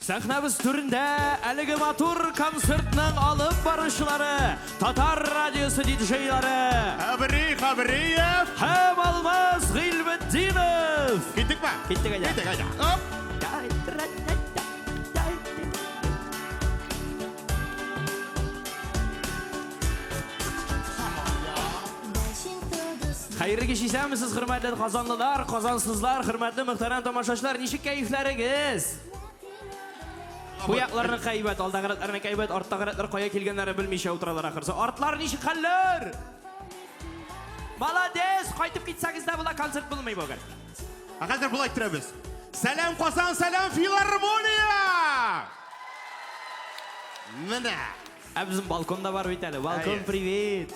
Сахнабыз түрінде әлігі матур концертның алып барышылары, Татар радиосы диджейлары Хабриев һәм Алмаз Ғилметдинов. Кеттік па? Кеттік айда. Кеттік айда. Оп! Xayrı kişisəmisiz, hürmetli Qazanlılar, Qazansızlar, hürmetli muhterem tamaşaçılar, nişik keyifləriniz? Bu yaklarını kaybet, aldağıratlarını kaybet, arttağıratlar koya kelgenleri bilmeyişe oturalar akırsa. Artlar nişik haller? Malades, qaytып gitsəniz də bula konsert bulmayı boğar. Қазір бұлай тұрабыз. Сәлем Қосан, сәлем филармония! Міне. Bizim balkonda var bir tane. Balkon привет.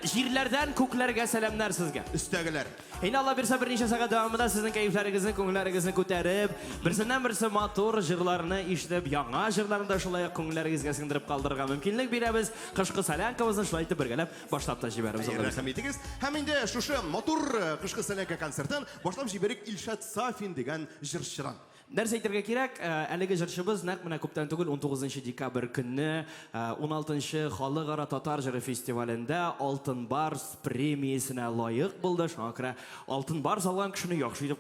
Jirlerden kuklarga selamlar sizga. Üstəgilər. Yine Allah birse bir neçə saat davamında sizin keyiflerinizin, konularınızın көтәріп, birsinden motor jırlarını işlep, yana jırlarını da şulay konularınızga singdirip kaldırırga mümkünlük beremiz. Qışqı salyankamızın şulay etib birgelep başlap da jiberimiz. Рәхмәт итегез. Һәм инде шушы мотор кышкы сәләнкә концертын башлап җибәрик Илшат Сафин дигән җырчыран. Ders aytırga kerak, әлеге җырчыбыз нәкъ менә күптән түгел 19 декабрь көнне 16-нчы Халыкара Татар җыры фестивалендә Алтын Барс премиясенә лаек булды. Шуңа күрә Алтын Барс алган кешене яхшы итеп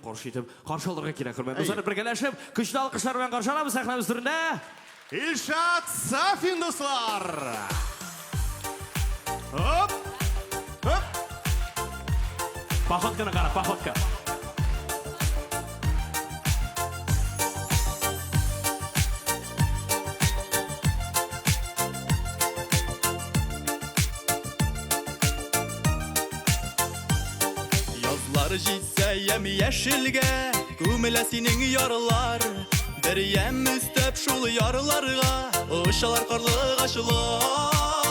каршы алырга кирәк. Хөрмәтле дуслар, бергәләшеп, көчле алкышлар белән каршы алабыз сәхнәбез түрендә. Илшат Сафин дуслар. Оп! Оп! Походканы кара, походка. Җитсә яшелгә, күмелә синең ярлар. Бер ям өстәп шул ярларга, ошалар карлык ачылар.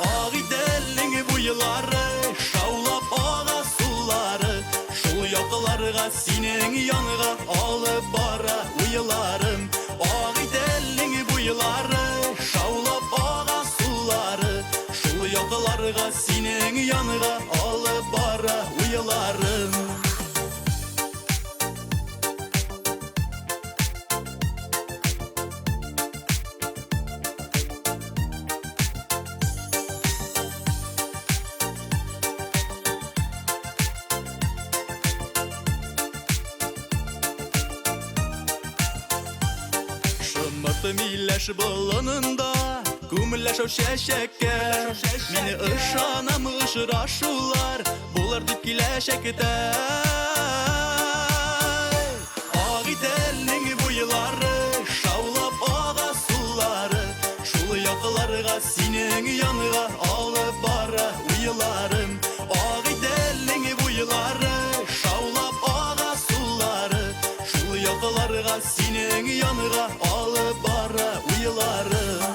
Агыйделнең буйлары, шаулап ага сулары, шул якларга синең янга алып бара уйларым. Агыйделнең буйлары, шаулап ага сулары, шул якларга синең янга алып бара уйларым. Шымырты миләш болынында, күмеләшәү чәчәккә, мине ышанам ышырашулар, булыр дип киләчәктә. Агыйделнең буйлары, шаулап ага сулары, шул якларга синең янга алып бара уйларым. Агыйделнең буйлары, шаулап ага сулары, шул якларга синең янга алып бара уйларым.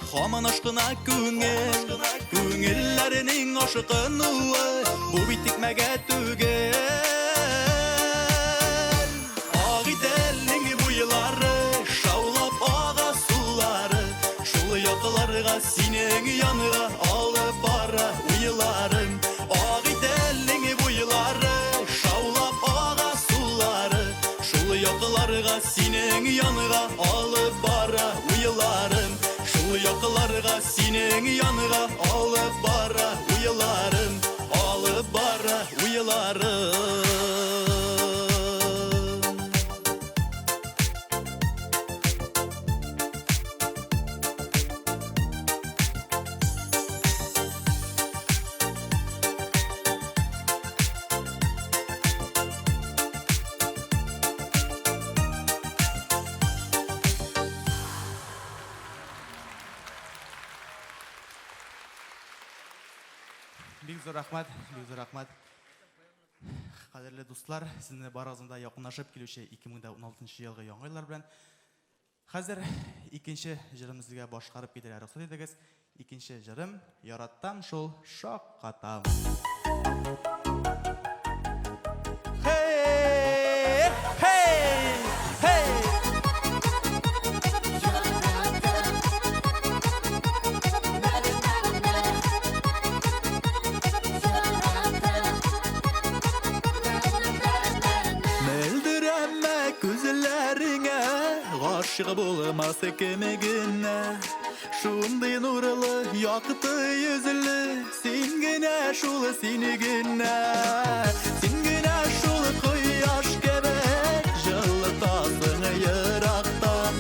Хаман ашкына күңелләренең ашкынуы, бу бит тикмәгә түгел. Агыйделнең буйлары, шаулап ага сулары, шул якларга синең янга алып бара уйларым. Агыйделнең буйлары, шаулап ага сулары, шул якларга синең янга алып бара уйларым. Шул якларга синең янга алып бара уйларым, алып бара уйларым. Бик зур рахмат. Кадерле дуслар, сезне барыгызны да якынлашып килүче 2016 елгы яңа еллар белән. Хәзер икенче җырымызга башкарып китәргә рөхсәт итегез. икенче җырым яраттам шул шаккатам. Hey, hey, hey. Meldireme gözlerine Aşık bulması kemigine Şunday nurlu yaktı yüzlü Singine şulu sinigine Singine şulu koyaş gebek Jıltasın yıraktan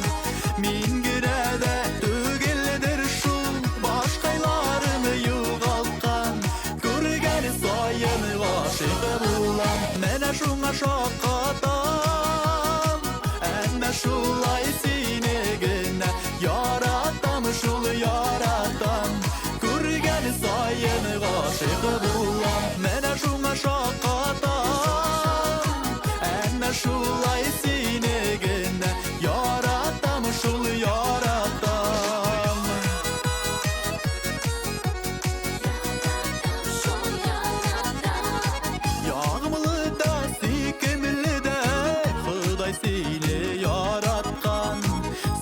Min girede tügildir şul Başkaylarını yugaltkan Görgeni sayını aşık bulan Mene şuna şakatan Enne şulay sinigine Yaratam şul yaratam Görgeni sayını aşık bulan Mene şuna şakatan Enne şulay sinigine Yaratam şul yaratam Yağmurlu da sikimli de Xuday seni yaratkan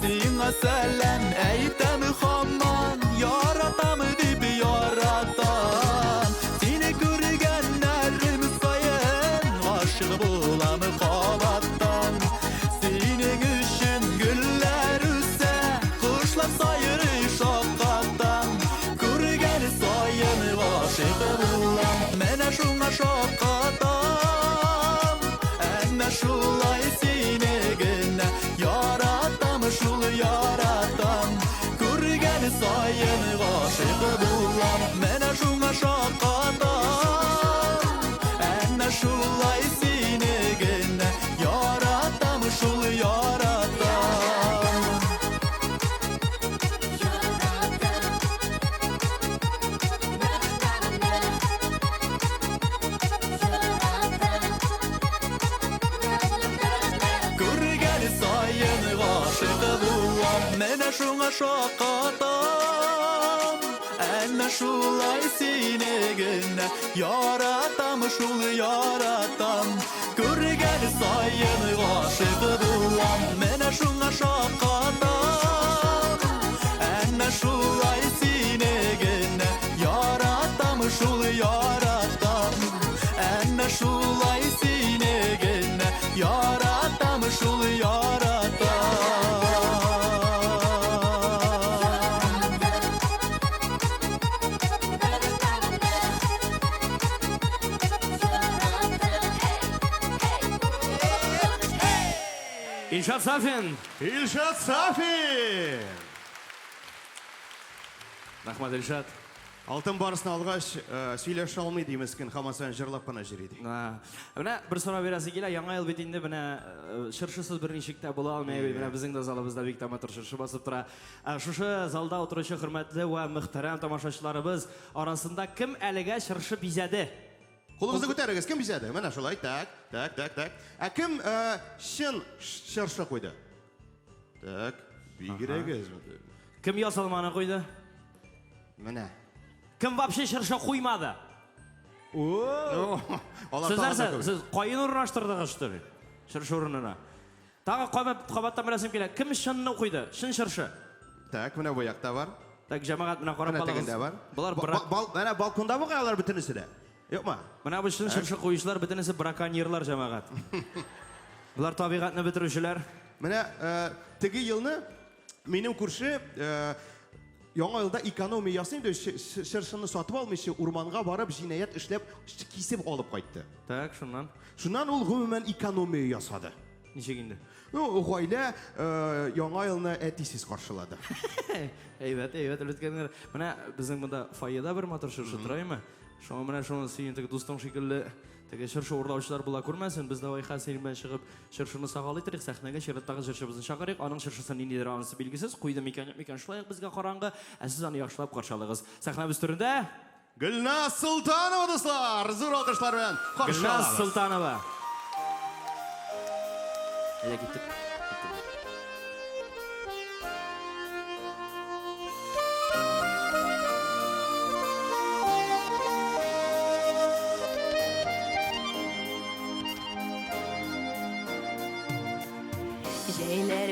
Sina selam eytem xamman Yaratam dip yaratan Seni görgenlerim sayın Aşık bulam kavattan Senin üçün güller üsse Kuşlar sayırı şakattan Görgeni sayın aşık bulam Mene şuna şakatan Enne şulay sinigine Yaratam şul yaratam Görgeni sayın aşık bulam Mene şuna şakatan Enne şulay sinigine Yaratam şul yaratam Görgeni sayın aşık bulam Mene şuna şakatam Enne şulay sinigine Yaratam şul yaratam Görgeni sayın aşık bulam Mene şuna şakatam Enne şulay sinigine Yaratam şul yaratam Enne şulay sinigine Yaratam şul yaratam İlşat Safin. İlşat Safin. Rahmat İlşat. Алтын барысын алғаш, сөйлеші алмайды емескен, хамасан жырлап қана жүреді. Менә бер сорау бирәсе килә. Яңа ел бит инде менә шыршысыз бер ничектә була алмый. Менә безнең дә залыбызда бик тә матур шыршы басып тора. Шушы залда утыручы хөрмәтле ва мөхтәрәм тамашачыларыбыз арасында кем әлегә шыршы бизәде? Қолыңызды көтеріңіз, кім бізеді? Міне шолай, так. Кім шын шыршы қойды? Так, бигірегіз. Кем ясалманы қойды? Міне. Кем вообще шыршы қоймады? Сіз қайын орнаштырдыңыз, что ли? Шыршы орнына. Тағы қабаттан бірәсім келе. Кім шынны қойды? Шын шыршы. Так, міне бояқта бар. Так, жамағат мына қарап Міне қалыңыз. тегінде бар. Бұлар бірақ... Міне балконда бұға алар бітінісі де. Yok mu? Мына бұл шын шыршы қойышылар, бітінісі браконьерлар жамағат. Бұлар табиғатны бітірушілер. Міне теге елні менің көрші яңа елда экономия ясайын да шыршыны сатып алмайшы урманға барып жинаят ішлеп кесіп алып қайтты. Так, шуннан. Шуннан ол ғөмумен экономия ясады. Ничек инде? Ғайлә яңа елны әтисіз қаршылады. Әйбәт, өлеткәннәр. Менә безнең монда фойеда бер матур шыршы тораймы? Шуңа менә шуны сөйінтеге дустың шикелле теге шыршы урлаучылар була күрмәсен. Без давай хәсен белән чыгып шыршыны сагалый торыйк, сәхнәгә чираттагы шыршыбызны чыгарыйк. Аның шыршысын ниндидер анысы билгесез, куйды микән шулай безгә караңгы, ә сез аны яхшылап каршылыгыз. Сәхнәбез түрендә Гөлназ Султанова дуслар, зур алкышлар белән Гөлназ каршылыгыз. Султанова. Әйдә киттек.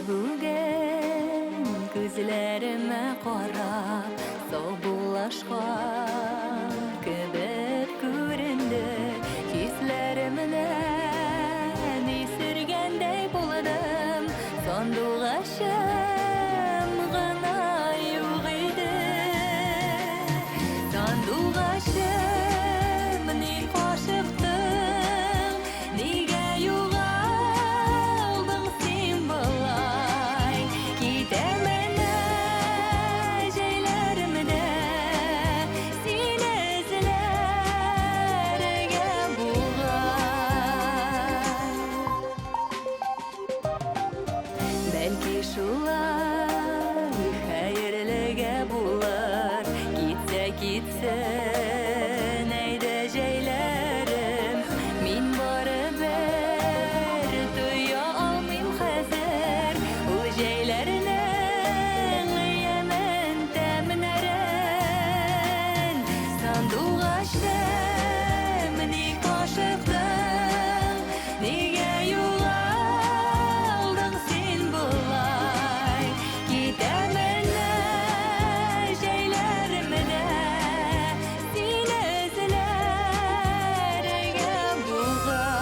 бүгін көзлеріме қарап собулашқан кебек көрінді хислерімнен есіргендей болдым сандуғашым ғана юқ еді сандуғашым не қашықтың неге юғалдың сен былай кетемін әжейлерімді сені ізлерге бұғай бәлки шулай хәйірліге болар кетсін әйді жейлерім мен барыбір туя алмайм хәзір ол жейлерінің емін тәмінәрін сандуғашым не қашықтың неге юғалдың сен бұлай кетемін жейлерімді сені ізлерге бұғай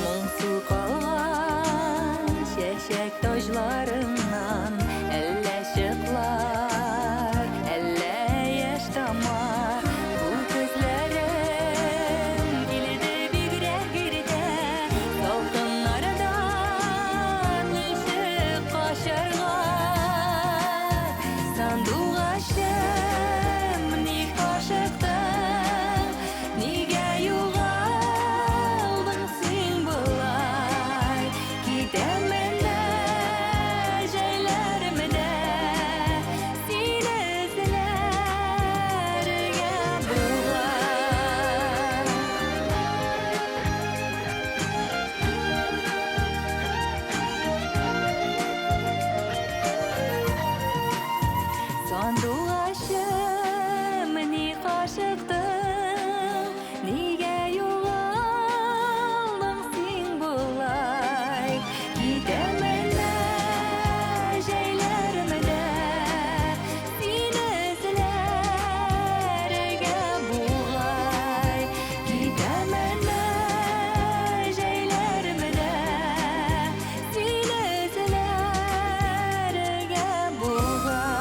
Моңсу қалған шешек тожларыңнан әллә шықлар, әллә яш тамар. Бұл көзлерім келеді бигрәк ерте, салқынлардан ишек қашарға. Сандуғашым не қашықтың, неге юғалдың сен бұлай кетемін жейлерімді сені ізлерге бұғай Сандуғашым не қашықтың, неге юғалдың сен бұлай кетемін жейлерімді сені ізлерге бұғай кетемін жейлерімді сені ізлерге бұғай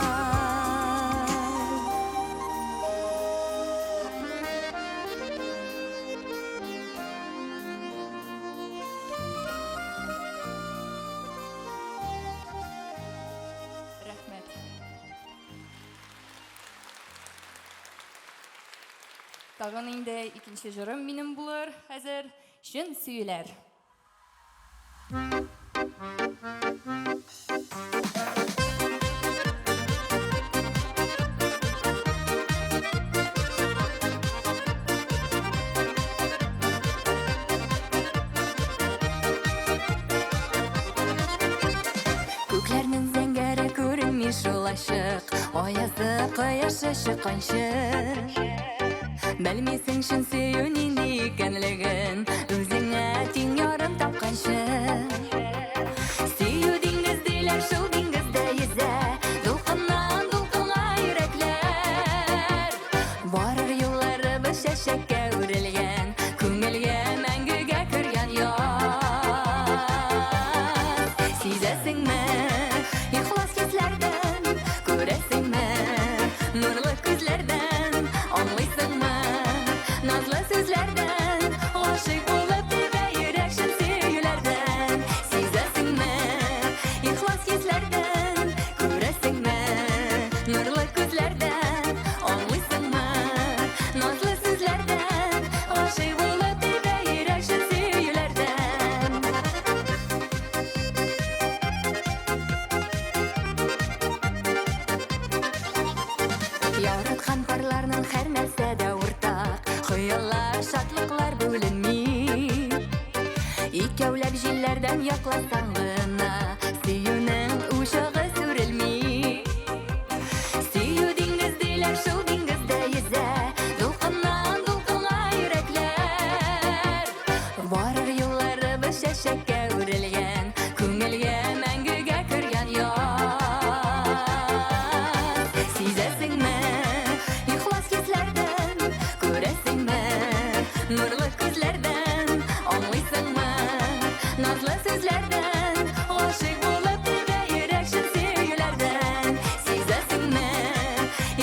Рәхмәт. Тагын инде икенче җырым минем булыр хәзер. Чын сөйләр. Күкләрнең зәңгәре күренми шул ачык, аязы кояшы чыкканчы. Белмисең шын сөю нинди икәнлеген, үзеңә тиң ярым тапканчы. Сөю диңгез диләр шул диңгездә йөзә, дулкыннан дулкынга йөрәкләр. Барыр юллары без чәчәккә үрелгән, күңелгә мәңгегә кергән яз. Сизәсеңме, ихлас хисләрдән, күрәсеңме, нурлы күзләрдән, аңлыйсыңмы, назлы сүзләрдән, гашыйк булып тибә йөрәк шын сөюләрдән. Сизәсеңме, ихлас хисләрдән, күрәсеңме, нурлы күзләрдән, аңлыйсыңмы, назлы сүзләрдән, гашыйк булып тибә йөрәк шын сөюләрдән. Яраткан парларның һәр нәрсәдә уртак, хыяллар, шатлыклар бүленми. Икәүләп җилләрдән якласаң гына, сөюнең ушыгы сүрелми. Сөю диңгез диләр, шул диңгездә йөзә, дулкыннан дулкынга йөрәкләр. Барыр юлларыбыз чәчәккә үрелгән, күңелгә мәңгегә кергән яз. Сизәсеңме, ихлас хисләрдән, күрәсеңме, нурлы күзләрдән, аңлыйсыңмы, назлы сүзләрдән, гашык булып тибә йөрәк шын сөюләрдән. Сизәсеңме,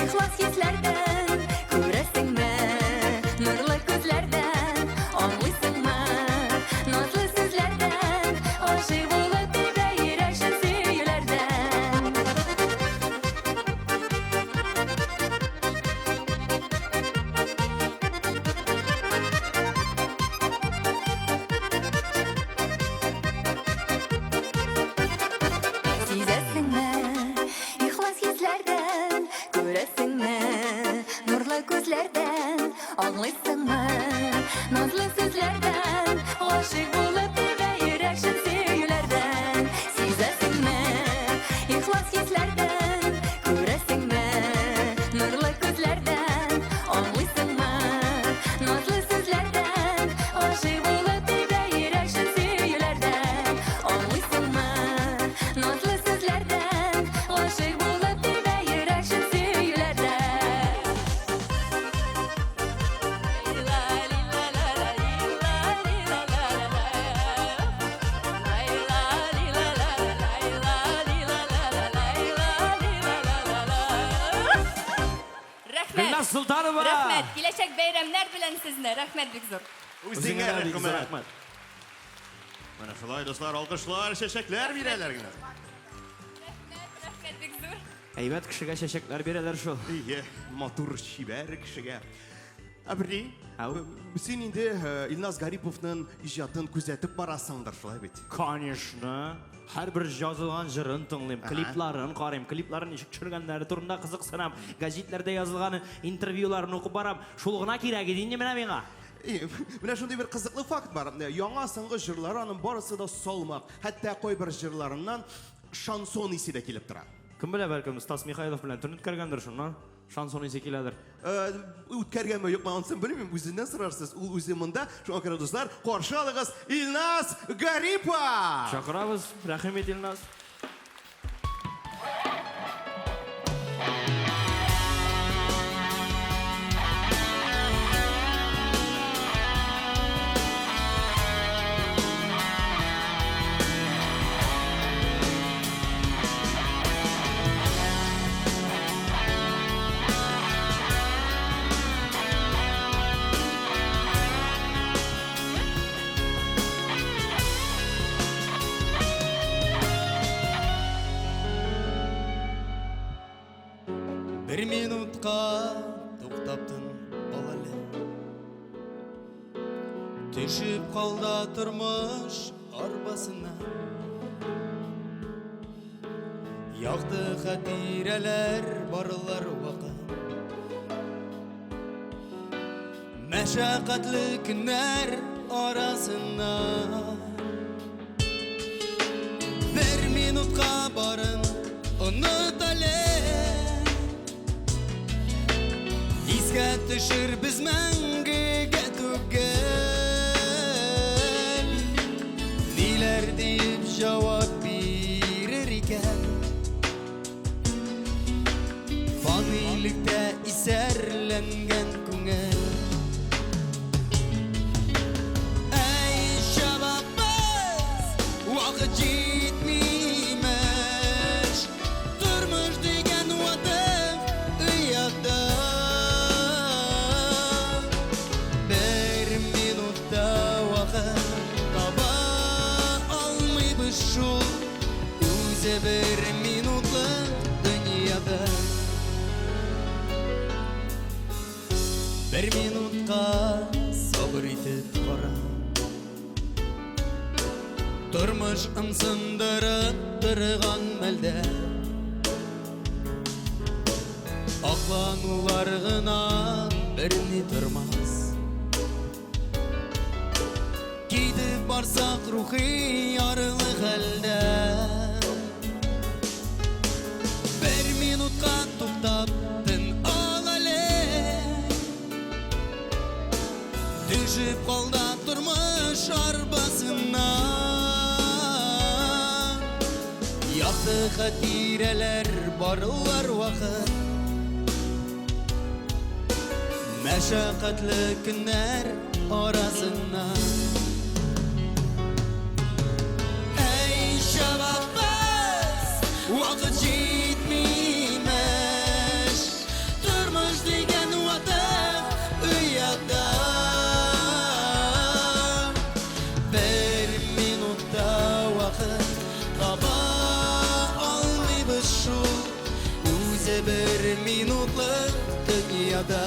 ихлас хисләрдән, күрәсеңме, нурлы күзләрдән, аңлыйсыңмы, назлы сүзләрдән, гашык булып тибә йөрәк шын сөюләрдән. Сизәсеңме, ихлас хисләрдән, күрәсеңме, нурлы күзләрдән, аңлыйсыңмы, назлы сүзләрдән, гашык булып тибә йөрәк шын сөюләрдән. Сизәсеңме, ихлас хисләрдән, күрәсеңме, нурлы күзләрдән, аңлыйсыңмы, назлы сүзләрдән, гашык булып тибә йөрәк шын сөюләрдән. Аңлыйсыңмы, назлы сүзләрдән, гашык булып тибә йөрәк шын сөюләрдән. Гөлназ Султанова. Рәхмәт. Киләчәк бәйрәмнәр белән сезне. Рәхмәт бик зур. Үзеңә Үзеңә бик зур рәхмәт. рәхмәт. Менә шулай дуслар, алкышлар, чәчәкләр бирәләр генә. Рәхмәт бик зур. Әйбәт кешегә чәчәкләр бирәләр шул. Ие, матур шибәр кешегә. Әбри, Ау. син инде Илназ Гариповның иҗатын күзәтеп барасыңдыр шулай бит. Конечно. Һәрбер жазылган җырын тыңлыйм, клипларын карыйм, клипларын ничек төшергәннәре турында кызыксынам, газетләрдә язылган интервьюларын укып барам. Шул гына кирәк иде инде менә миңа. Менә шундый бер кызыклы факт бар. Яңа соңгы җырлары аның барысы да салмак. Хәтта кайбер җырларыннан шансон исе дә килеп тора. Кем белә, бәлкем Стас Михайлов белән төн үткәргәндер шуннан. Шансон исе киләдер. Үткәргәнме юкмы ансын белмим, үзеннән сорарсыз. Ул үзе монда. Шуңа күрә дуслар, каршы алыгыз Илназ Гарипов. Чакырабыз, рәхим ит Илназ. Bir minutqa to'xtabdin bolali. Düşüp qalda turmush arbasına. Yağdı xatiralar barlar vaqt. Meşaqqatli günler arasına. Bir minutqa barın unutalım. Isga düşür biz мәңгегә түгел. Ниләр дип җавап бирер икән? Фанилектә исәрләнгән күңел. Әй шабабыз, вакыт җитмимеш. Тормыш дигән ватып уятта. Şul üze bir minutlık dünyada. Bir minutka sabır itip kara. Turmuş ımsındırıp durgan məldə. Aqlanular gına birini durmaz. Gidip барсақ рухи ярылық әлді. Бір минутқа тоқтап тын ал әлі. Düşüp қалда тұрмыш арбасынан. Яқты қатирелер барылар уақыт. Мәшәқәтлі күннәр арасынан. Әй шабақпыз, уақыт жетмеймеш. Тұрмыш деген уатық ұяда. Бір минутта уақыт таба алмайбыз шул. Өзі бір минутлық дүнияда.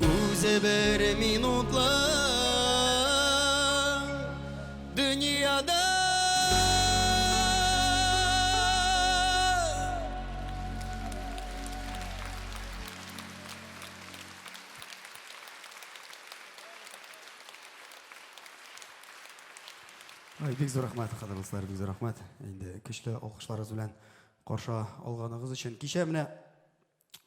Өзі бір минутлық дүнияда. Бик зур рахмат, кадерле достар, бик зур рахмат. Инде көчле алкышларыбыз белән каршы алганыгыз өчен. Кичә менә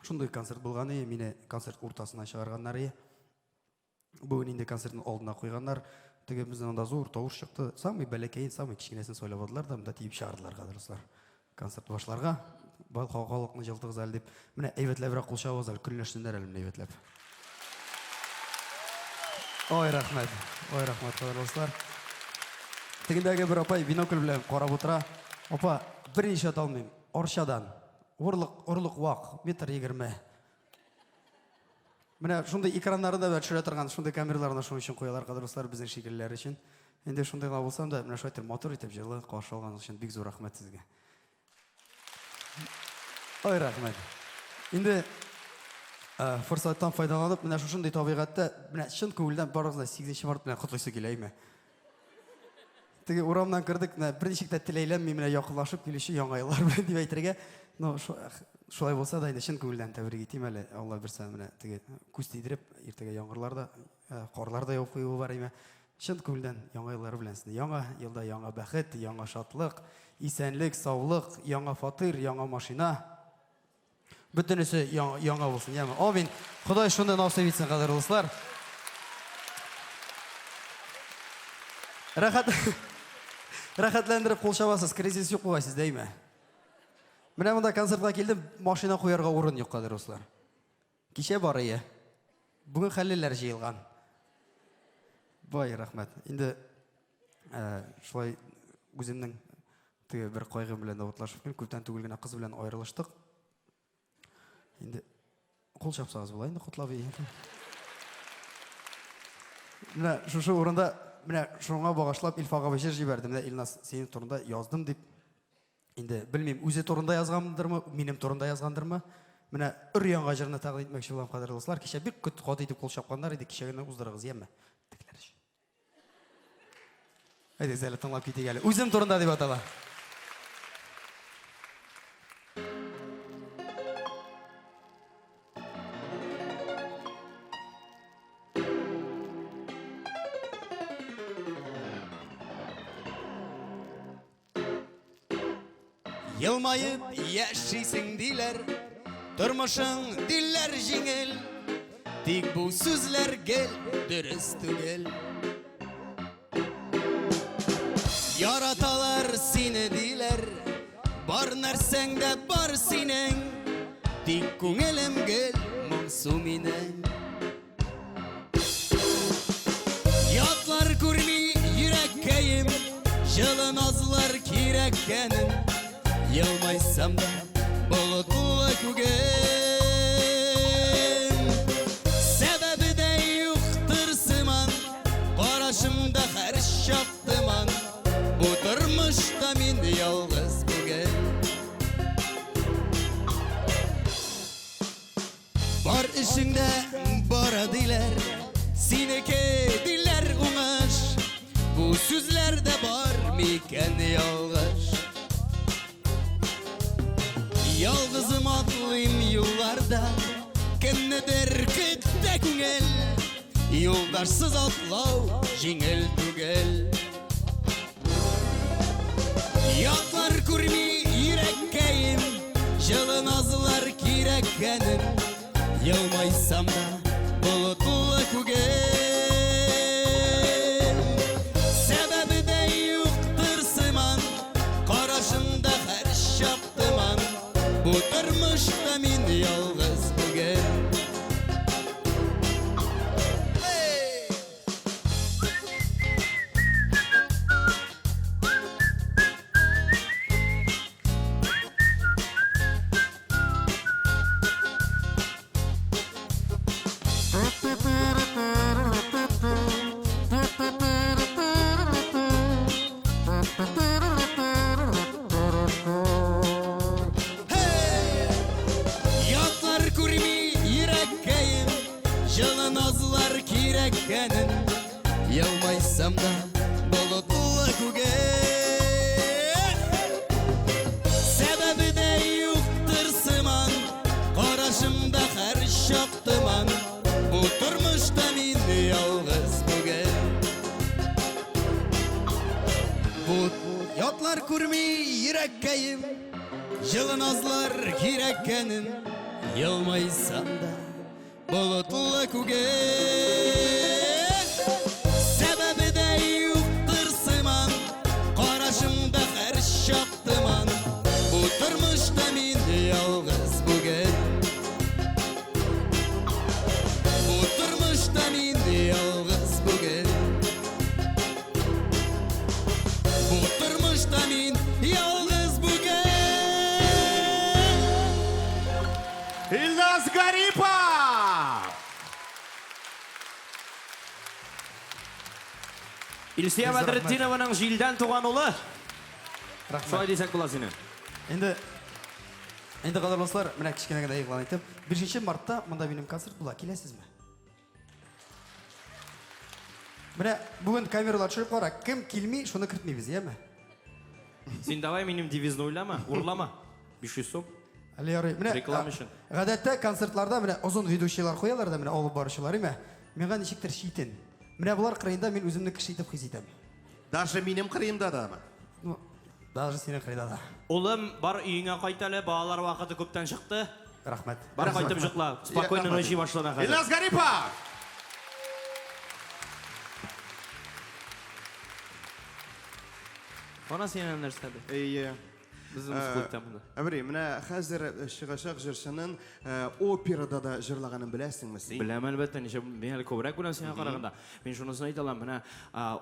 шундый концерт булган иде, мине концерт уртасына чыгарганнар иде. Бүген инде концертның алдына куйганнар. Теге безнең анда зур тавыш чыкты. Самый бәләкәй, самый кичкенәсен сөйләп алдылар да, монда тиеп чыгардылар, кадерле достар. Концерт башларга бал халыкны җылтыгыз әле дип, менә әйбәтләбрәк кул чабызлар, көлнәшсеннәр әле менә әйбәтләп. Ой, рахмат, кадерле достар. Тегендәге бер апай бинокль белән карап утыра. Апа, берничә талмыйм. Арчадан. Орлык вак, метр 20. Менә шундый экраннарында да төшерә торган шундый камераларны шуның өчен куялар, кадерле достар, безнең шикелләр өчен. Инде шундый гына булсам да, менә шайтыр мотор итеп җырлы каршы алганыгыз өчен бик зур рәхмәт сезгә. Ой, рәхмәт. Инде форсаттан файдаланып, менә шундый табигатьтә, менә чын күңелдән барыгызны 8 март белән котлыйсы киләме? Теге урамнан кырдык, бер ничек тә теләйләнми менә якынлашып килүче яңа еллар белән дип әйтергә. Ну, шулай булса да, инде чын күңелдән тәбрик итим әле. Алла берсә менә теге күз тидереп, иртәгә яңгырларда, карларда яуып куюы бар име. Чын күңелдән яңа еллар белән сезне. Яңа елда яңа бәхет, яңа шатлык, исәнлек, саулык, яңа фатир, яңа машина. Бөтенесе яңа булсын, яме. Амин. Ходай шуны насыйп итсен, кадерле дуслар. Рәхәтләндереп кул чабасыз, кризис юк була сездә име? Менә монда концертка килдем, машина куярга урын юк, кадерле дуслар. Кичә бар иде. Бүген хәлләр җыелган. Бай рәхмәт. Инде шулай үземнең теге бер кайгы белән дә утлашып, күптән түгел генә кыз белән аерылыштык. Инде кул чапсагыз була инде котлап иде. Менә шушы урында менә шуңа багышлап Илфага бәшер җибәрдем. Менә Илнас синең турында яздым дип. Инде белмим, үзе турында язгандырмы, минем турында язгандырмы? Менә өр-яңа җырны тәкъдим итмәкче булам, кадерле дуслар. Кичә бик күп каты итеп кул чапканнар иде, кичә генә уздырыгыз, яме? Тикләр. Әйдә, зәле тыңлап китик әле. Үзем турында дип атала. Yılmayıp yaşaysın diler, durmuşun diller jingil. Tik bu sözler gel, dürüst tügel. Yaratalar seni diler, Бар нәрсәңдә бар синең, тик күңелем гел моңсу минең. Ятлар күрми йөрәккәем, җылы назлар кирәккәнен, елмайсам да болытлы күген. Сәбәбе дә юктыр сыман, карашымда һәр чаптыман, бу тормышта мин ялгыз бүген. Бар эшеңдә бара диләр, синеке диләр уңыш, бу сүзләрдә бар микән ялгыш. Ялгызым атлыйм юлларда, кемнедер көтә күңел, юлдарсыз атлау җиңел түгел. Ятлар күрми йөрәккәем, җылы назлар кирәккәнен, елмайсам да болытлы күген. Сәбәбе дә юктыр сыман, карашымда һәр чаптыман, бу тормышта мин ялгыз бүген. Ятлар күрми йөрәккәем, җылы назлар кирәккәнен, елмайсам да болытлы күген. Сәбәбе дә юктыр сыман, карашымда һәр чаптыман, бу тормышта мин ялгыз бүген. Ятлар күрми йөрәккәем, җылы назлар кирәккәнен, елмайсам да болытлы күген. Сәбәбе дә юктыр сыман, карашымда һәр чаптыман, бу тормышта мин ялгыз бүген. Бу тормышта мин ялгыз бүген. Бу тормышта мин ялгыз бүген. Илназ Гарипов! Илсия Бәдретдинованың жилдән туган улы. Рахмет. Шулай дисәк була сине. Енді қадірлі достар, мына кішкене ғана иғлан айтып, 1 мартта мұнда менің концерт бола, келесіз ме? Міне бүгін камералар шығып қора, кім келмей, шоны кіртмейбіз, е ме? Сен давай минем девизны уйлама, урлама. 500 сом. Әлі ярай, міне Реклама үшін. ғадәтті концертларда міне ұзын ведущийлар қоялар да, міне алып барышылар, еме? Менға нешіктір шейтен. Міне бұлар қырайында мен өзімні кішейтіп қисейтем. Даже минем қырыйымда да ма? Ну, даже сені қырайда да. Улым, бар үйіңе қайталы, балалар вақыты көптен шықты. Рахмет. Бар қайтып жұқла. Спокойно ночи башлана қазір. Илназ Гарипов! Ona сенен нәрсәді? Ие. Біздің клубта мұнда. Әбірей, міне қазір шығашақ жыршының операда да жырлағанын біләсіңмі сен? Білем әлбәттә, неше мен әлі көбірек білем сенен қарағанда. Мен шунысын айталам, міне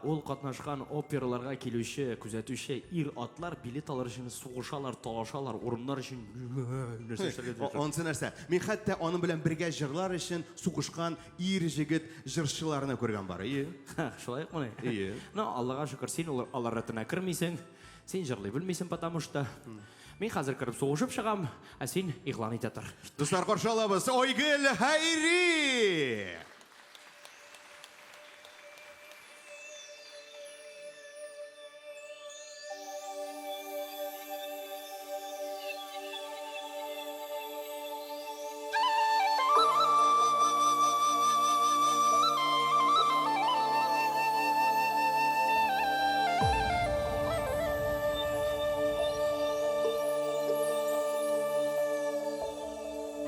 ол қатнашқан операларға келуші, күзәтуші ир атлар билет алар үшін суғышалар, талашалар, орындар үшін нәрсе эшләргә тиеш. Онсы нәрсә. Мен хәтта оның белән бергә жырлар өчен сугышкан ир җегет жырчыларны күргән бар. Ие. Шулай ук менә. Ие. Ну, Аллаға шөкер, сен алар рәтенә кермисең, сен жырлый белмисең, потому что мен хәзер кереп сугышып чыгам, ә сен игълан итә тор. Дуслар, каршы алабыз Ойгөл Хайри.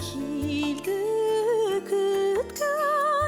Килде көткән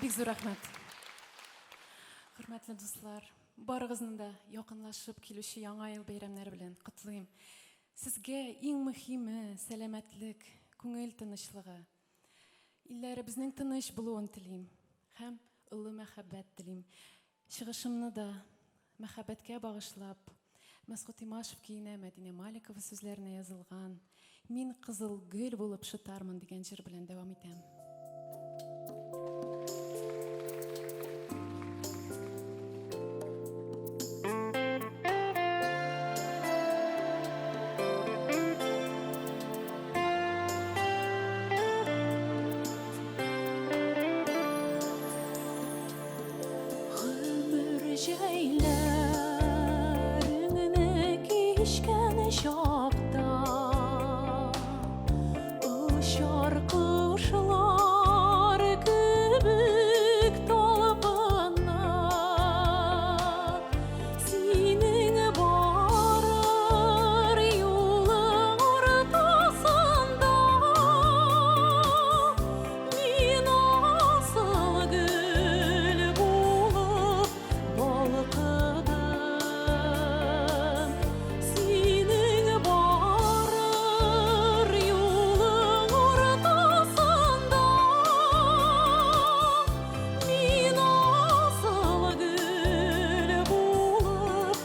Бик зур рәхмәт. Хөрмәтле дуслар, барыгызны да якынлашып килүче яңа ел бәйрәмнәре белән котлыйм. Сезгә иң мөһиме сәламәтлек, күңел тынычлыгы. Илләребезнең тыныч булуын телим һәм улы мәхәббәт телим. Чыгышымны да мәхәббәткә багышлап, Мәсгуд Имашев көенә Мәдинә Маликова сүзләренә язылган «Мин кызыл гөл булып шытармын» дигән җыр белән дәвам итәм. Җәйләреңне кичкән чакта Очар кошлар кебек талпынып Синең барыр юлың ортасында Мин асыл гөл булып балкыдым Синең барыр юлың ортасында Мин асыл гөл булып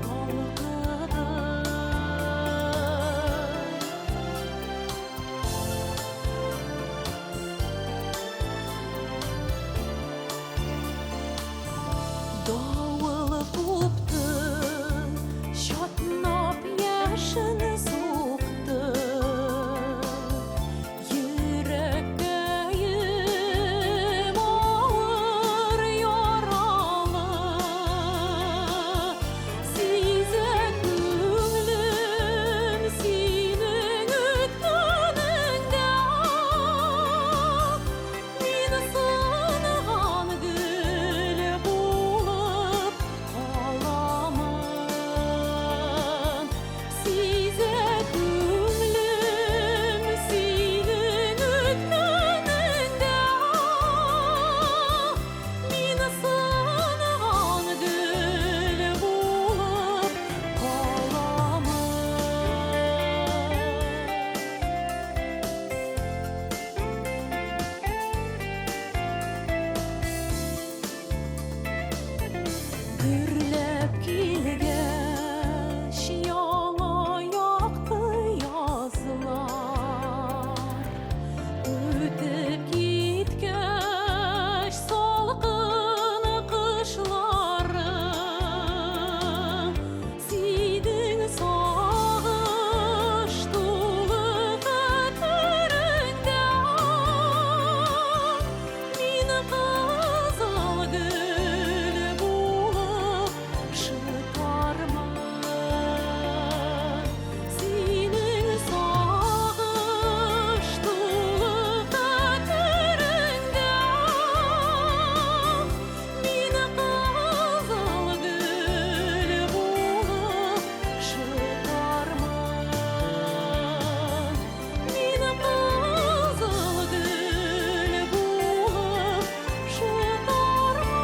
балкыдым Давыл купты, чатнап яшен сукты Йөрәккәем авыр яралы Сизә күңлем синең үткәнеңдә Мин сынган гөл булып каламын Сизә күңлем синең үткәнеңдә Мин сынган гөл булып каламын Гөрләп килгәч яңа якты язлар Үтеп киткәч салкын кышларым Синең сагыш тулы хәтереңдә Мин кызыл гөл булып шытармын Синең сагыш тулы хәтереңдә Мин кызыл гөл булып шытармын Мин кызыл гөл булып шытармын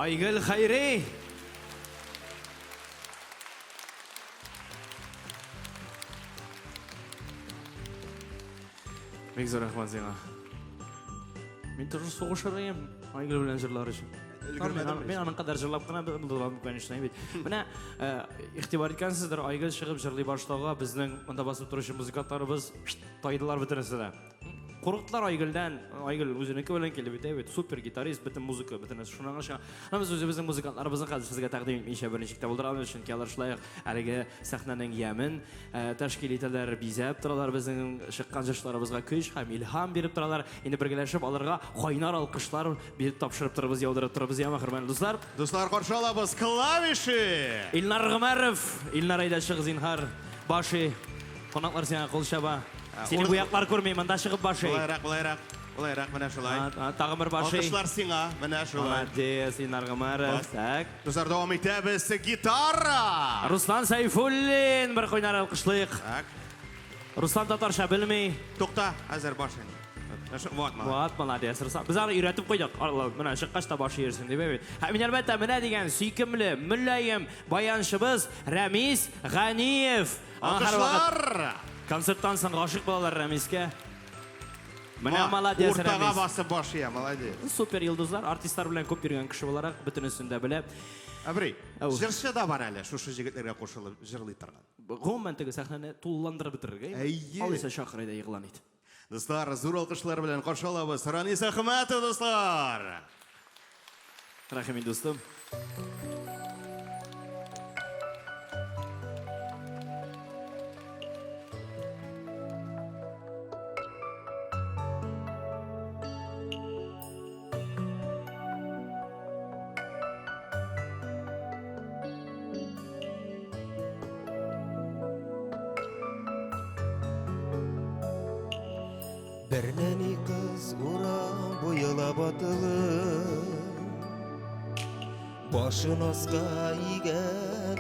Айгөл Хайри. Бик зур рәхмәт сиңа. Мин тоже сугышырым Айгөл белән җырлар өчен. Мен аның кадәр җырлап кына булдырам конечно бит. Менә игътибар иткәнсездер, Айгөл чыгып җырлый баштауга безнең монда басып торучы музыкантларыбыз тайдылар бөтенесе дә. Курыктылар Айгөлдән. Айгөл үзенеке белән килеп бит, супер гитарист, бөтен музыка, бөтенесе шуннан аша. Без үзебезнең музыкантларыбызны хәзер сезгә тәкъдим итмичә беренчелектә булдырабыз, чөнки алар шулай әлеге сәхнәнең ямен тәшкил итәләр, бизәп торалар безнең чыккан җышларыбызга көч һәм илһам биреп торалар. Инде бергәләшеп аларга кайнар алкышлар биреп тапшырып торабыз, яудырып торабыз, яма хөрмәтле дуслар. Дуслар, каршы алабыз клавиши. Илнар Гомәров, Илнар әйдә чыгы зинһар. Башы, қонаклар сиңа кул чаба. Сине бу яклар күрмим, монда чыгып башы. Булайрак, булайрак. Olay менә шулай. Тагын бер башы. Алкышлар сиңа, менә шулай. Молодец, Инар Гомаров. Бас. Так. Достар, давам итәбез. Гитара! Руслан Сайфуллин, бер койнар алкышлыйк. Так, Руслан татарча белми. тукта, әзер баш инде. Вот, Вот, молодец, Руслан. Без аны өйрәтеп куйдык. Алла, менә чыккач та башы йөрсен дип бит. Мин әлбәттә менә дигән сөйкемле, мөлләем баянчыбыз Рамис Ганиев. Алкышлар! Концерттан соң гашык балалар Рамискә. Менә молодец Уртага Рамис. басып башыя, молодец. Супер йолдызлар, артистлар белән күп йөргән кеше буларак бөтенесен дә белә. Абрей, Ау. җырчы да бар әле, шушы җегетләргә кушылып җырлый торган. Гомумән теге сәхнәне тулыландырып бетерергә. Әйе. Алайса шахырда игълан ит. Достар, зур алкышлар белән каршы алабыз. Ранис Әхмәтов, достар! Рәхим дустым. Бернәни кыз урам буйлап атылып, башын аска игән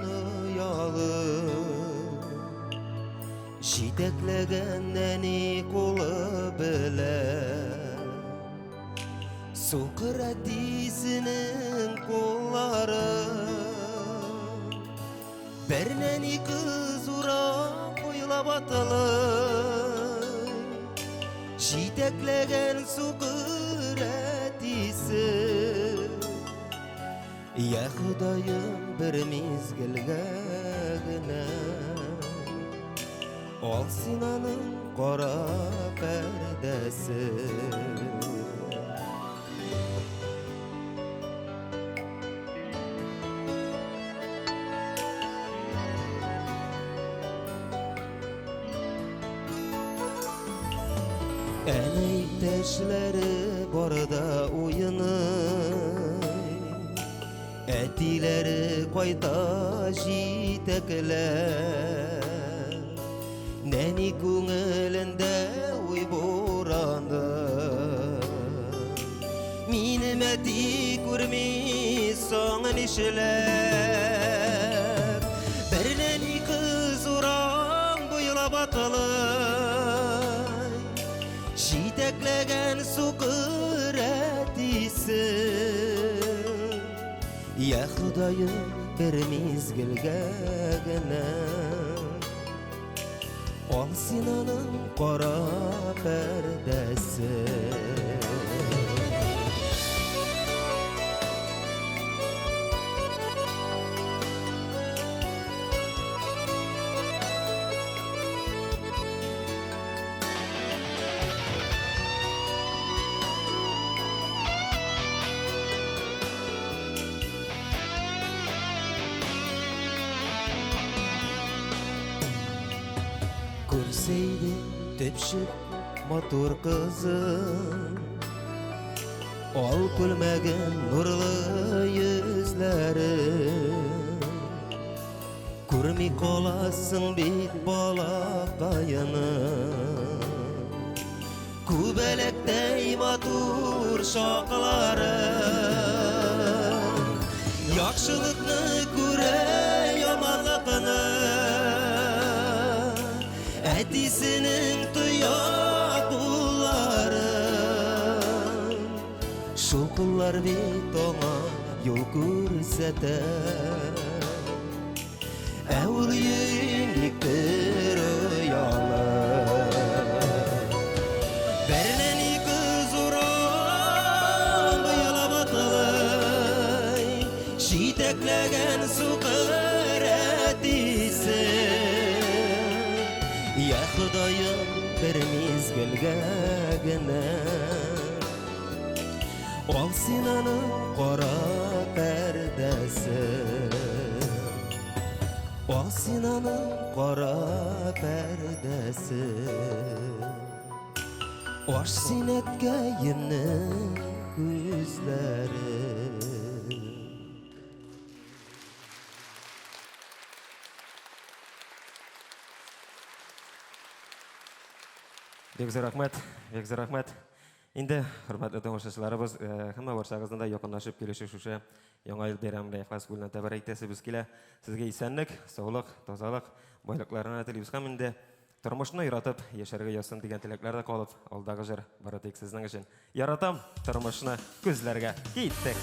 оялып, җитәкләгән нәни кулы белән, сукыр әтисенең куллары. Бернәни кыз урам буйлап атылып, җитәкләгән сукыр әтисе. Я Ходаем, бер мизгелгә генә ал син аның кара пәрдәсен. Әнә иптәшләре барда уйыны, әтиләре кайта җитәкләр, нәни күңелендә уй бураны. Минем әти күрми соң нишләр, бер нәни кыз урам буйлап атылып, җитәкләгән сукыр әтисе. Я Ходаем, бер мизгелгә генә ал син аның кара пәрдәсен. Күрсәйде төпшеп матур кызын, ал күлмәгән нурлы йөзләрен, күрми каласың бит балакайыны. Күбәләктәй матур шакларын, яхшылыкны күрә яманлыкны, әтисенең тоя кулларын. Шул куллар бит аңа юл күрсәтә, ә ул еңлектер оялы. Бер нәни кыз урам буйлап атылып, җитәкләгән сукыр әтисе. Я Ходаем, бер мизгелгә генә ал син аның кара пәрдәсен. Ал син аның кара пәрдәсен. Аш син әткәемнең күзләрен. Бек зур рахмәт, бек зур рахмәт. Инде hurmatli tomoshachilarimiz, hamma barchangizdan da yaqinlashib kelishish o'sha Yangi yil bayramida ixlos bo'lgan tabarak tasibbiz kela. Sizga isanlik, sog'lik, tozalik, boyliklarini tilaymiz ham endi turmushni yaratib, yasharga yo'sin degan tilaklarda qolib, oldagi jir baratek sizning uchun. Yaratam turmushni ko'zlarga ketdik.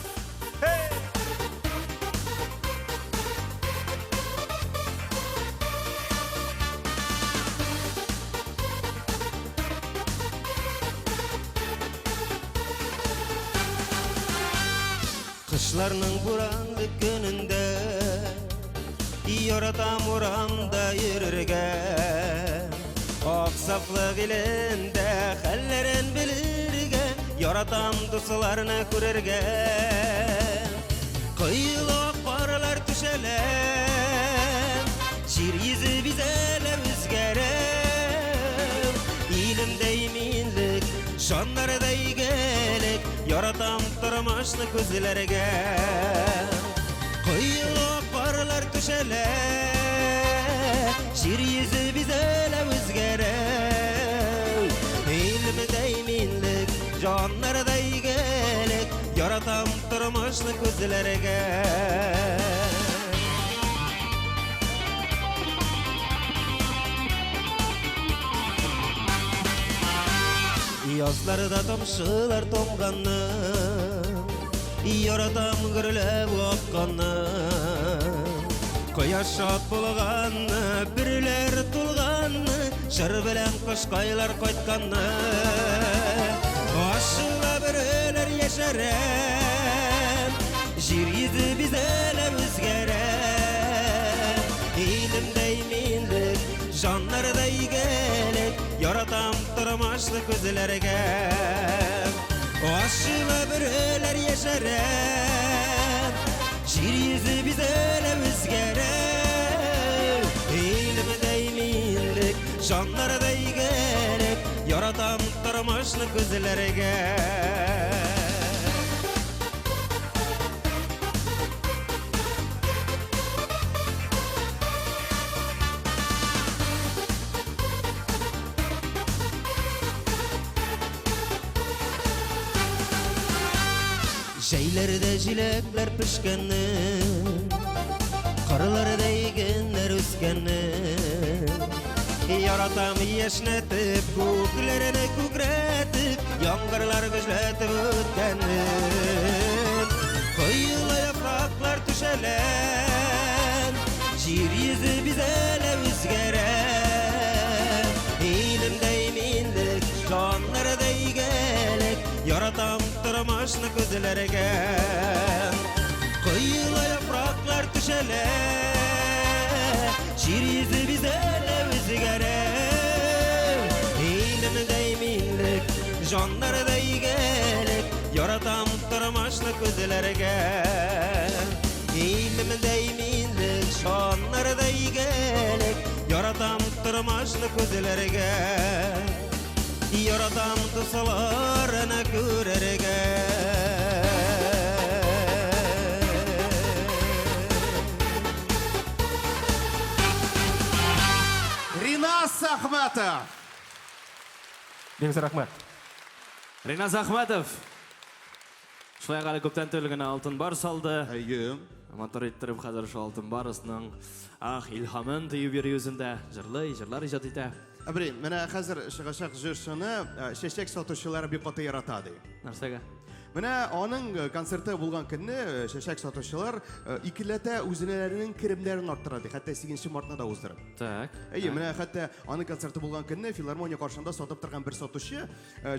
Kışlarının buranlı gününde Yaratam uramda yürürgen Oksaflık ilinde hallerin bilirgen Yaratam dostlarını kururgen Kıyılık paralar düşelem Şir yüzü bizeler üzgerem İlimde iminlik şanlarda gelek Yaratam turmushni ko'zlarga Qo'yliq qorlar to'shala Shir yuzi bizlar o'zgarar Ilmida iminlik jonlarda gelek Yaratam turmushni ko'zlarga Yazlarda tomşılar tomganı Yaratam gürlep oqqanı Koyaş şat bulganı Birler tulganı Şır bilen kışkaylar koytkanı Aşıla birler yaşarem Jir yüzü bizeler özgerem İlimde iminlik Janlarda gelek Yaratam turmushni ko'zlarga Aşıla birler yaşarem Şir yüzü bizlar o'zgarem Ilmida iminlik jonlarda gelek Yaratam turmushni ko'zlarga Şeylerde jilekler pişkeni Karılarda yegenler üskeni Yaratam yaşnetip Kuklerini kukretip Yangırlar güçletip ötkeni Koyula yapraklar düşelen Şir yüzü bizele üzgeren İlimde iminlik Canlarda gelek Yaratam turmushni ko'zlarga Qo'yila yapraklar tushale Shir yuzi bizlar o'zgarar Ilmida iminlik jonlarda gelek Yaratam turmushni ko'zlarga Ilmida iminlik jonlarda gelek Yaratam turmushni ko'zlarga Yaratam dostlarını ko'rarga Ринас Ахматов. Bengizor rahmat. Риназ Ахматов. Шулай qali ko'pdan to'lgan oltin bar soldi. Ayyum. Motor ettirib hozir shu oltin barisining ilhomin tiyib yuzunda jırlar ijod etadi. Abrim, mana hozir shig'ashaq jirshini sheshak sotuvchilari beqota yaratadi. Narsaga? Mana onun konserti bo'lgan kunni sheshak sotuvchilar ikkilata o'zlarining kirimlarini orttiradi. Hatto 8-martda da o'zdirib. Tak. Mana hatto onun konserti bo'lgan kunni filarmoniya qarshısında sotib turgan bir sotuvchi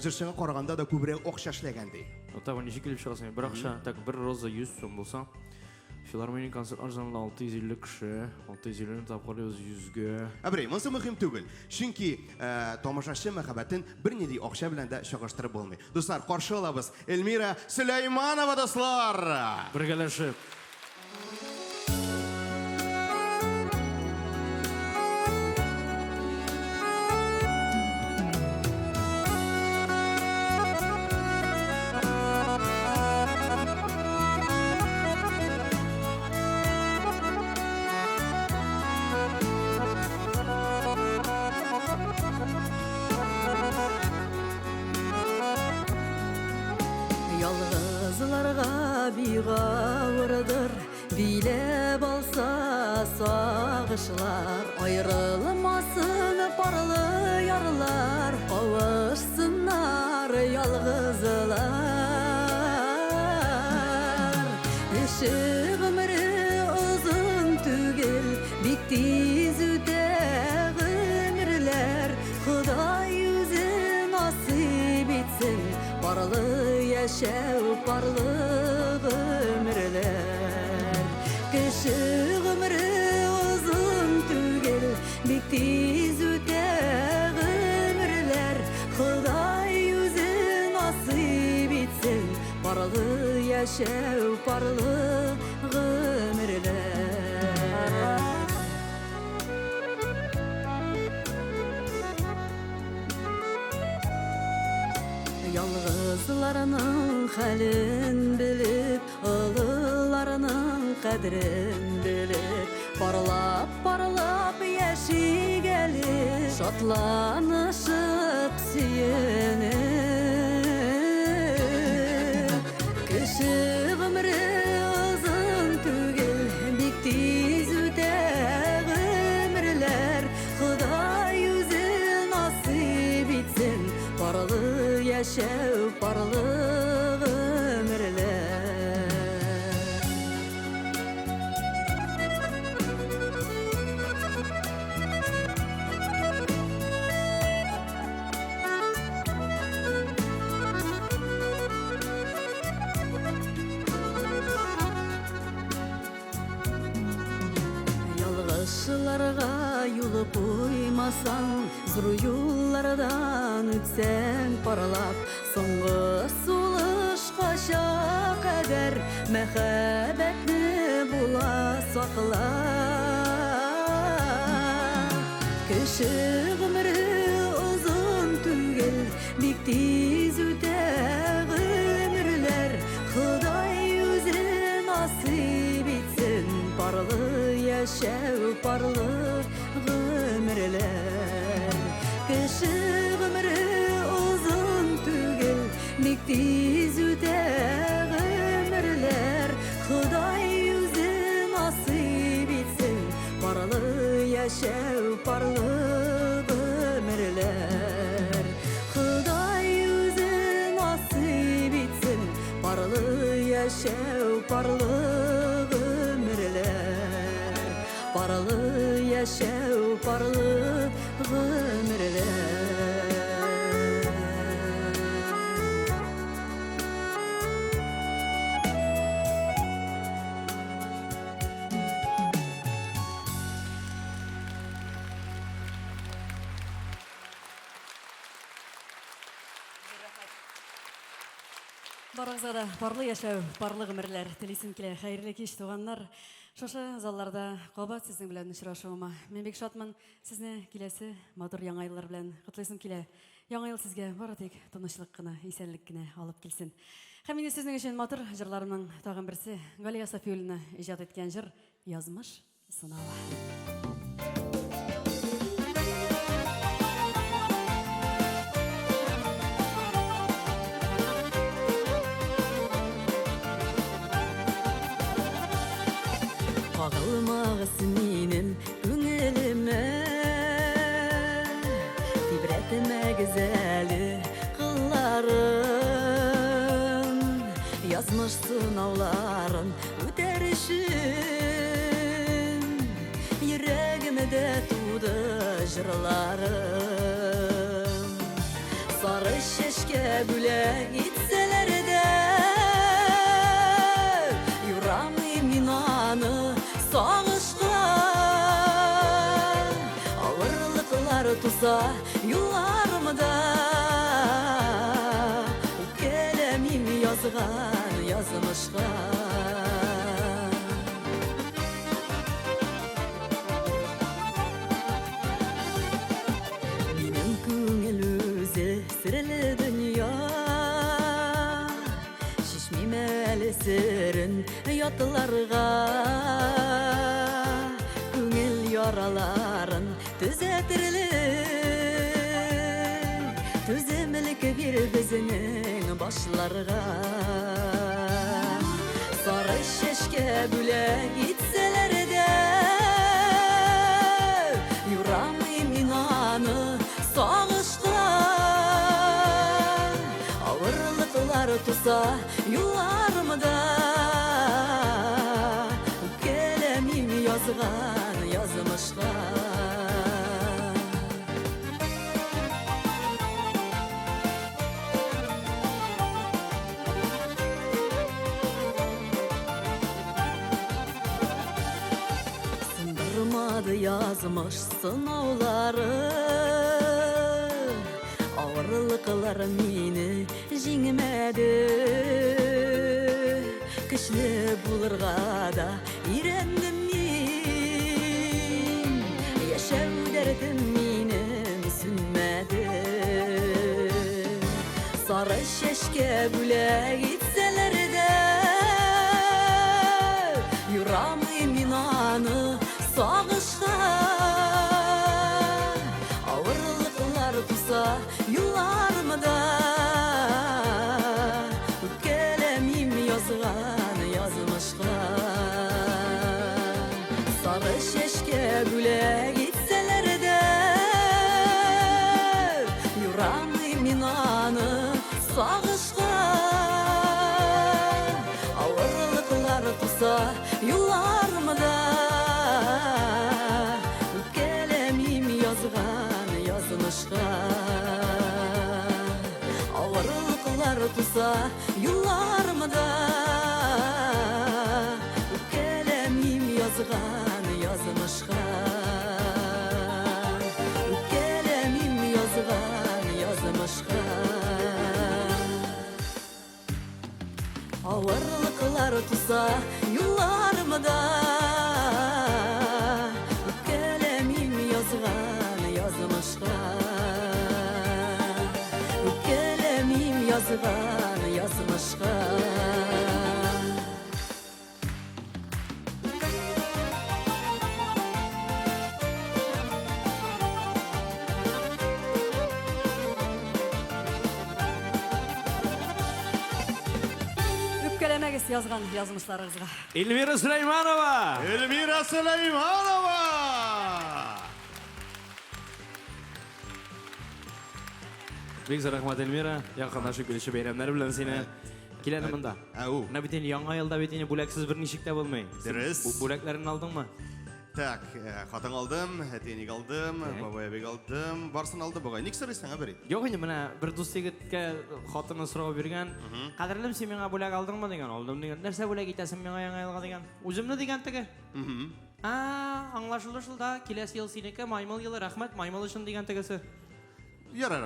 jirshini qaraganda da ko'proq o'xshashlagandi. Ota nechta kelib chiqasan? Bir oqsha tak bir roza 100 so'm bo'lsa, filarmoniya konsert arzonli 650 kishi, 650 ni topqirimiz 100 ga. Abrim, bunisi muhim tugul. Chunki tomoshachi muhabbatin bir necha oqsha bilan da shog'ishtirib bo'lmaydi. Do'stlar, qarshi olamiz Elmira Sulaymanova do'stlar. Birgalashib Yalğızlarga biğavırdır, bilep alsa sağışlar. Ayrılmasın parlı yarlar, kavuşsunlar yalğızlar. Eşi ömrü uzun tügel, bik tiz üter ömürler. Xuday yüzü nasip etsin, parlı yaşav, parlı ömürler. Kişi ömrü uzun tügel, bik tiz üter ömürler. Xuday yüzü nasip etsin, parlı yaşav, parlı ömürler. Yalğızlarının halin bilip, ılılarının kadrin bilip, parlap parlap yaşigelir, şatlanışıp süyünür. Kişi ömrü uzun tügel, bik tiz üter ömürler. Xuday yüzü nasip etsin, parlı yaşav, parlı ömürler. Yalğışlarga yulup uymasan, zor yollardan ötsen paralap, soңғы сулышқаша қадар мәхәббәтне була сақла. Кеше гомре узун түгел, бик тиз үтә гомерләр. Худай үзе насип итсен, парлы яшәү, парлы гомерләр. Кеше гомре uzun tügel, bik tiz üte ömürler. Xuday yüzü nasip etsin, parlı yaşav, parlı ömürler. Xuday yüzü nasip etsin, parlı yaşav, parlı ömürler. Parlı yaşav, parlı ömürler. Барыңызға да барлы яшәү, барлы гомерләр телисем килә. Хәерле кич, туганнар. Шушы залларда кабат сезнең белән очрашуыма мен бик шатмын. Сезне киләсе матур яңа еллар белән котлыйсым килә. Яңа ел сезгә бары тик тынычлык кына, исәнлек кенә алып килсен. Һәм инде сезнең өчен матур җырларымның тагын берсе Галия Сафиуллина иҗат иткән җыр «Язмыш сынавы». Kağılmağız minin günelime, tibretime güzeli kıllarım. Yazmış sınavların öterişin, yüreğimde tuğdu jırlarım. Sarı şeşke güle gitseler de, yüreğim inanı sağışqa. Ağırlıklar tusa yollarımda, kelemim yazgan yazmışqa. Benim көңіл өзі сірлі dünya, шешмейм әлі сірін ятыларға. Көңіл яраларын түзетірлік, төземлік бір бізінің başlarga Sarı şeşke büle gitseler de Yüreğim inanı sağışta Ağırlıklar tusa yollarımda Kelemim yazgan yazmışga Sındırmadı yazmış sınavları Ağırlıklar meni jingmedi Kışlı bulurga da irendim men Yaşav derdim menim sünmedi Sarı şeşke büle gitseler de Yüreğim inanı sağışga Ağırlıklar tusa yollarımda Kelemim yazgan yazmışga Sarı şeşke büle gitseler de Yüreğim inanı sağışga Ağırlıklar tusa yollarımda Kelemim yazgan yazmışga Ağırlıklar tusa yollarımda Kelemim yazgan yazmışga Kelemim yazgan yazmışga Ağırlıklar tusa yollarımda Kelemim yazgan yazmışga Kelemim yazgan yazmışga Öpkelemegis yazgan yazmışlarınızga. Elmira Süleymanova. Elmira Süleymanova. Bek rahmat Elmira. Yaqinlashib kelishi bayramlari bilan seni kelanimda. Au. Ana bitin yangi yilda bitin bo'laksiz bir nishikda bo'lmay. Dürüst. Bu bo'laklarini oldingmi? Так, хатын алдым, әтеник алдым, бабай бек алдым, барсын алды бугай. Ник сорыйсың, бери? Yo'q endi mana bir do'st yigitga xotini so'rab bergan. Qadrlim sen menga bo'lak oldingmi degan. Oldim degan. Narsa bo'lak aytasan menga yangi yilga degan. O'zimni degan tigi. Ha, anglashildi shulda. Kelasi yil seniki, maymul yili rahmat, maymul uchun degan tigisi. Ярар.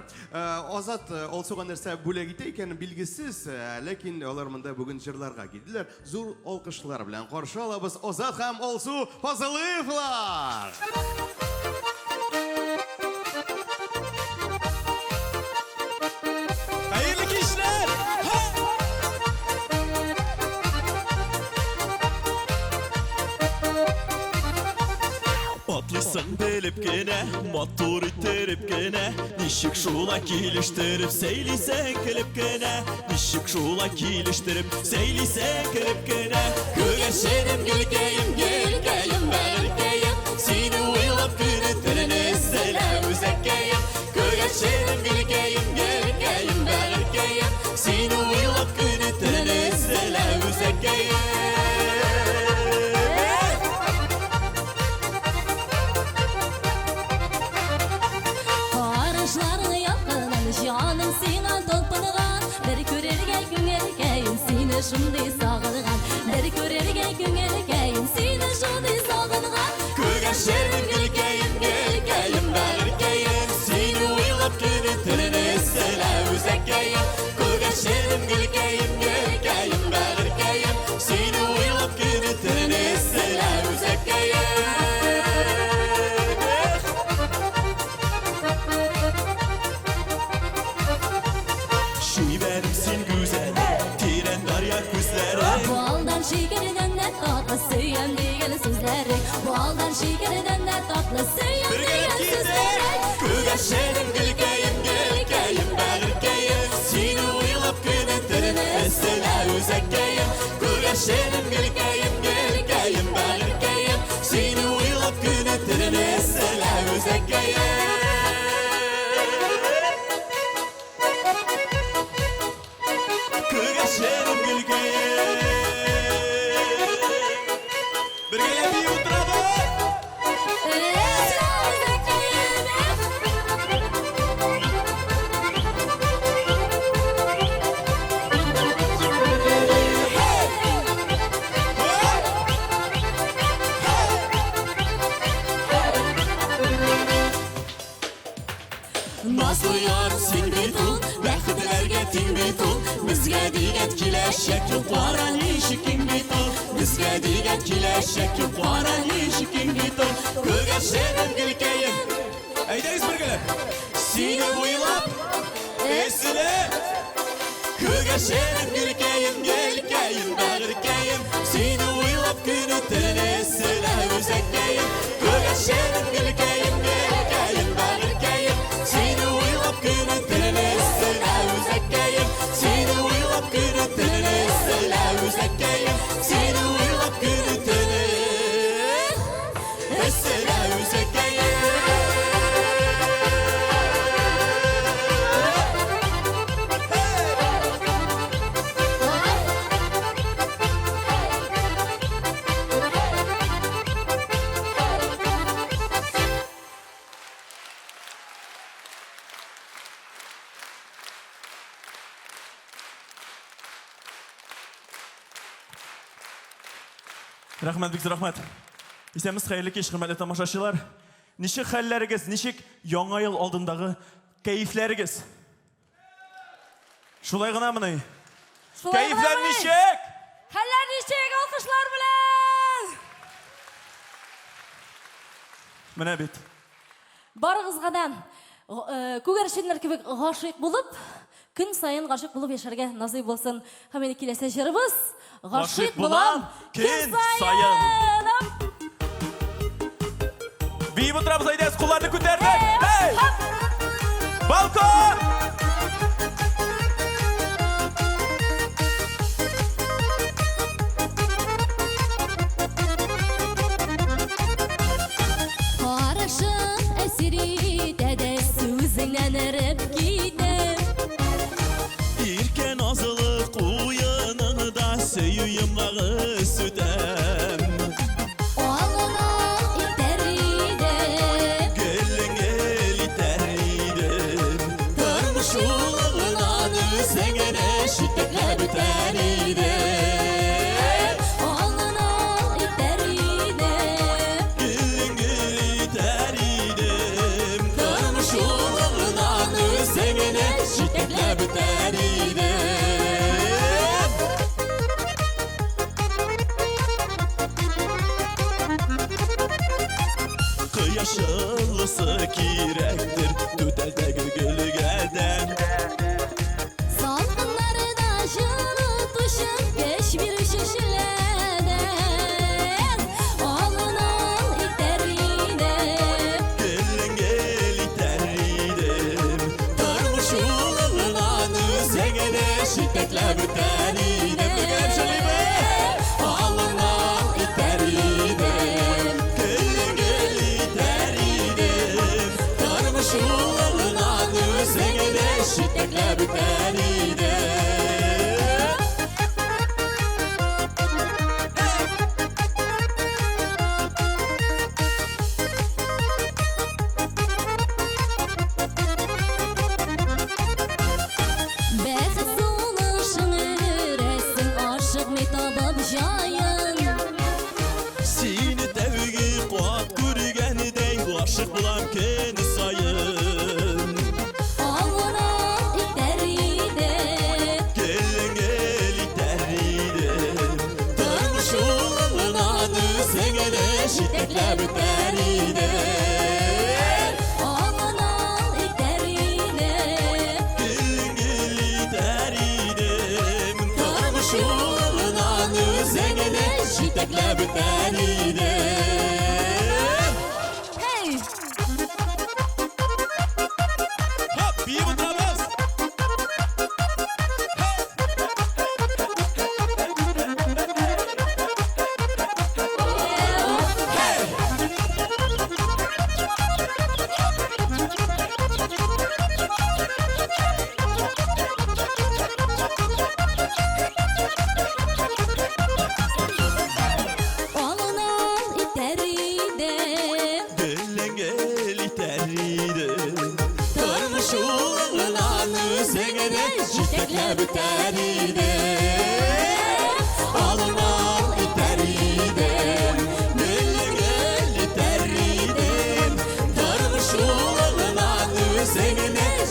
Азат ол соған нәрсе бүләк ите икән билгесез, ләкин алар монда бүген җырларга килделәр. Зур алкышлар белән каршы алабыз Азат һәм Алсу Фазылыевлар. Hayırlı kişiler. Atlıysan belip gene, motor iterip gene Nişik şula kiliştirip, seylisen kelip gene Nişik şula kiliştirip, seylisen kelip gene Göğerşenim gülgeyim, gülgeyim ben ülkeyim Seni uylap günü telini selam üzekeyim Göğerşenim gülgeyim, gülgeyim ben ülkeyim Seni uylap günü telini selam üzekeyim Canım sine tolpınıgan Bir körerge güngergeyim Sine şunday sağılgan Bir körerge güngergeyim Sine şunday sağılgan Göğerşenim gülgeyim, gülgeyim ben ülkeyim Seni uylap günü telini selam üzekeyim Göğerşenim gülgeyim, gülgeyim ben ülkeyim Seni uylap günü telini selam üzekeyim Şiverimsin güzel, tren darya gözleri Bu aldan şekerden ne tatlı Söyleyen diyen sözleri Bu aldan şekerden ne tatlı Söyleyen diyen sözleri Göğerşenim gülgeyim, gülgeyim ben ülkeyim Seni uylap günü Kögeşenim gülkeyim, gülkeyim, bağırkeyim. Seni uylap günü tırını sele özekeyim. Kögeşenim gülkeyim. Birgeye bir oturalım. Nazlı yar sen betul, bəxtlərgə tin betul. Bizgə digət kiləşək yox, qara eşikin betul. Bizgə digət kiləşək yox, qara eşikin betul. Kögəşenim gülkəyim. Әйдәгіз біргіліп. Seni uylap, esile. Kögəşenim gülkəyim, gülkəyim, bağırkəyim. Seni uylap günü tene esile özəkəyim. Kögəşenim gülkəyim, gülkəyim, bağırkəyim. Seni uylap günü tene esile özəkəyim. Seni uylap günü tene esile özəkəyim. Seni uylap günü tene esile özəkəyim. Рахмет, бик рахмет. Исәмез хәерле кич, хөрмәтле тамашачылар. Ничек хәлләрегез, ничек яңа ел алдындагы кәефләрегез? Шулай гынамыни? Кәефләр ничек? Хәлләр ничек, алкышлар белән? Менә бит. Барыгызгадан күгәрченнәр кебек гашыйк булып, көн сайын гашык булып яшәргә насыйп булсын. Һәм инде киләсе җырыбыз гашык булам көн сайын. Бейіп отырамыз, айдайыз, құларды көтердік. Балкон! Қарашың әсері дәді сөзіңнен әріп кейдім. Иркен азылық уйыныңда сөйім ағы сүтем. Алынан итер идім. Гөлің ел итер идім. Тұрмыш улығынан өзіңіне шитеклеп үтер идім. Алынан итер идім. Gülün gül iter idim. Durmuş ulağından özengine şitekle biter idim. Kıyaşılısı kirektir tüteldeki gülgeden. Salgınları da jırıtışın beş bir şişilerden. Alından iter idім. Gülün gül iter idim. Durmuş ulağından özengine şitekle biter idim. Gülüm şöyle alından iter idim. Gülün gül iter idim. Durmuş ulağından özengine şitekle biter idim. Бәхет солышың өресің, ашық метабып жайын. Seni tevgi kuat görgənidey aşık bulam keni sayın. Alından iter idім. Gelin gel iter idim. Durmuş ulağından özengine şitekle biter idim. Alından iter idім. Gelin gel iter idim. Durmuş ulağından özengine şitekle biter idim. Hey! Hop, bir oturalım.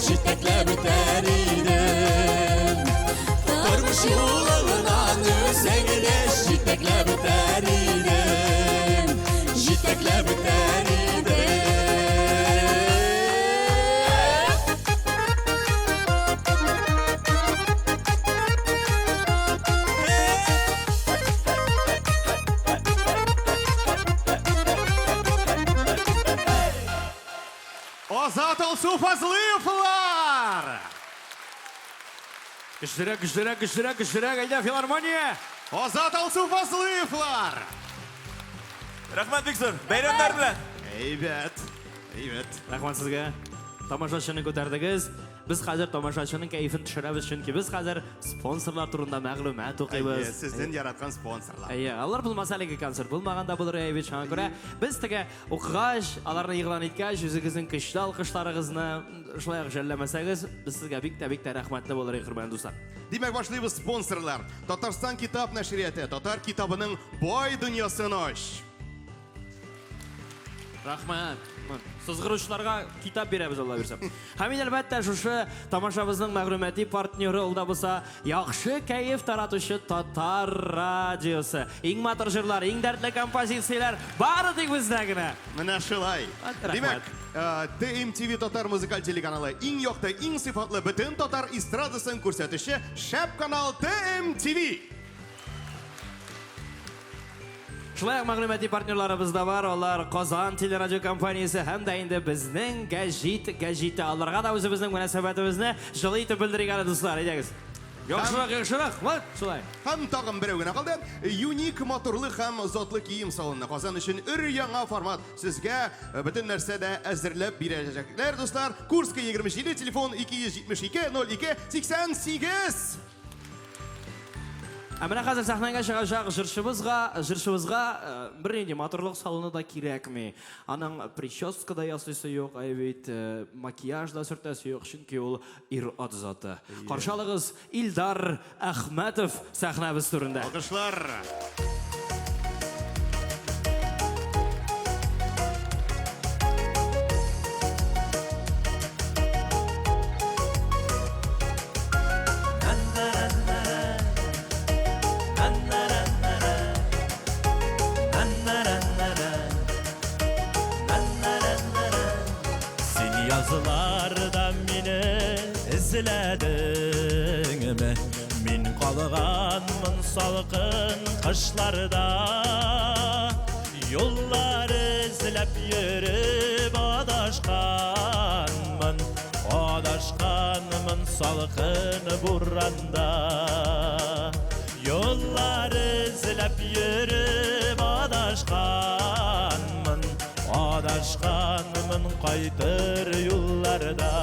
jiteklep biter idim. Durmuş yolundan özengine jiteklep biter idim. Jiteklep biter idim. Ozat Olsu Fazlıyevlar. Güçlürek, ayda filarmoniya. Ozat Olsu Fazlıyevlar. Rahmat Виктор, bayramlar bilan. Evet. Rahmat sizga. Tomoshabini ko'tardingiz. Biz hozir tomoshabchining kayfini tushiramiz chunki biz hozir sponsorlar turida ma'lumot o'qiymiz. Sizden yaratgan sponsorlar. Allar bilmasaligi konsert bo'lmaganda bo'laveradi shunga ko'ra biz taga o'qig'ach, ularni yig'lan etgach, o'zingizning kuchli olqishlaringizni shular jallamasangiz, biz sizga bitta rahmatli bo'larik hurmatli do'stlar. Demek başlayımız sponsorlar. Tatarstan Kitap Neşriyeti, Tatar kitabının boy dünyasını aç. Rahmat. Sizg'iruvchilarga kitob beramiz Alloh bersa. Hamid albatta shu tomoshabimizning mag'lumiyati partnyeri olda bo'lsa, yaxshi kayf taratuvchi Tatar radiosi. Eng motor jurlar, eng dardli kompozitsiyalar bari bizdagina. Mana shulay. Demek Rahmat. TMTV Tatar muzikal teлеканалы eng yoqda eng sifatli butun Tatar estradasin ko'rsatishi Shap kanal TMTV. Shulay mag'lumiyati partnerlarimizda bor. Ular Qozon teleradio kompaniyasi hamda endi bizning gazeta. Ularga da o'zimizning munosabatimizni jilli etib bildirgan do'stlar, aytamiz. Yaxshiroq. Voy, shulay. Ham tag'in bir o'g'ina qoldi. Unik motorli ham zotli kiyim saloni Qozon uchun ur-yangi format sizga butun narsada azirlab berajaklar do'stlar. Kurska 27, telefon 272 02 88. Amina hozir sahnaga chiqajak jirshimizga birinchi motorliq saloni da kerakmi? Aning прическада ясыйсы yo'q, ayvit makiyajda sürtasi yo'q, chunki ul ir-ot zoti. Qarshilig'iz Ildar Ahmatov sahnamiz turunda. Alqishlar. Yazılarda meni izledin mi? Min kalganmın salkın kışlarda. Yollar izlep yürüp adaşkanmın salkın buranda. Yollar izlep yürüp adaşkanmın kaydır yollarda.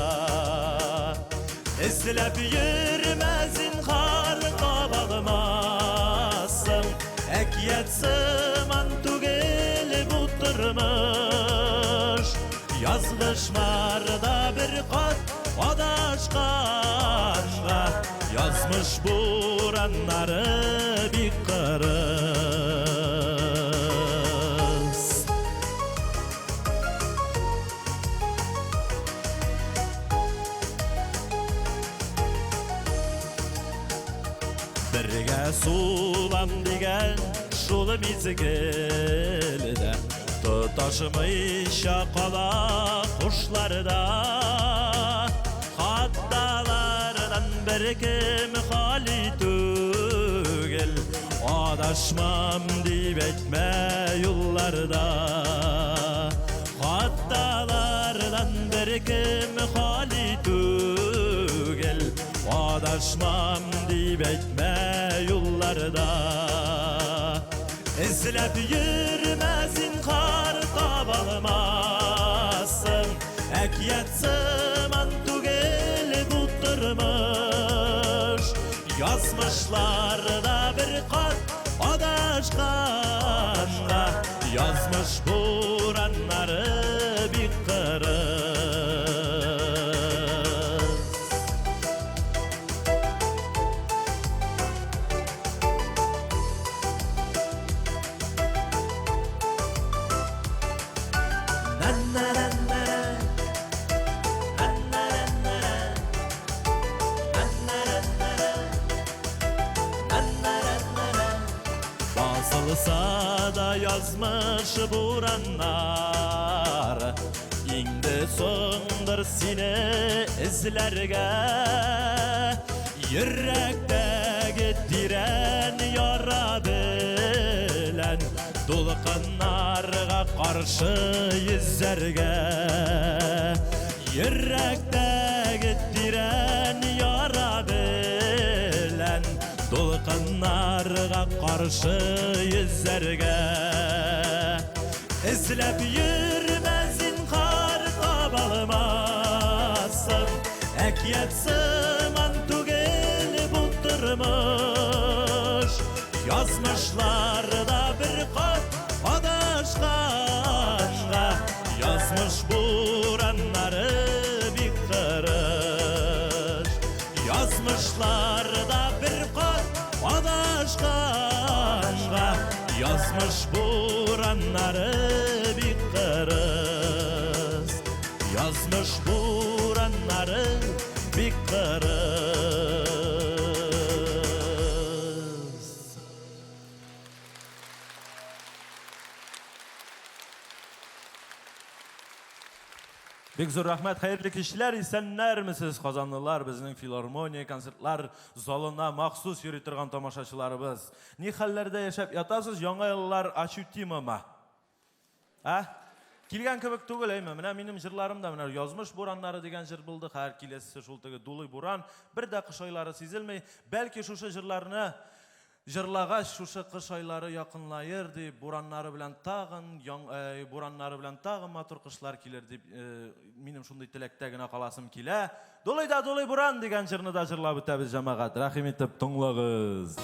İzlep yürümezin kar kabalmasın. Ekiyet sıman tugel buturmuş. Yazmışlarda bir kat adaşkanla. Yazmış buranları bir kırız. Birge sulam digen şulu mizgilde tutaşmış şakala kuşlarda. Hattalardan bir kim hali tügel adaşmam deyip etme yollarda. Hattalardan bir kim hali tügel adaşmam deyip etme yollarda. İzlep yürümezin kar kabalmasın. Ekiyet sıman tugel buturmuş. Yazmışlarda bir kat adaşkanla. Yazmış buranları bir kırız. Olsa da yazmış buranlar İndi sondur seni izlerge Yürekteki diren yara bilen Dulkınlarga karşı yüzlerge Yürekteki diren yara bilen Dulkınlarga karşı yüzlerge İzlep yürmezin kar kabalmasın Ekyet sıman tugel bulturmuş Yazmışlar da bir kat adaşkanğa Yazmış buranları bir kırış Yazmışlar da bir kat adaşkanğa Yazmış buranları bir kırış Yazmış buranları bir kırış Bek zor rahmet, hayırlı kişiler, isenler misiniz kazanlılar bizning filarmoniya konsertlar zalına maxsus yürütürgen tamaşaçılarımız. Ne hallerde yaşap yatasız, yangi yıllar açutayım ama. Ha? Kilgen kebek tugul eymi, mina benim jırlarım da mina yazmış buranları degen jır buldık, her kilesi şultagi dolu buran, bir de kış ayları sezilmey, belki şuşa jırlarını Jırlağa şuşa kış ayları yakınlayır deyip buranları bilen tağın matur kışlar kiler deyip benim şunday tilektegine kalasım kile. Dolay buran degen jırını da jırlap ötəbiz jamagat. Rahim etip tonglağız.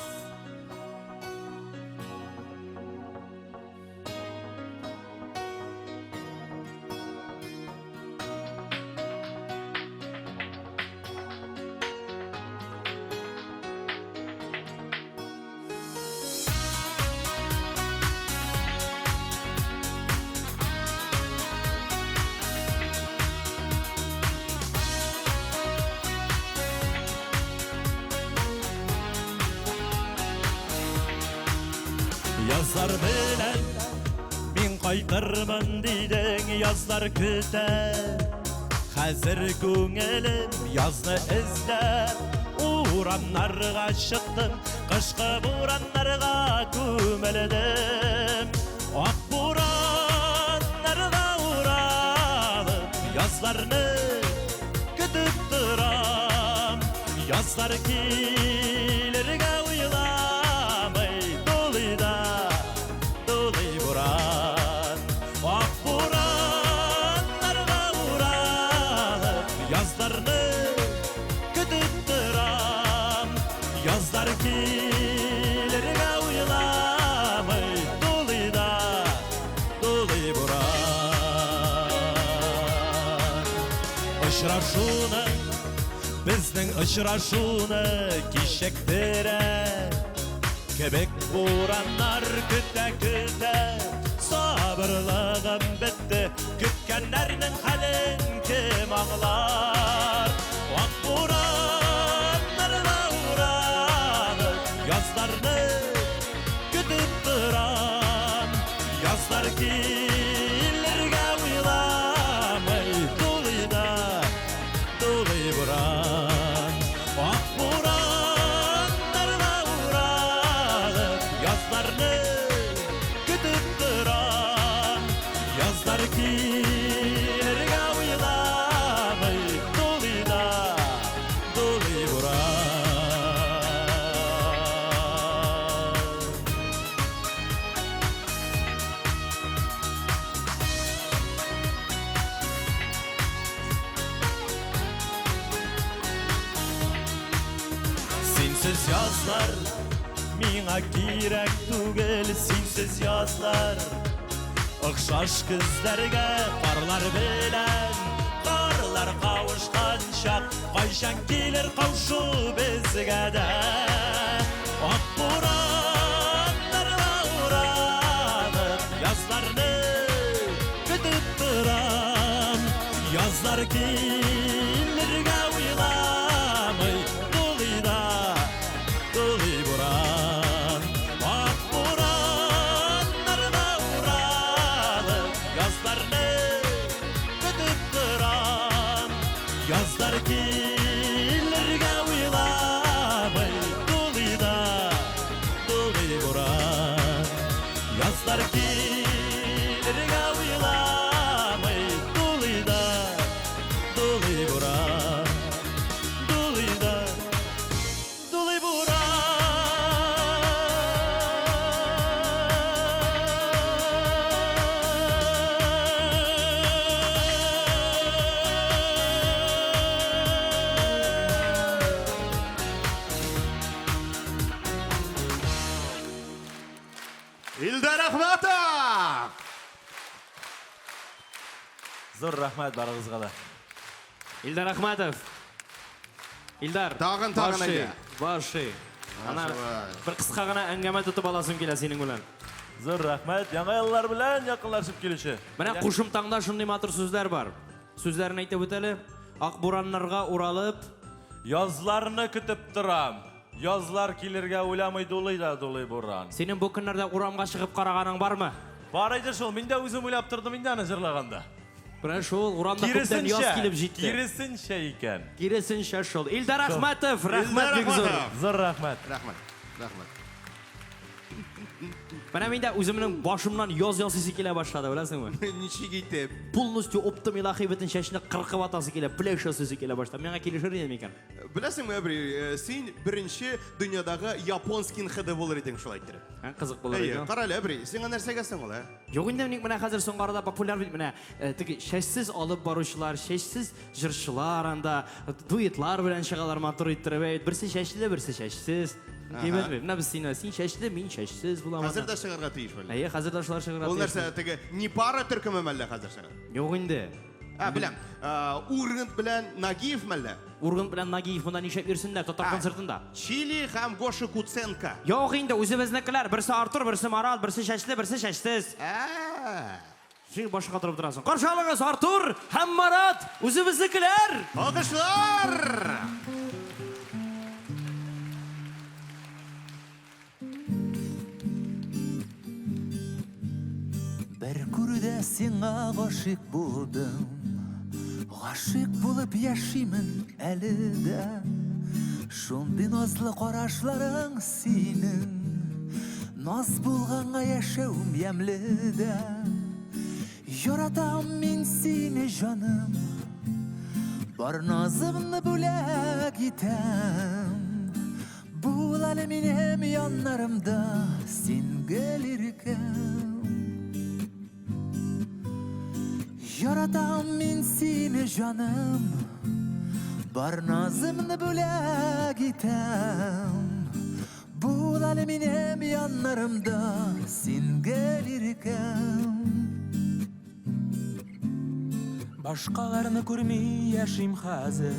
Yazlar bilen min kaytırman diden yazlar küter Hazır көңелім yazны izler Uğranlarga çıktım kışkı buranlarga kömeledim Ak buranlarga uğralıp yazlarını kütüp duram Yazlar kilirge uylamay Dolay buran Ak buranlarga uğralıp yazlarını kütüp duram Yazlar kilirge uylamay Dolay buran Işraşunu bizning ışraşunu kişektere Kebek buranlar küte Sabırlığım bitti Kütkenlerinin halin kim ağlar Ak buranlarla uğranıp Yazlarını kütüp duram Yazlar kilirge uylamay Dolay buran Ak buranlarla uğranıp Yazlarını kütüp duram Yazlar kilirge uylamay Dolay buran Sensiz yazlar Mina kirek tugel sensiz yazlar Okşaş kızlarga karlar bilen Karlar kavuşkan şak Kayşan gelir kavşu bizge de Ak buranlarla uğranıp Yazlarını kütüp duram Yazlar kilirge uylamay Dolay buran Ak buran келерге ойламай долыйда долый боран Язлар келерге ойламай долыйда долый боран долыйда долый Илдар Ахматов! Зор рахмат барыгызга да. Илдар Ахматов. Илдар. Тагын Башы, әле. Башы. Ана Башы. bir кыска гына әңгәмә тотып аласым килә синең белән. Зор рахмат. Яңа еллар белән якынлашып килүче. Менә кушымтаңда шундый матур сүзләр бар. Сүзләрне әйтеп үт әле. Ак бураннарга уралып, Язларны көтеп торам. Язлар килергә уйламый долыйда долый буран. синең бу көннәрдә урамга чыгып караганың бармы? Бар иде шул. Мин дә үзем уйлап тордым инде аны җырлаганда. Менә шул урамда күптән яз килеп җитте. Киресенчә икән. Киресенчә шул. Илдар Ахматов, рәхмәт бик зур. Зор рахмат. Рахмат. Рахмат. Менә миндә үземнең башымнан яз ясыйсы килә башлады, беләсеңме? Ничек итеп? Полностью оптым илаһи бөтен чәчне кыркып атасы килә, плеш ясыйсы килә башлады. Миңа килешер иде микән? Беләсеңме, Әбри, син беренче дөньядагы японский хәдә булыр идең шулай иттереп. Кызык булыр Әйе, иде. кара әле, Әбри, сиңа нәрсәгә соң ул, Юк инде ник менә хәзер соңгы арада популяр бит менә теге чәчсез алып баручылар, чәчсез җырчылар анда дуэтлар белән чыгалар матур иттереп, әйт, берсе чәчле, берсе чәчсез. Кибер, менә без син чәчле, мин чәчсез буламын. Хәзер дә чыгарга тиеш булды. Әйе, хәзер дә шулар чыгарга Ул тиеш. нәрсә теге не пара төркеме мәллә хәзер чыгар? Юк инде. Беләм. Ургант белән Нагиев мәллә? Ургант белән Нагиев монда нишәп йөрсеннәр татар концертында? Чили һәм Гоша Куценко. Юк инде, үзебезнекеләр, берсе Артур, берсе Марат, берсе чәчле, берсе чәчсез. Син башка торып торасың. Каршы алыгыз Артур һәм Марат, үзебезнекеләр. Алкышлар! Бер күрүдә сиңа гашык булдым. Гашык булып яшимен әле дә. Шундый назлы карашларың синең. Наз булганга яшәүм ямле дә. Яратам мин сине җаным. Бар назымны бүләк итәм. Бул әле минем яннарымда син гөлиркәм. Яратам мин сине җаным. Бар назымны бүләк итәм. Бул әле минем яннарымда син гөлиркәм. Башкаларны күрми яшим хәзер.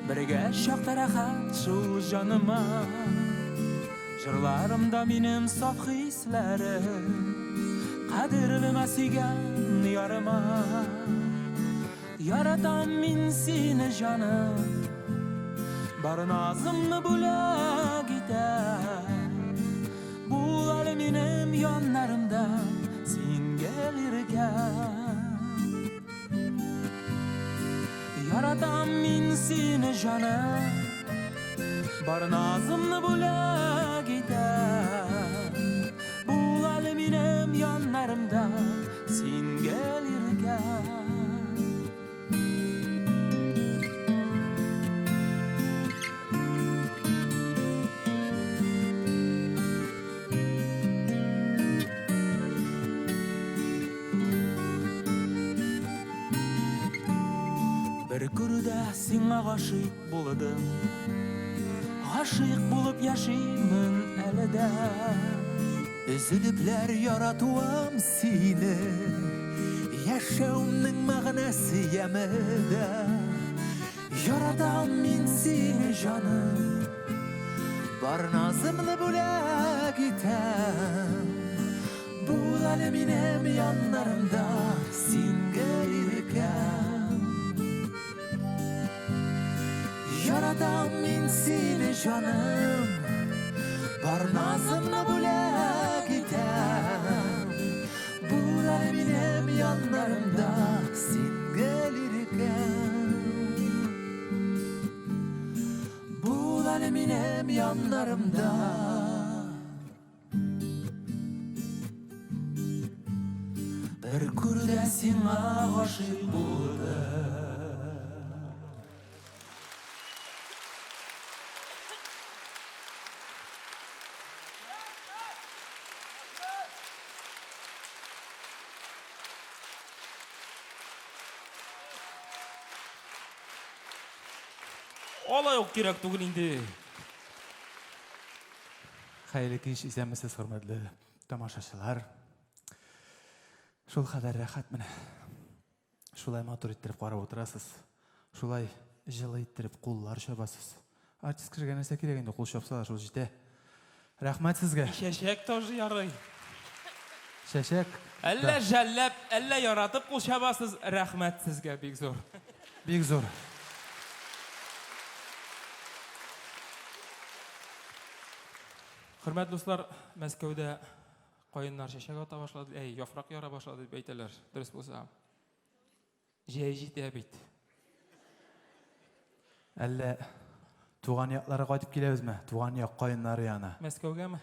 Бергә чакта рәхәт шул җаныма. Җырларымда минем саф хисләрем. Кадерлемә сөйгән ярыма. Яратам мин сине җаным. Бар назымны бүләк итәм. Бул әле минем яннарымда син гөлиркәм. Яратам мин сине җаным. Бар назымны бүләк итәм. Бул әле минем яннарымда син гөлиркәм. Бер күрүдә сиңа гашык булдым. Гашык булып яшимен әле дә. Üzülüpler yaratуым сине. Яшәүмнең мәгънәсе ямәдә. Яратам мин сине җаным. Бар назымны бүләк итәм. Бул әле минем яннарымда син гөлиркәм. Яратам мин сине җаным. Бар назымны бүләк итәм. Бул әле минем яннарымда син гөлиркәм. benim yanlarımda. Bir kurda sina aşık buldu. Olay yok gerek tugul indi. Hayırlı kış izlemesiz hürmetli tamaşaçılar. Şol kadar rahat mene. Şulay motor ittirip qarab oturasız. Şulay жылы ittirip қоллар шабасыз. Артист кірген нәрсе керек енді қол шапсалар шол жете. Рахмат сізге. Şeşek тоже yarый. Шәшек. Әллә жәлләп, әллә яратып кул чабасыз. Рәхмәт сезгә бик зор. Бик зор. Hürmetli dostlar, Мәскәүдә кайыннар чәчәк ата башлады, яфрак яра башлады дип әйтәләр. Дөрес булса. Җәй җитә бит. Әллә туган яклары кайтып киләбезме? Туган як кайыннары яна. Мәскәүгәме?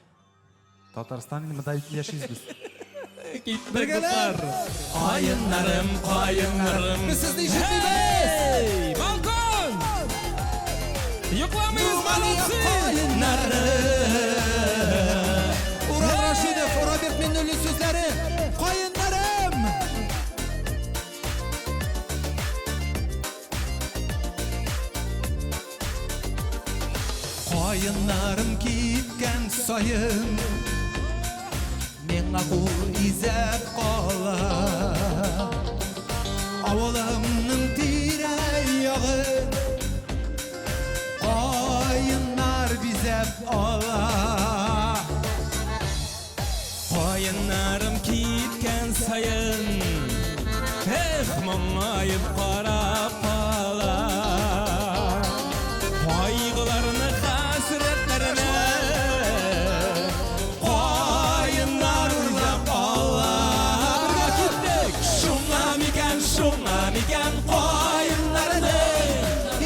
Татарстан инде монда яшибез без. Бергәләр. Кайыннарым, кайыннарым. Biz sizni ишетмибез. Балкон! Йокламыйбыз, Урал Рашидов, Роберт Миннуллин сүзләре. Кайыннарым! Кайыннарым киткән сайын миңа кул изәп кала. Авылымның тирә-ягы кайыннар бизәп ала. Кайыннарым киткән сайын моңаеп карап кала. Кайгыларны хәсрәтләрне кайыннар урлап ала. Шуңа микән кайыннарны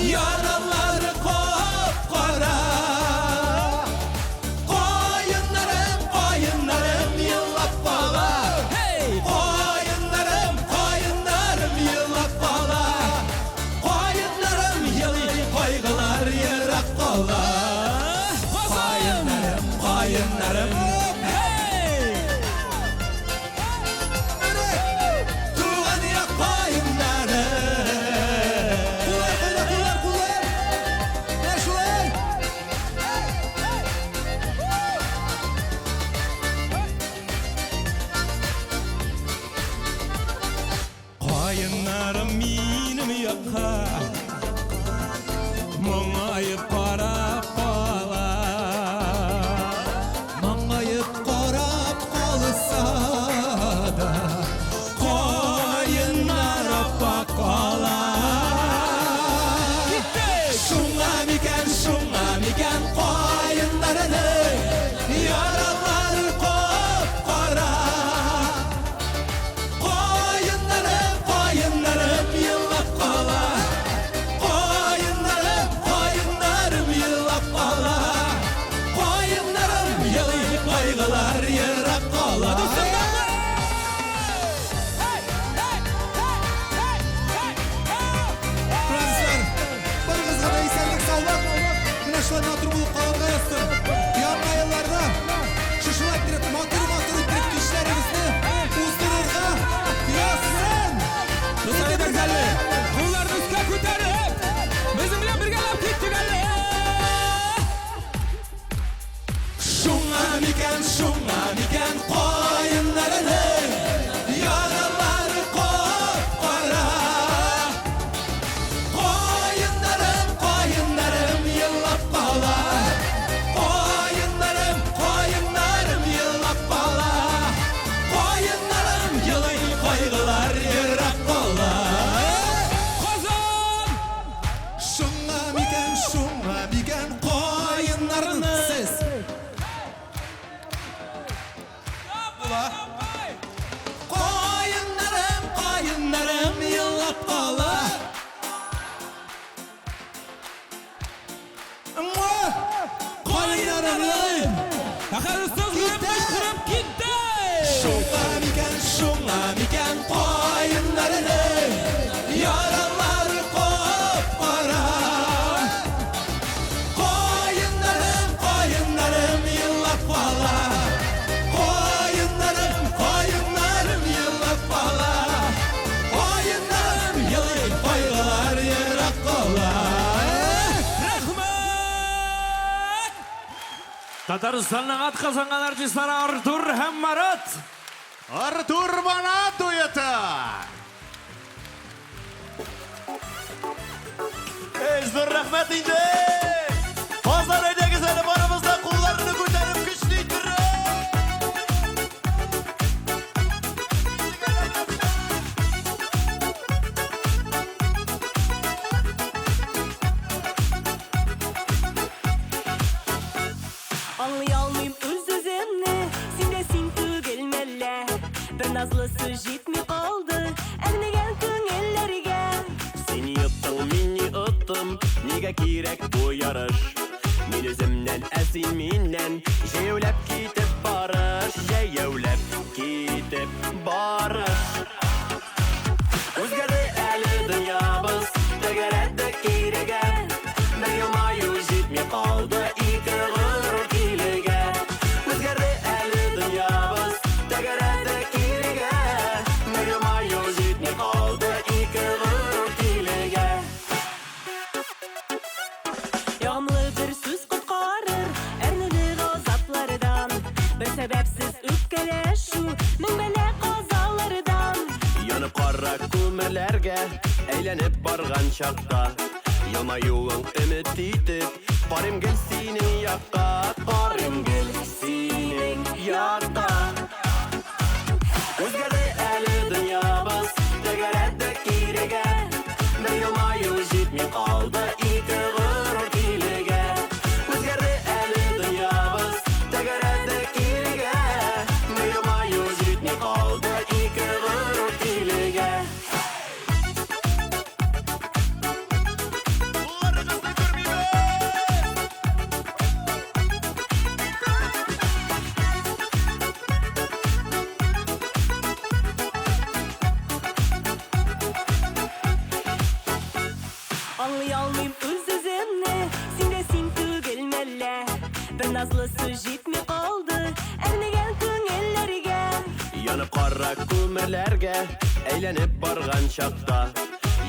яналары кап-кара. Кайыннарым еллап кала. Кайыннарым еллап кала. Кайыннарым елый, кайгылар ерак кала. Кайыннарым туган як кайыннарым. Кайыннарым минем якка моңаеп карап кала. Моңаеп карап калса да Кайыннар аппак кала. Шуңа микән кайыннарның яралары кап-кара. Кайыннарым еллап кала. Кайыннарым еллап кала. Кайыннарым елый, кайгылар ерак кала. Французлар, барыгызга да исәнлек саулык. Менә шулай матур булып калырга язсын. Яңа елларда шушылай иттереп матур иттереп кичләребезне уздырырга язсын. Достар, бергәле. Кулларны үскә күтәреп, безнең белән бергәләп киттек әле. Шуңа микән кайыннарның яралары кап-кара. Кайыннарым еллап кала. Кайыннарым еллап кала. Кайыннарым елый, кайгылар ерак кала. Казан! Шуңа микән кайыннарның сез. Şuna miken koyunlarını yaralar kopara. Koyunlarım yıllat bala. Koyunlarım yıllat bala. Koyunlarım yıllat koygalar yırak kola. Татарстанның атқазанған артистлары Артур һәм Марат. Артур Марат дуэты. Zor rəhmət indi. Pazar edəgiz əli baramızda qollarını götərib güclü itirib. Anlayalmayım öz-özümni, sindesin tügelmelle. Bir nazlısı jitmi kaldı, ermegen köngelleriga. Seni yıttın, meni ıttım, nega kirek bu yarış? Men özümden əsil mindən, jeyevlep kitip barış, jeyevlep kitip barış. Özgərdi əli dünyamız, təgərəddi kirege. Bir yılmayı jitmi kaldı, iki gırur kilige. Özgərdi əli dünyamız, təgərəddi kirege. Bir yılmayı jitmi kaldı, iki gırur kilige. Yağmlı bir söz kurtarır, ernili gazaplardan. Bir sebepsiz öpkeleşu, minbele kazalardan. Yanıp qara kömürlərgə, əylənib barğan çaqda. Yılmayuğun ümit itib, barım gel senin yaqqa. Barım gel senin yaqqa. Özgərdi əli dünyamız, təgərəddi kirege. Bir yılmayı jitmi qaldı, iki gırur kilige. Özgərdi əli dünyamız, təgərəddi kirege. Bir yılmayı jitmi qaldı, iki gırur kilige. Anlayalmayım öz-özümni, sindesin tügelmelle. Bir nazlısı jitmi kaldı, ermegen köngelleriga. Yanıp qara kömürlərgə, əylənib barğan çaqda.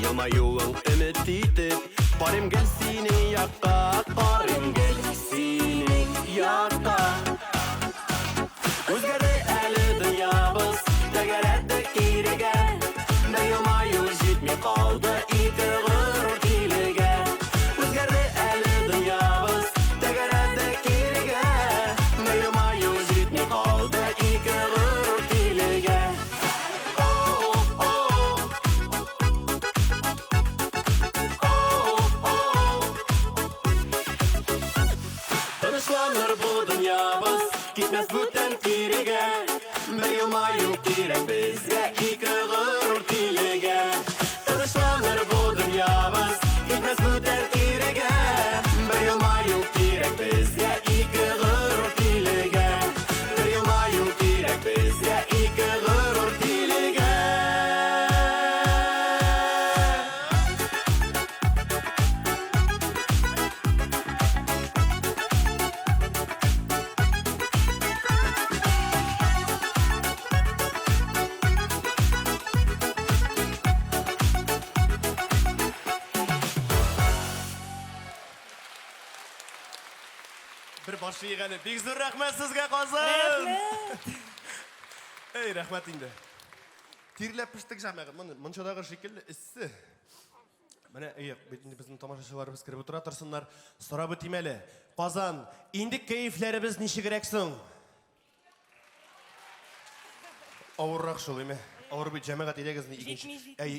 Yılmayuğun ümit itib, barım gel senin yaqqa. Barım gel senin yaqqa. Özgərdi əli dünyamız, təgərəddi kirege. Bir yılmayı jitmi qaldı, iki gırur kilige. Özgərdi əli dünyamız, təgərəddi kirege. Bir yılmayı jitmi qaldı, iki gırur kilige. Tanışlanır bu dünyamız, gitmez bütün kirege. Bir yılmayı kirek bizge, iki gırur kilige. Tanışlanır bu dünyamız, gitmez bütün kirege. Bir yılmayı kirek bizge, iki gırur kilige. Bir yılmayı kirek bizge, iki gırur kilige. Bir başı yığanı. Bek zor rəhmət sizə qazan. Ey rəhmət indi. Tirilep piştik jamağın. Mınçadağı şekilli issi. Mana bizim tamaşaçılarımız kirib otura tursunlar. Sorab ötmeli. Qazan, indi keyiflerimiz nişigreksin? Ağırrak şol eme. Ağır bir cemaat edegizini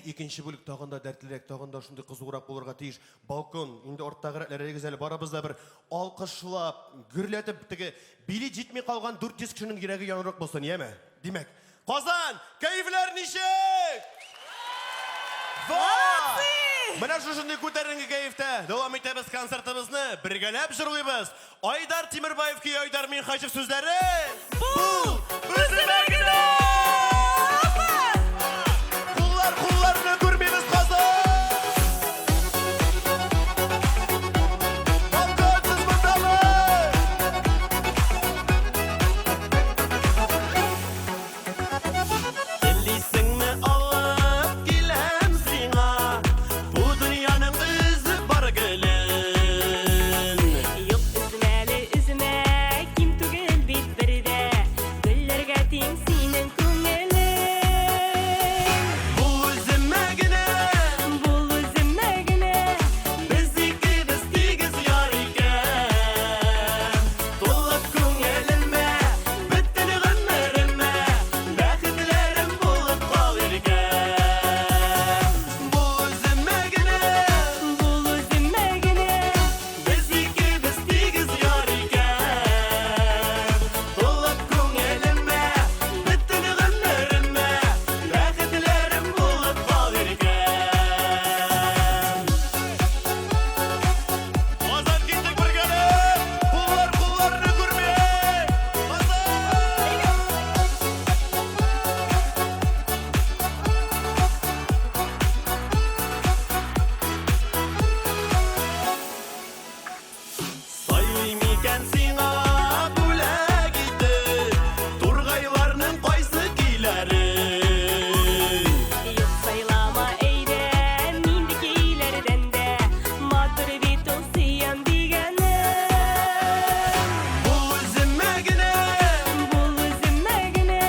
ikinci bölük tağında dertlirek, tağında şunday kızıqırak bolurga tiyiş. Balkon, indi ortağı egizeli barabızda bir alqışlap, gürletip, tigi bili jitmey qalgan 400 kişinin yuragi yanıroq bolsun, yeme? Demek. Qazan, keyifler nişik? Молодцы! Менә шушындай күтәренке кәефтә дәвам итәбез концертыбызны, бергәләп җырлыйбыз. Айдар Тимербаев ки Айдар Минхаҗев сүзләре. Бу безнең генә! Кулларны күрмибез казан. Балконсыз бутамы. Телисеңне алып киләм сиңа. Бу дөньяның үзе бар гөлен. Юк üzme kim түгел бит бердә. Гөлләргә тиң синең күңелең. Бу үземә генә. Без икебез тигез яр икән. Тулып күңелемә, бөтен гомеремә, бәхетләрем булып калыр икән. Бу үземә генә. Без икебез тигез яр икән. Тулып күңелемә, бөтен гомеремә, бәхетләрем булып калыр икән. Казан киттек бергәләп, кулларны күрмәй. Сайлый микән сиңа бүләк итеп, тургайларның кайсы көйләрен? Юк сайлама әйдә, нинди көйләрдән дә, матур бит ул сөйәм дигәне. Бу үземә генә.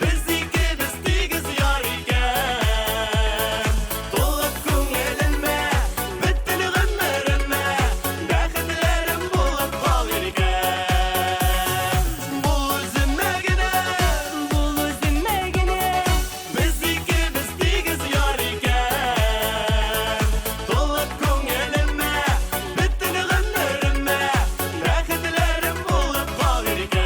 Без икебез тигез яр икән. Тулып күңелемә, бөтен гомеремә, бәхетләрем булып калыр икән. Бу үземә генә. Без икебез тигез яр икән. Тулып күңелемә, бөтен гомеремә, бәхетләрем булып калыр икән.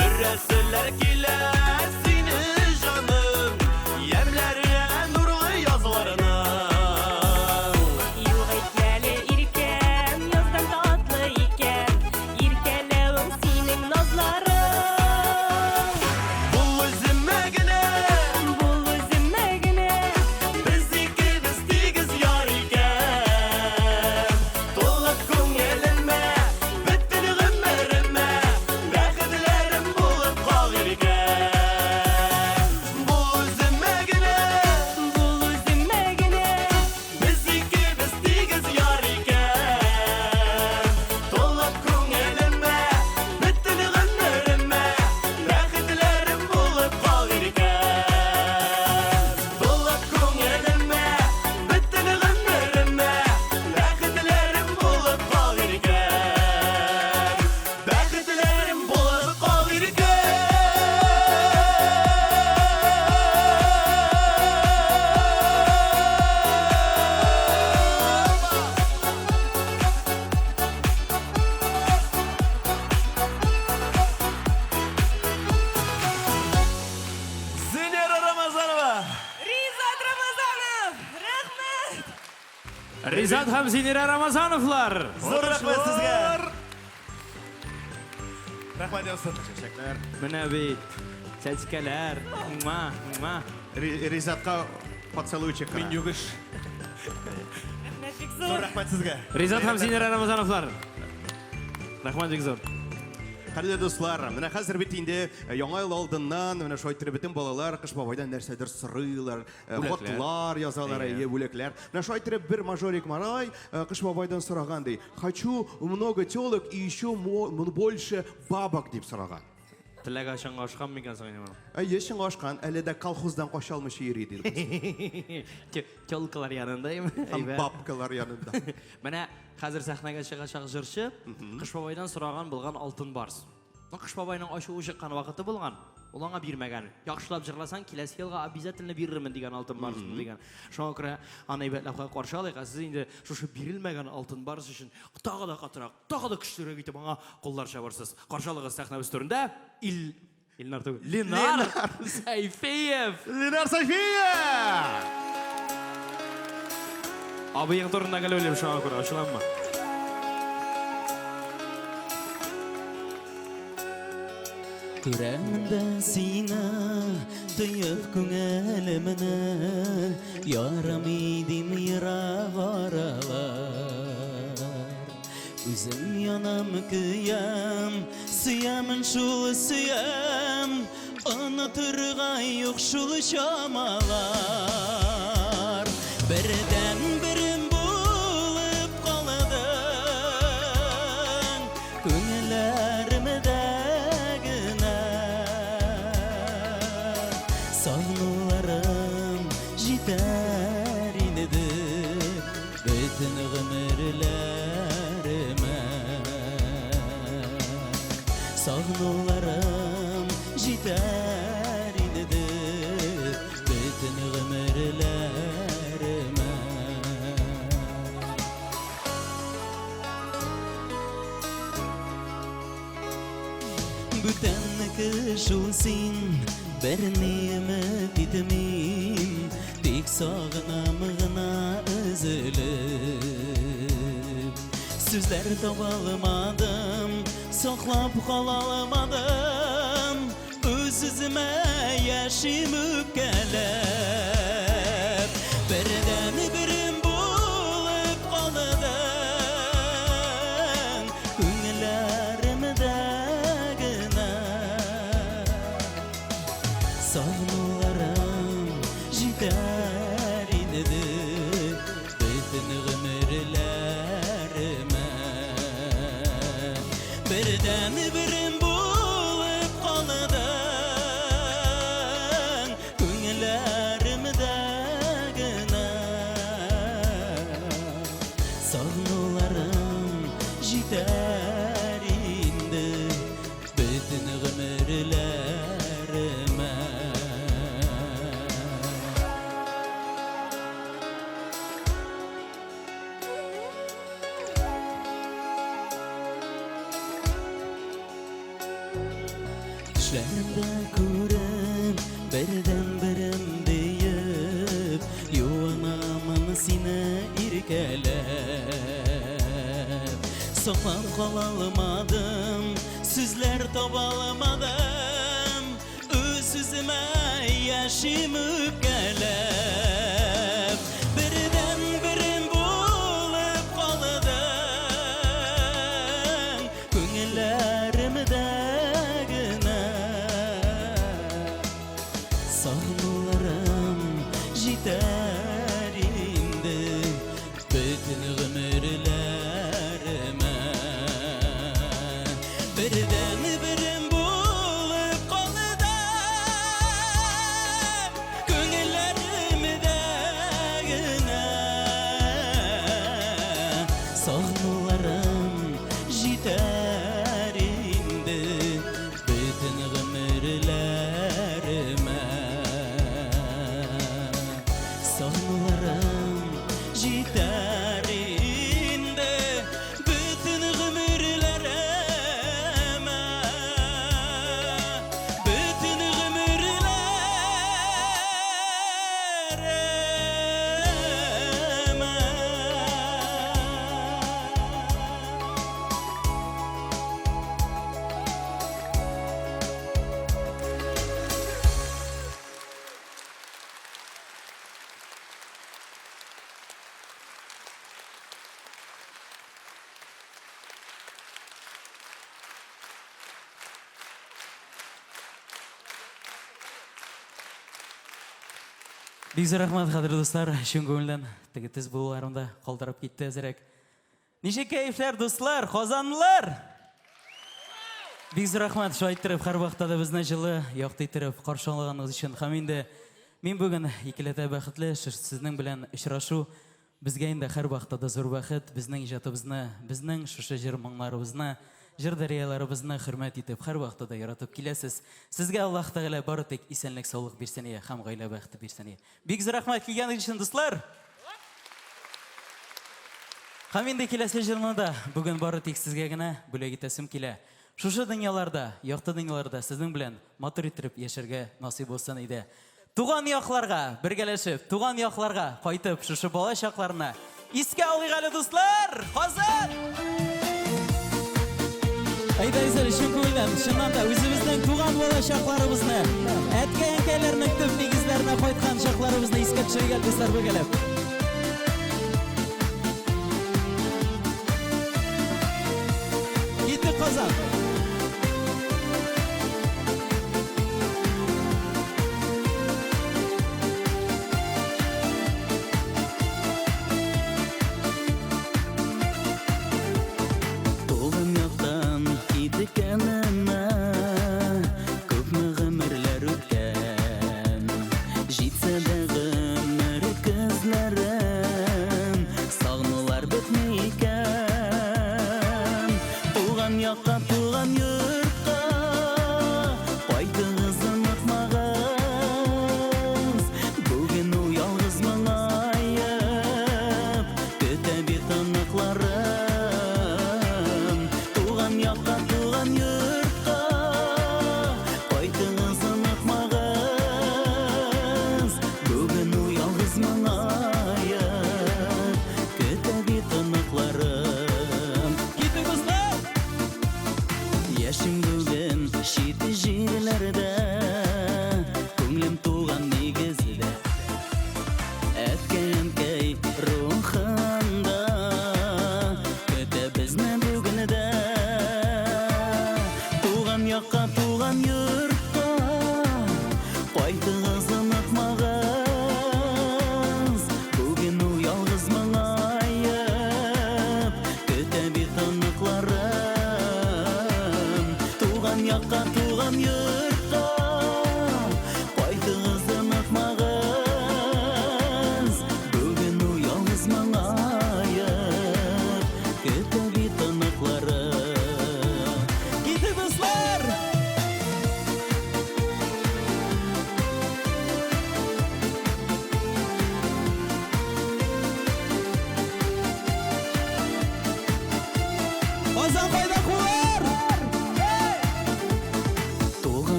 Türəsələr kilə seni canım, yəmlərə nurlu yazlarına. Юк әйтмәле иркәм, яздан татлы икән, иркәләвем синең назларың. Бу үземә генә. Без икебез тигез яр икән. Тулып күңелемә, бөтен гомеремә, бәхетләрем булып калыр икән. Бу үземә генә. Без икебез тигез яр икән. Тулып күңелемә, бөтен гомеремә, бәхетләрем булып калыр икән. Тулып күңелемә, бөтен гомеремә, бәхетләрем булып калыр икән. Бәхетләрем булып калыр икән. Зинера Рамазанова. Ризат Рамазанов, рәхмәт. Ризат һәм Зинера Рамазановлар. Зур рәхмәт сезгә. Рәхмәт яусын. Чәчәкләр. Менә бит. Чәчкәләр. Ризатка поцелуйчик. Мин югыш. Зур рәхмәт сезгә. Ризат һәм Зинера Рамазановлар. Рәхмәт бик зур. Кадерле дуслар, менә хәзер бит инде яңа ел алдыннан менә шулай бөтен балалар Кыш бабайдан нәрсәдер сорыйлар, хатлар язалар, бүләкләр. Менә шулай бер мажорик Марай Кыш бабайдан сораган ди. Хочу много тёлок и еще больше бабок дип сораган. Теләк ашан ашкан микән соң инде моны? Яшен ашкан, әле дә колхоздан кача алмыйча йөри ди. Тёлкалар янындаймы? Бабкалар янында. Менә хәзер сәхнәгә чыгачак җырчы Кыш бабайдан сораган булган алтын барс. Кыш бабайның ачуы чыккан вакыты булган. Олаңа бирмәгән. Яхшылап җырласаң, киләсе елга обязательно бирермен дигән алтын барсын дигән. Шуңа күрә аны әйбәтләп каршы алыйк. Сез инде шушы бирелмәгән алтын барс өчен тагы да катырак, тагы да көчлерәк итеп аңа куллар чабарсыз. Каршы алыгыз сәхнәбез турында Ленар Сайфиев. Ленар Сайфиев! Абыйың турында гел үлем шуңа күрә, ачуланма. Күрәмдә сине, тыйып күңелемне, ярым идем ерак аралар. Үзем янам көям, сөямын шул сөям, онытырга юк шул чамалар. Бердән берем булып калдың, күңелләремдә Sağlılarım җитәр инде бөтен гомерләремә. Sağlılarım җитәр инде бөтен гомерләремә. Бүтәннеке шул син Бернеме ditmim, tek sağınam gına üzülüp. Sözler tabalmadım, saklap kalalmadım, öz-özüme yaşım öpkelep. Birden birim bulup kaldım, günlerimde gına. Sağlılarım җитәр инде бөтен гомерләремә. Бердән берем булып калдың, күңелләремдә гына. Сагынуларым җитәр инде бөтен гомерләремә. Düşlerimde kurem, birden birim deyip, yuvanamın sine irkelep. Saklap kalalmadım, sözler tabalmadım, öz-özüme yaşım öpkelep. Birden birim bulup kaldım, күңелләремдә Sağlılarım җитәр инде бөтен гомерләремә. Бердән берем булып калдым, күңелләремдә гына. Сагынуларым җитәр инде бөтен гомерләремә. Sağlılarım җитәр инде бөтен гомерләремә. Бөтен гомерләремә. Бик зур рәхмәт, кадерле дуслар, чын күңелдән тегетез булуларында калдырып китте әзрәк. Ничек кәефләр, дуслар, казанлылар? Бик зур рәхмәт, шулай иттереп, һәр вакытта да безне җылы, якты иттереп каршы алганыгыз өчен. Һәм инде мин бүген икеләтә бәхетле, сезнең белән очрашу безгә инде һәр вакытта да зур бәхет, безнең иҗатыбызны, безнең шушы җыр моңларыбызны жыр дарияларыбызны хөрмәт итеп, һәр вакытта яратып киләсез. Сезгә Аллаһ Тәгалә бары тик исәнлек, саулык бирсен һәм гаилә бәхете бирсен. Бик зур рәхмәт килгәнегез өчен, дуслар. Һәм инде киләсе җырны да бүген бары тик сезгә генә бүләк итәсем килә. Шушы дөньяларда, якты дөньяларда сезнең белән матур итеп яшәргә насыйп булсын иде. Туган якларга бергәләшеп, туган якларга кайтып, шушы бала чакларына искә алыйк әле, дуслар. Хәзер! Әйдәгез, шул күңелдән, шуннан да үзебезнең туган бала чакларыбызны, әткә-әнкәләрнең төп нигезләренә кайткан чакларыбызны искә төшергән дуслар бергәләп. Китте Казан.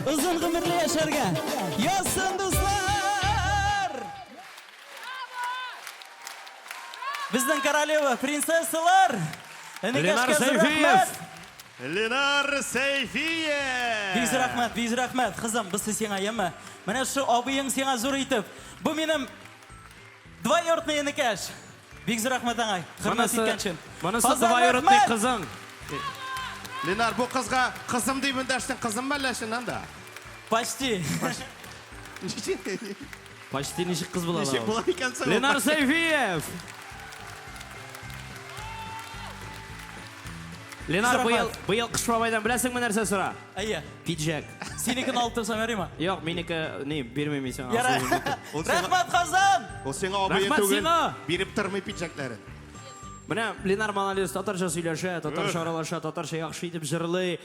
Uzun ömürlü yaşarga. Yazsın dostlar. Bizden Karaleva, prinsessalar. Lenar Seyfiyev. Lenar Seyfiyev. Biz rahmet. Kızım, biz sana yeme. Bana şu abiying sana zor itip. Bu benim двоюродный енекеш. Biz rahmet ağay. Hürmet etken için. Manası двоюродный kızın. Lenar, bu kızga kızım deyip öndersin, kızım mı ləşindən da? Почти. Почти nişik kız bulalım. Nişik bulan ikensin. Lenar Seyfiyev. Lenar, bu yıl kış babaydan biləsin mi нәрсе sıra? Ayya. Pidjak. Senikini altırsam vereyim mi? Yok, meniki ne, vermemeysen. Yara. Rahmat Kazan. O sana abiye tugul, birip tırmay pidjakların. Менә Ленар Маналис татарча сөйләшә, татарча аралаша, татарча яхшы итеп җырлый.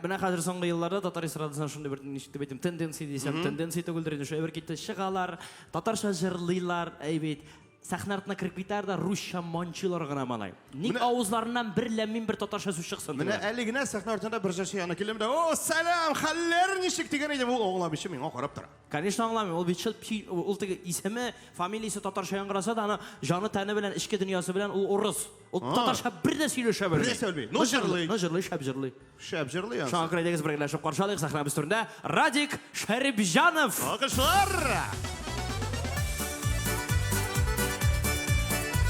Менә хәзер соңгы елларда татар эстрадасына шундый бер ничек дип әйтим, тенденция дисәм, тенденция түгелдер инде. Шулай бер китә чыгалар, татарча җырлыйлар, әйбит. сахна артына кіріп кетер да русша манчылар гына малай. Ник авызларынан бір ләммин бір татарша сүз шықсын. Менә әле генә сахна артында бер җырчы янына килем дә, "О, салам, хәлләр ничек?" дигән иде. Ул аңламыйчы миңа карап тора. Конечно аңламый. Ул бит ул теге исеме, фамилиясе татарша яңгыраса да, аны жаны тәне белән, ичке дөньясы белән ул урыс. Ул татарша бер дә сөйләшә белми. Бер дә сөйләми. Ну җырлый. Ну җырлый, шәп җырлый. Шәп җырлый янсы. Шуңа күрә дигез бергәләшеп каршылыйк сахнабыз түрендә Радик Шәрипҗанов. Алкышлар!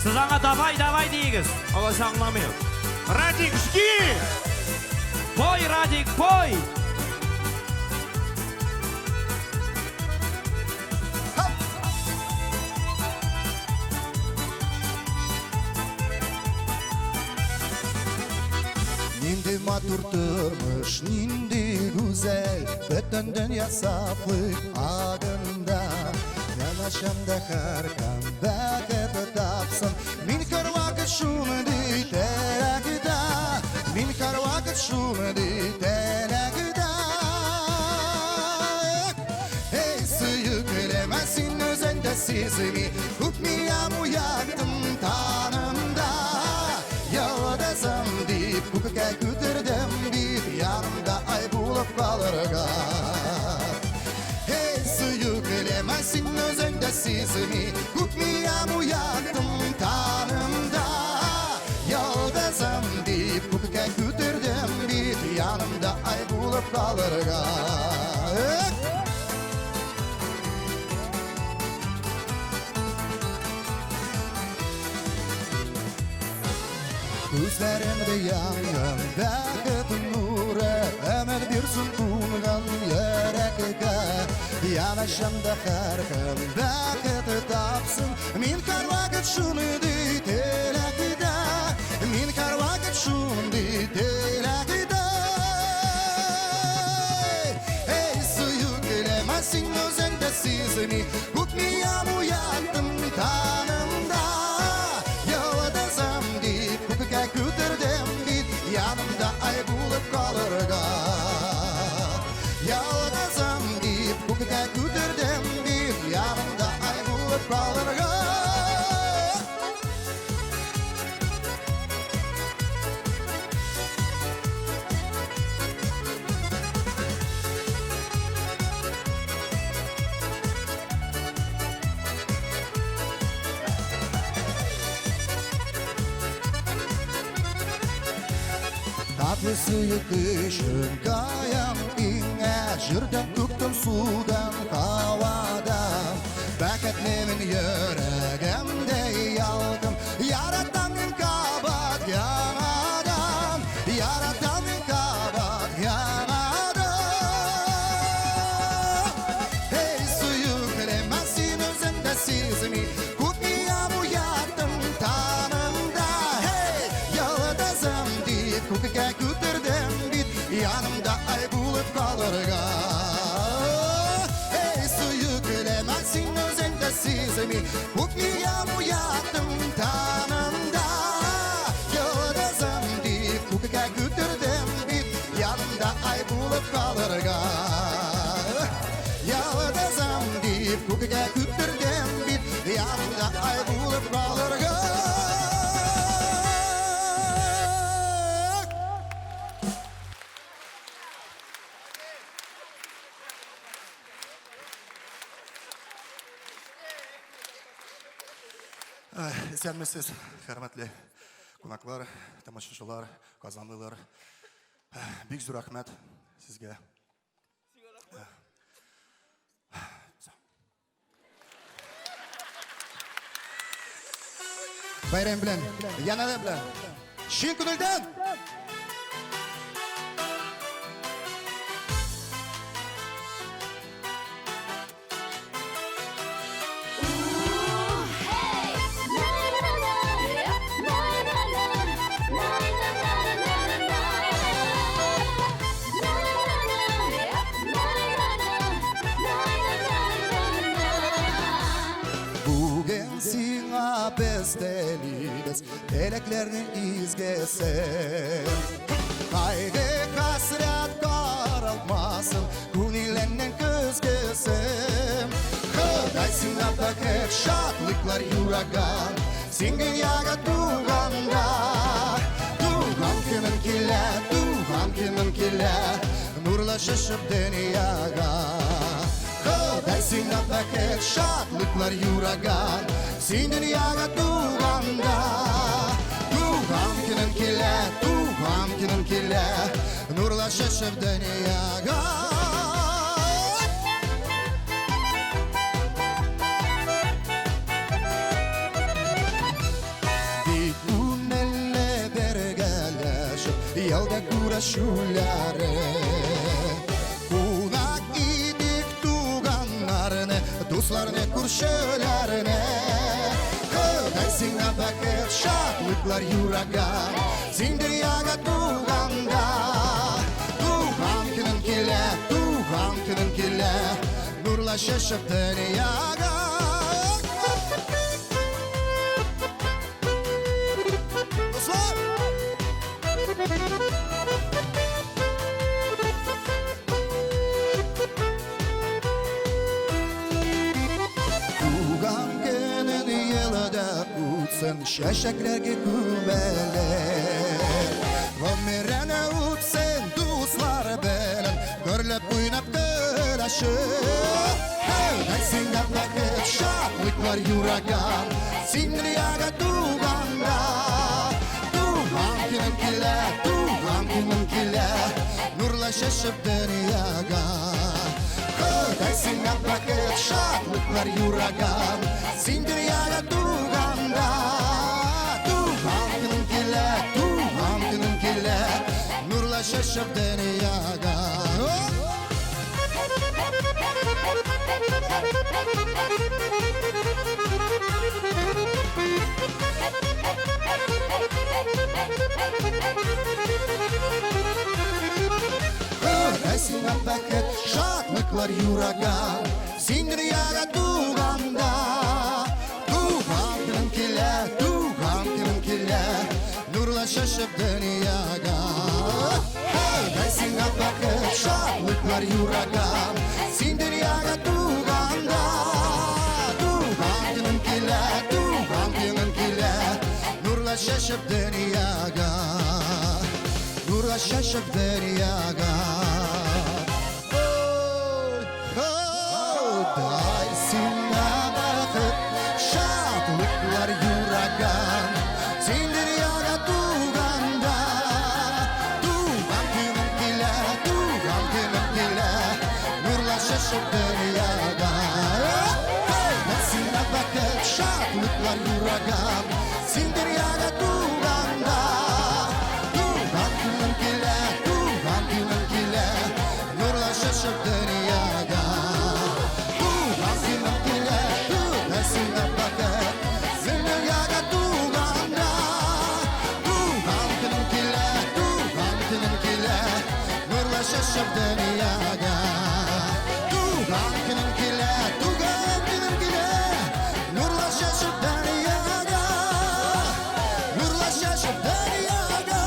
Siz аңа давай дейгіз. Аласы аңламıyor. Радик, жги! Пой, Радик, пой! Нинди матур тормыш, нинди güzel, bötön dünya saflık adında. Yanaşamda harkam, bakıp tapsın, min kar vakit şunu diterakida, min kar vakit şunu diterakida. Hey sıyık elemezsin özünde sizimi, kutmiyam uyaktım tanımda. Yağdasam deyip kukuka kütürdüm bir yanımda ay bulup kalırga. Hey sıyık elemezsin özünde sizimi, kutmiyam uyaktım tanımda. Yağdasam deyip kukuka kütürdüm bir yanımda ay bulup kalırga. Gözlerimde yangan bakıt nuru, ömür bir sunduğundan yürekge. Yanaşamda harkam bakıt tapsın, min kar vakit şunu ditelekide, min kar vakit şunu ditelekide. Hey suyuk elemezsin özünde sizimi, kutmiyam uyaktım tanımda. Yağdasam deyip kukuka kütürdüm bit, yanımda ay bulup kalırga. Yağdasam deyip kukuka kütürdüm bit, yanımda ay bulup kalırga. Tatlı suyu kışın kayan inge, jirden tuktun sudan havadan. Beketlemin yüreğimde yaldım, yaratanın kabat yanadan, yaratanın kabat yanadan. Hey suyu kıremezsin özünde sizimi, kutmiyam uyaktım tanımda. Hey yağdasam deyip kukuka kütürdüm bit, yanımda ay bulup kalırga. Hey suyu kıremezsin özünde sizimi, kutmiyam uyaktım tanımda. Yağdasam deyip kukuka kütürdüm bit, yanımda ay bulup kalırga. Yağdasam deyip kukuka kütürdüm bit, yanımda ay bulup kalırga. Исәнмесез, хөрмәтле кунаклар, тамашачылар, казанлылар. Бик зур рәхмәт сезгә. Bayram белән, янәләр белән. Чын күңелдән. Bugün sina bestelibes, teleklerini izgesin. Kaygı kasret karaltmasın, kunilenin küzgesin. Дайсыңа бақыт шатлықлар юраган Сен дүнияға туғанда Туған күнің келе Нұрлы шашып дүнияға Дайсыңа бақыт шатлықлар юраган Сен дүнияға туғанда Туған күнің келе Нұрлы шашып дүнияға Yolda kuraşuları Kunak idik tuğanlarını Dostlarını kurşularını Kıdaysına bakıp şaklıklar yuragan Zindiriyaga tuğanda Tuğan günün kile Nurla şaşıp dünyaga Dostlar Tuğan günün yılıda uçsun şaşaklarga kümeler Ömrene uçsun dostlar bilen Görlep oynap kıraşıp Daysinga bakıp şaklıklar yuragan Sindiriyaga tuğanda Tuğan günün kile Nurla şaşıp dünyaga Daysinga bakıp şaklıklar yuragan Sindiriyaga tuğanda Tuğan günün kile Nurla şaşıp dünyaga Daysinga bakıp şaklıklar yuragan Sindiriyaga tuğanda Tuğan günün kile Nurla şaşıp dünyaga Daysinga bakıp şaklıklar yuragan Sindiriyaga tuğanda Tuğan günün kile Nurla şaşıp dünyaga Nurla şaşıp dünyaga Daysinga bakıp şaklıklar yuragan Sindiriyaga tuğanda Tuğan günün kile Nurla şaşıp dünyaga Daysinga bakıp şaklıklar yuragan Sindiriyaga tuğanda Tuğan günün kile Nurla şaşıp dünyaga Tuğan günün kile Daysinga bakıp Sindiriyaga tuğanda Tuğan günün kile Nurla şaşıp dünyaga Tuğan günün kile Nurla şaşıp dünyaga Nurla şaşıp dünyaga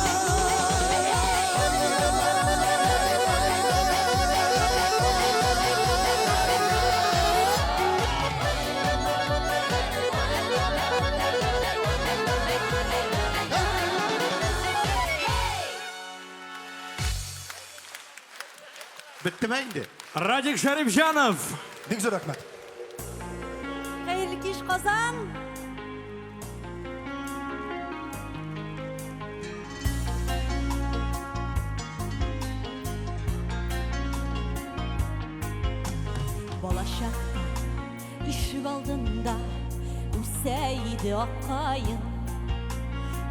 Bitti mi indi? Radik Sharifjanov. Bek zo'r rahmat. Xayrli kech Qozon. Болашақта ишік алдында үсәйді аққайын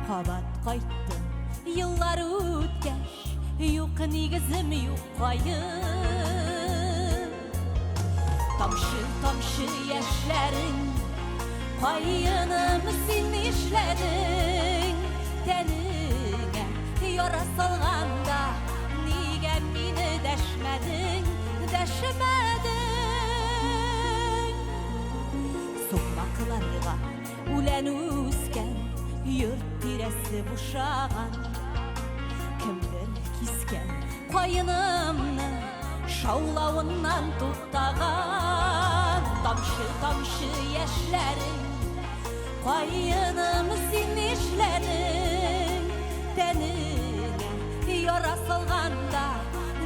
Қабат қайтты yıllar өткәш Юқ негізім юқ қайын Тамшы яшьләрің Қайыным сен эшләдің Тәніңә яра салғанда Нигә мине дәшмәдің Суммақларға үлән үскән Йорт тирәсе бушаған Кемдер кискән Қайынымны шаулауыннан туктаган Tamşı tamşı yaşlarım Qayınım sinişlerim Tenine yara salganda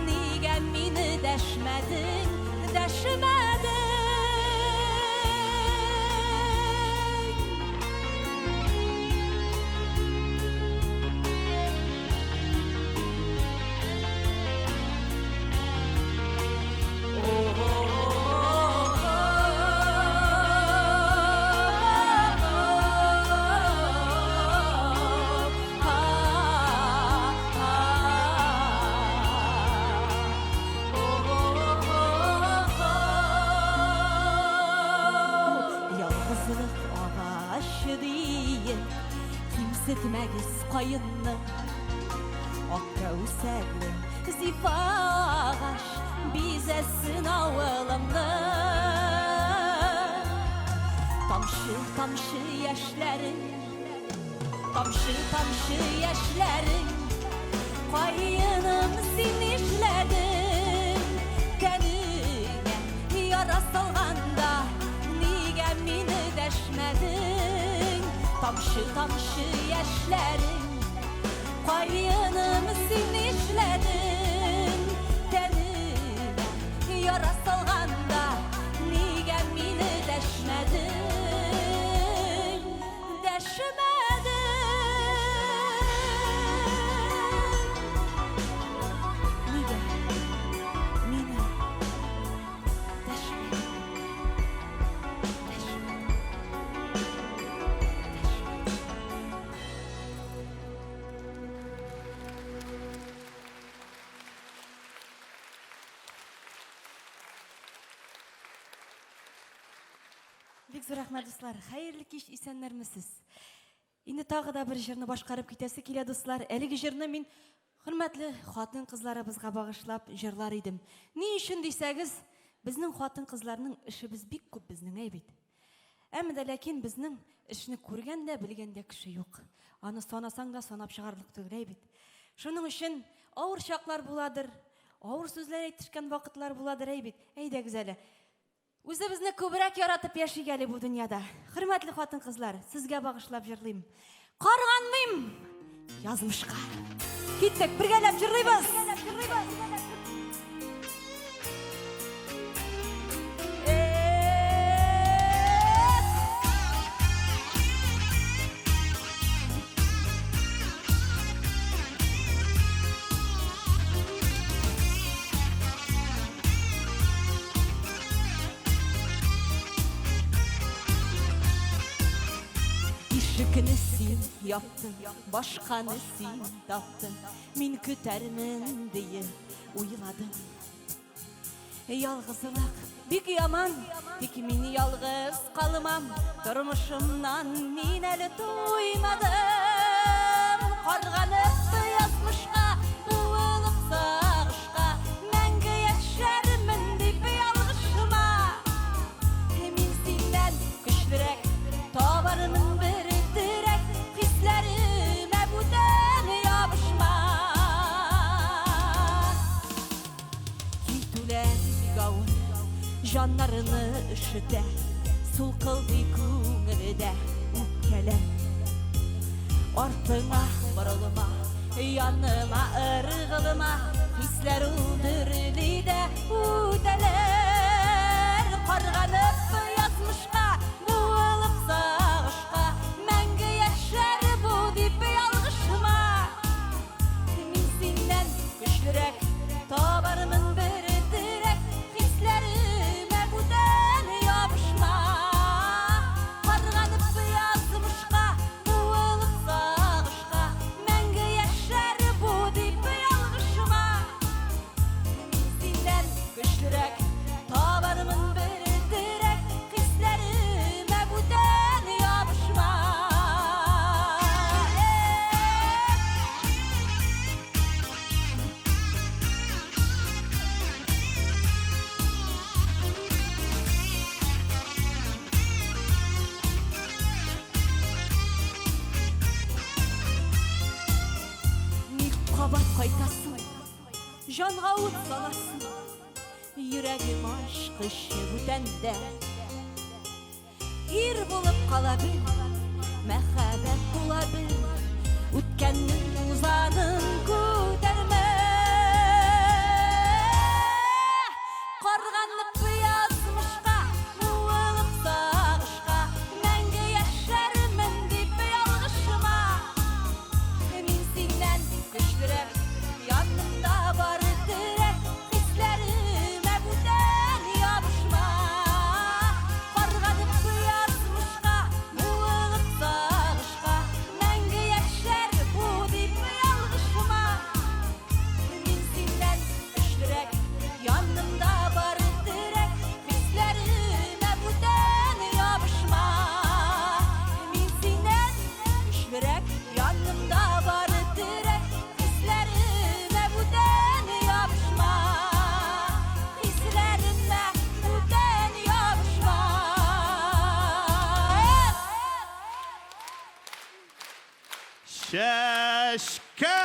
Nige meni deşmedin Deşmedin Yalnızlık ağaçı değil Kimsetmegiz kayınlı Akkavserli zifağaş Bize sınavılımlı Tamşı tamşı yaşların Tamşı tamşı yaşların Kayınım sinişlerin Kendine yara salganda Nige meni deşmedin Tamşı tamşı yaşların Kayınım sinişlerin Kendine yara salganda Nige meni deşmedin Deşmedin Nige meni deşmedin Бик зур рәхмәт, дуслар. Хәерле кич, исәннәрмесез? Инде тагы да бер җырны башкарып китәсе килә, дуслар. Әлеге җырны мин хөрмәтле хатын-кызларыбызга багышлап җырлар идем. Ни өчен дисәгез, безнең хатын-кызларның эшебез бик күп безнең әйбит. Әмма дә ләкин безнең эшне күргән дә, белгән дә кеше юк. Аны санасаң да санап чыгарлык түгел әйбит. Шуның өчен авыр чаклар буладыр, авыр сүзләр әйтешкән вакытлар буладыр әйбит. Әйдәгез әле. Үзебезне күбрәк яратып яшигәле бу дөньяда. Хөрмәтле хатын-кызлар, сезгә багышлап җырлыйм. Карганмыйм язмышка. Киттек, бергәләп җырлыйбыз. Ишекне син яптың, башканы син таптың. Мин көтәрмен диye уйладым. Ялгызлык бик яман, тик мин ялгыз калмам. Тормышымнан мин әле туймадым. Карганып язмышка, буылып сагышка, мәңге яшәрмен дип ялгышыма. Мин синнән көчлерәк табармын бер терәк, хисләремә бүтән ябышма. Китүләр гавын җаннарны ишетә, сулкылдый күңелдә үпкәләр. Артыңа борылма, яныма ыргылма, хисләр үдерли дә үтәләр. Карганып язмышка, буылып сагышка, мәңге яшәр бу дип ялгышма. Мин синнән көчлерәк табармын бер терәк, хисләремә бүтән ябышма. Карганып язмышка, буылып сагышка, мәңге яшәр бу дип ялгышма. Мин синнән көчлерәк табармын бер терәк, хисләремә бүтән ябышма. Ник кабат кайтасың, жанга ут саласың. Йөрәгем ашкышы бүтәндә, ир булып кала бел, мәхәббәт була бел, үткәннең узанын күтәрмә. Карганлык язмышка, муылып сагышка, мәңге яшәрмен дип ялгышма. Мин синнән көчлерәк, янымда бар терәк, хисләремә бүтән ябышма. Карганлык язмышка, муылып сагышка, мәңге яшәр бу дип ялгышма. Мин синнән көчлерәк, янымда бар терәк, хисләремә бүтән ябышма. Мин синнән көчлерәк, янымда бар терәк, хисләремә бүтән ябышма. Хисләремә бүтән ябышма. Şaşka!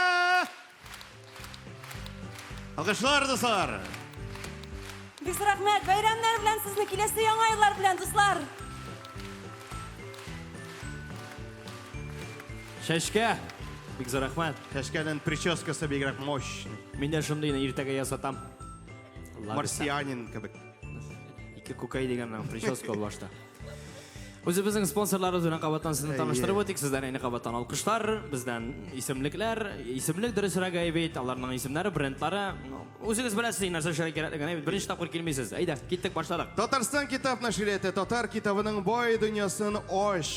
Alkışlar dostlar. Бик рәхмәт, бәйрәмнәр белән сезне, киләсе яңа еллар белән, дуслар. Шәшкә, бик зур рәхмәт. Шәшкәнең прическасы бигрәк мощный. Мин дә шундыйны иртәгә ясатам. Марсианин кебек. Ике күкәй дигән прическа ул башта. Үзебезнең спонсорларыбыз белән кабаттан сезне таныштырып үтик. Сездән әйне кабаттан алкышлар, бездән исемлекләр, исемлек дөресрәк әйбит, аларның исемнәре, брендлары. Үзегез беләсез, нәрсә эшләргә кирәклеген әйбит. Беренче тапкыр килмисез. Әйдә, киттек, башладык. Татарстан китап нәшрияты татар китабының бай дөньясын аш.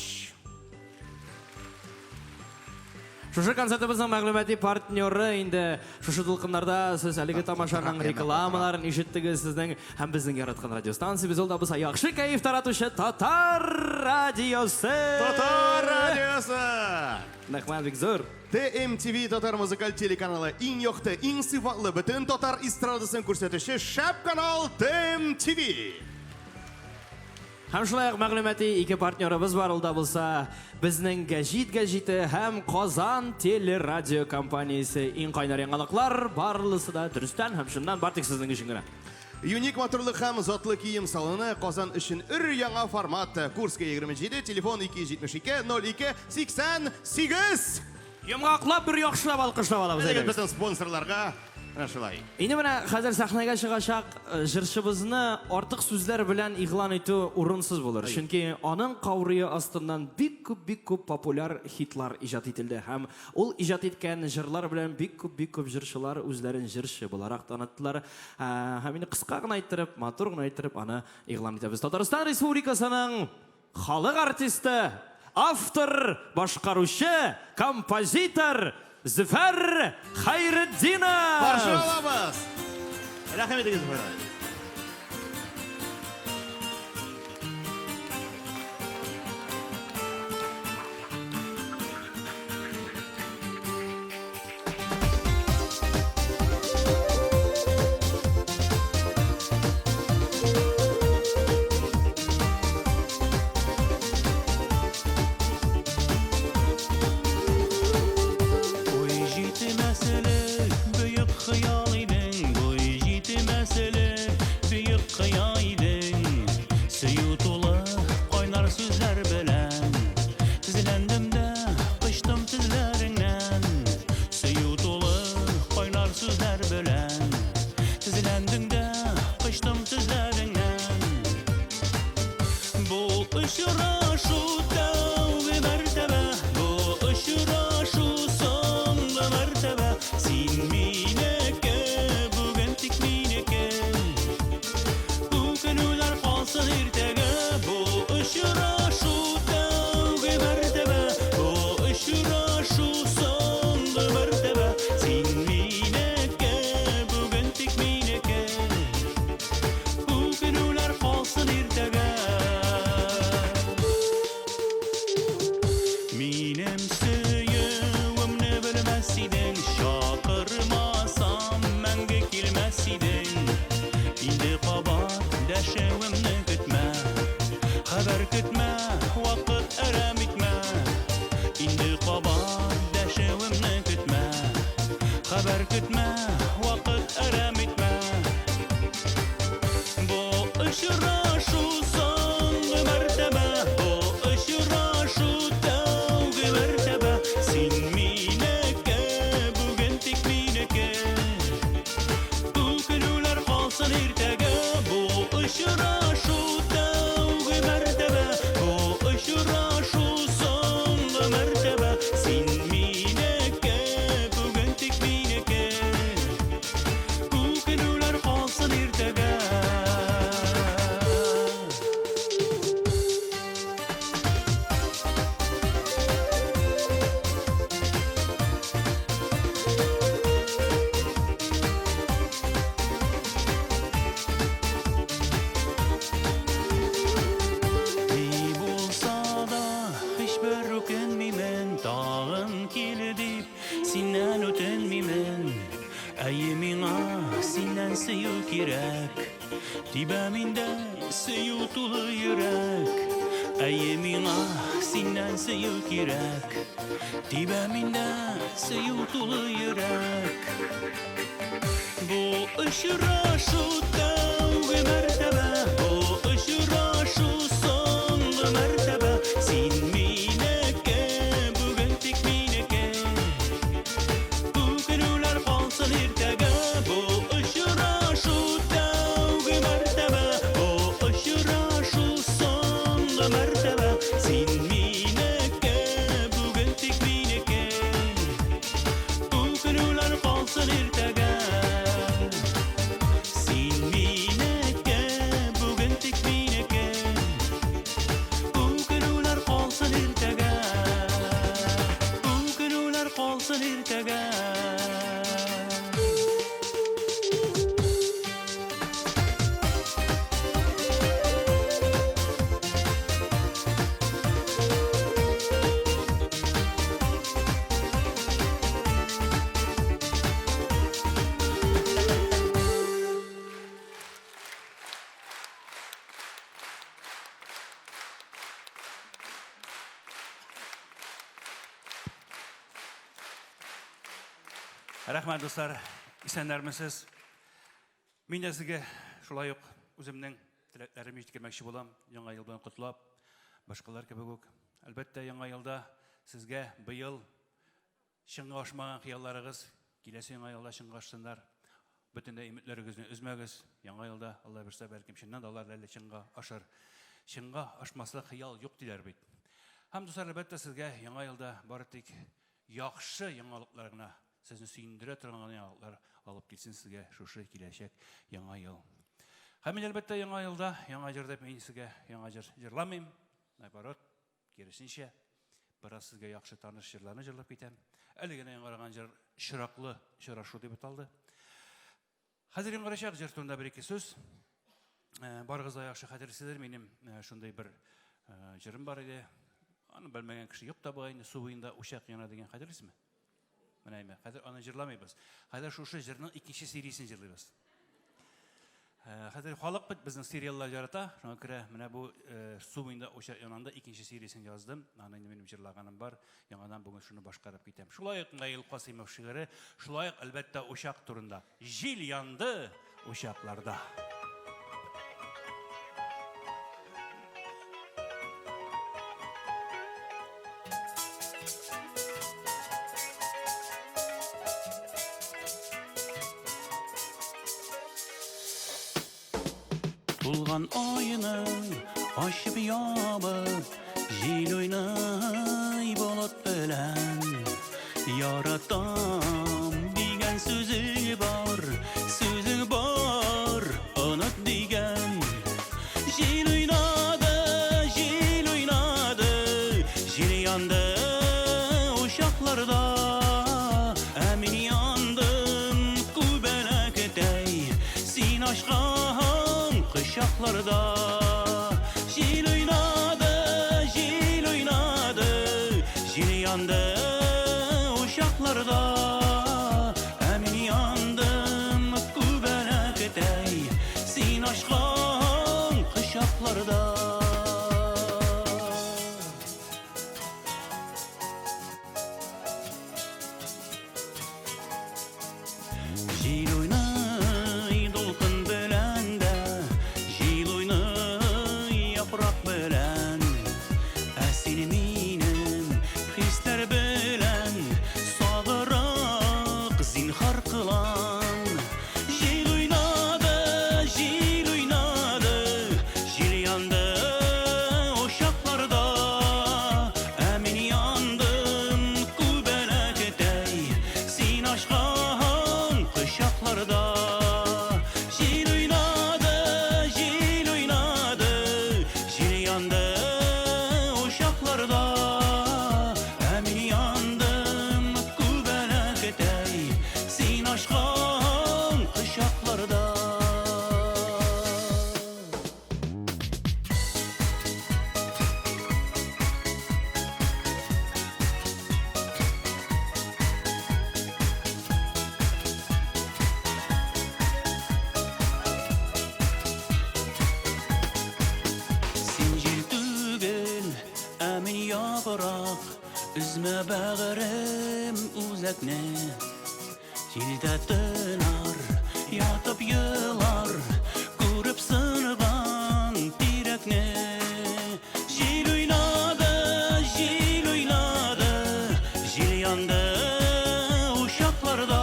Шушы концертыбызның мәгълүмати партнеры инде шушы тулкыннарда сез әлеге тамашаның рекламаларын ишеттегез сезнең һәм безнең яраткан радиостанциябыз ул да булса яхшы кайф таратучы Татар радиосы. Татар радиосы. Рәхмәт бик зур. TMTV татар музыкаль телеканалы иң якты, иң сыйфатлы бөтен татар эстрадасын күрсәтүче шәп канал TMTV. Һәм шулай ук мәгълүмати ике партнерыбыз бар, ул да булса безнең гәҗит һәм Казан телерадио компаниясе. Иң кайнар яңалыклар барлысы да дөрестән һәм шуннан бар тик сезнең өчен генә. Юник матурлык һәм затлы кием салоны Казан өчен яңа формат. Курская 27, телефон 272 02 88. Йомгаклап бер яхшылап алкышлап алабыз. Әйдә бөтен спонсорларга шулай. Инде менә хәзер сәхнәгә чыгачак җырчыбызны артык сүзләр белән игълан итү урынсыз булыр. Чөнки аның каурые астыннан бик күп популяр хитлар иҗат ителде һәм ул иҗат иткән җырлар белән бик күп җырчылар үзләрен җырчы буларак таныттылар. Һәм инде кыска гына әйттереп, матур гына әйттереп аны игълан итәбез. Татарстан Республикасының халык артисты, автор, башкаручы, композитор Зөфәр Хәйретдинов. Каршы алабыз. Рәхмәт итегез бара. Очрашу соңгы мәртәбә ötenmimen Dağın kili deyip sinden ötenmimen Әйе миңа синнән сөю кирәк Тибә миндә сөю тулы йөрәк Әйе миңа синнән сөю кирәк Тибә миндә сөю тулы йөрәк Бу очрашу тәүге мәртәбә Бу очрашу соңгы мәртәбә Син минеке, бүген тик минеке Күкелүләр калсын иртәгә Бу очрашу тәүге мәртәбә Бу очрашу соңгы мәртәбә Син минеке, бүген тик минеке Күкелүләр калсын иртәгә Син минеке, бүген тик минеке Күкелүләр калсын иртәгә Күкелүләр калсын иртәгә Рәхмәт дуслар, исәннәрмесез? Мин дә сезгә шулай ук үземнең теләкләремне җиткермәкче булам. Яңа ел белән котлап, башкалар кебек үк. Әлбәттә, яңа елда сезгә быел чынга ашмаган хыялларыгыз, киләсе яңа елда чынга ашсыннар. Бөтенләй өметләрегезне өзмәгез. Яңа елда Алла берсә бәлкем чыннан да алар әле чынга ашыр. Чынга ашмаслык хыял юк диләр бит. Һәм дуслар, әлбәттә, сезгә яңа елда бары тик яхшы яңалыклар гына Сезне сөендерә торган яңалыклар алып килсен сезгә шушы киләчәк яңа ел. Һәм мин әлбәттә яңа елда, яңа җыр дип мин сезгә яңа җыр җырламыйм. Наоборот, киресенчә, бераз сезгә яхшы таныш җырларны җырлап китәм. Әле генә яңарган җыр чираклы очрашу дип аталды. Хәзер яңарачак җыр турында бер-ике сүз. Барыгыз да яхшы хәтерлисездер, минем шундый бер җырым бар иде. Аны белмәгән кеше юк та бугай, су буенда учак яна дигән хәтерлисезме? Менә хәзер аны җырламыйбыз. Хәзер шушы җырның икенче сериясен җырлыйбыз. Хәзер халык бит безнең сериаллар ярата. Шуңа күрә менә бу су буенда учак янында икенче сериясен яздым. Аны минем җырлаганым бар. Яңадан бүген шуны башкарып китәм. Шулай ук Наил Касыймов шигыре, шулай ук әлбәттә учак турында. Җил янды учакларда. Тулган айның ашып ябып, җил уйный болыт белән. Яратам дигән сүзе бар, оныт дигән. Җил уйнады, җил янды учакларда. Ә мин яндым күбәләктәй, син ашкан кышакларда. Җил уйнады, җил янды учакларда. Ә мин яндым күбәләктәй, син ашкан кышакларда. Җил уйный дулкын белән дә, җил уйный яфрак белән. Ә син минем хисләр белән сагыра Üzme bağırım uzakne Cilde döner Yatıp yılar Kurup sınıban Direkne Jil oynadı Jil yandı Uşaklarda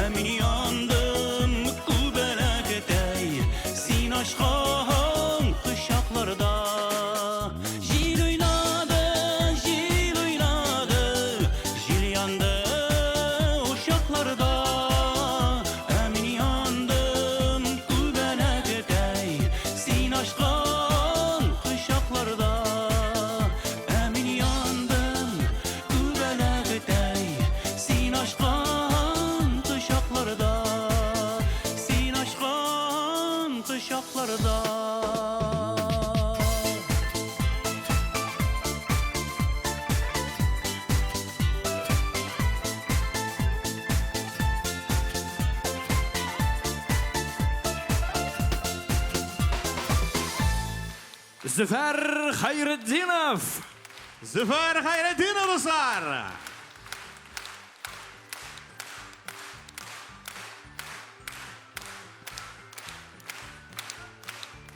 Emin yandım Kubeleketey Sin aşkın Kışaklarda Jil oynadı Jil yandı Uşaklarda Emin yandım Kubeleketey Sin aşkın Kışaklarda Emin yandım Kubeleketey Sin aşkın Kışaklarda Sin aşkın Kışaklarda Züfer Hayreddinov. Züfer Hayreddinov dostlar.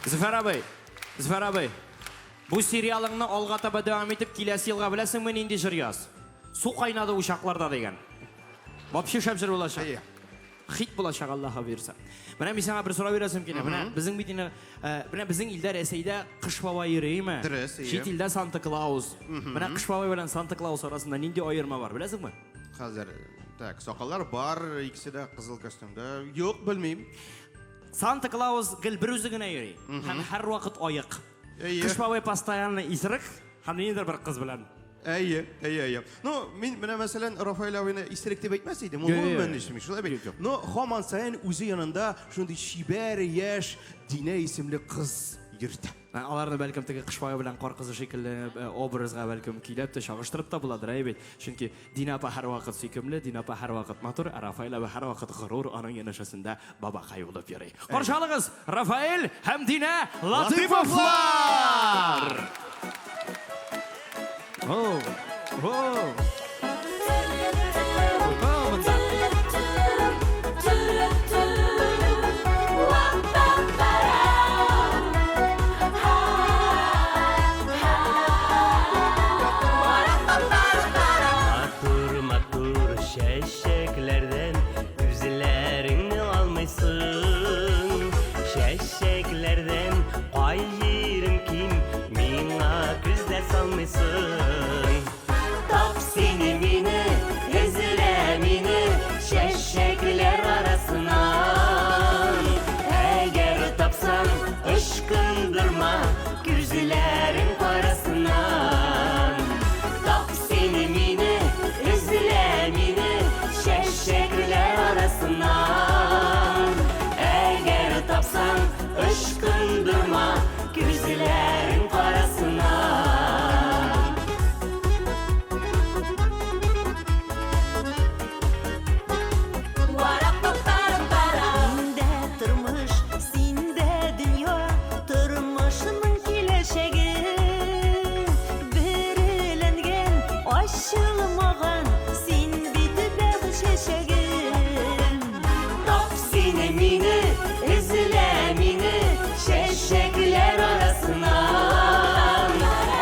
Züfer abi. Bu serialыңны алга таба devam etip келесі елға білесіңме нинди жыр яз? Су қайнады ушақларда деген. Вообще шәп жыр болашақ. Хит болашақ Аллаха берсе. Менә мен саңа бер сорау бирәсем килә. Менә безнең бит менә безнең илдә Рәсәйдә Кыш бабай йөрийме? Чит илдә Санта Клаус. Менә Кыш бабай белән Санта Клаус арасында нинди аерма бар, беләсеңме? Хәзер так, сакаллар бар, икесе дә кызыл костюмда. Юк, белмим. Санта Клаус гел бер үзе генә йөри. Һәм һәр вакыт аяк. Кыш бабай постоянно исерек, һәм ниндидер бер кыз белән. Әйе. Ну, мен менә мәсәлән Рафаэль абыйны истерек дип әйтмәс идем. Ул ишми, шулай бит. Но һаман саен үзе янында шундый шибәр яшь Динә исемле кыз йөртә. Аларны бәлкем теге Кыш бабай белән кар кызы шикелле образга бәлкем килеп тә чагыштырып та буладыр, әйбит. Чөнки Динә апа һәр вакыт сөйкемле, Динә апа һәр вакыт матур, Рафаэль абый һәр вакыт горур, аның янәшәсендә бабакай булып йөри. Каршылыгыз Рафаэль һәм Динә Латыйповлар! Oh. Matur şeşeklerden Güzellerini almışsın Şeşeklerden Qayırım kim Mina güzel salmışsın Tap seni mini Ezlemini Şeşekler arasından Eğer tapsan ışkındırma Güzellerin parasından Tap seni mini Ezlemini Şeşekler arasından Eğer tapsan ışkındırma Güzellerin parasından Sinde tırmış, sinde dünya Tırmışının kileşegi Birilengen, aşılmağan Sin bitibek şeşegin Tap sinemini, izlemini Şeşekler arasından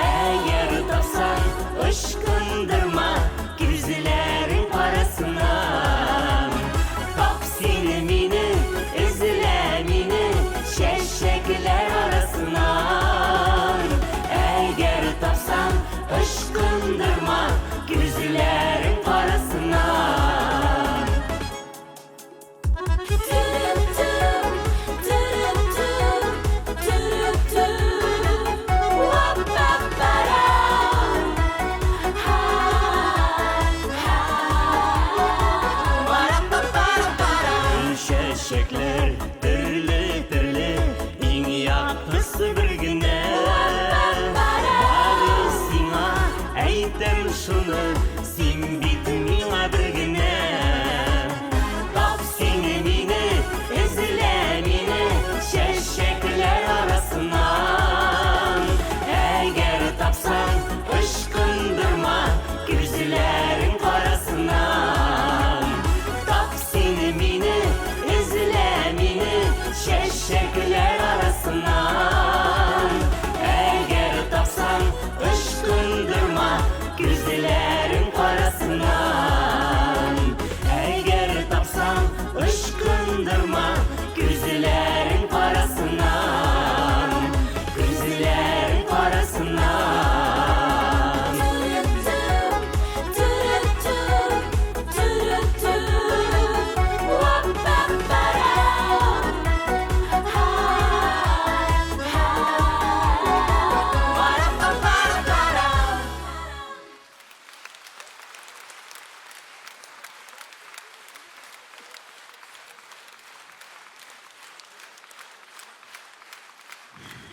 Eğer tapsan ışkındırma Güzellerin parasından Tap sinemini, izlemini Şeşekler arasından Eğer tapsan ışkındırma Güzellerin parasından Şeşekler türlü türlü İn yakısı bir güne Barı sina eytem şunu Sin bitmiğe bir güne Tap sinemini izlemini Şeşekler arasından Eğer tapsan ışkındırma gözlerin karasından. Eğer tapsan ışkındırma gözlerin karasından, gözlerin karasından.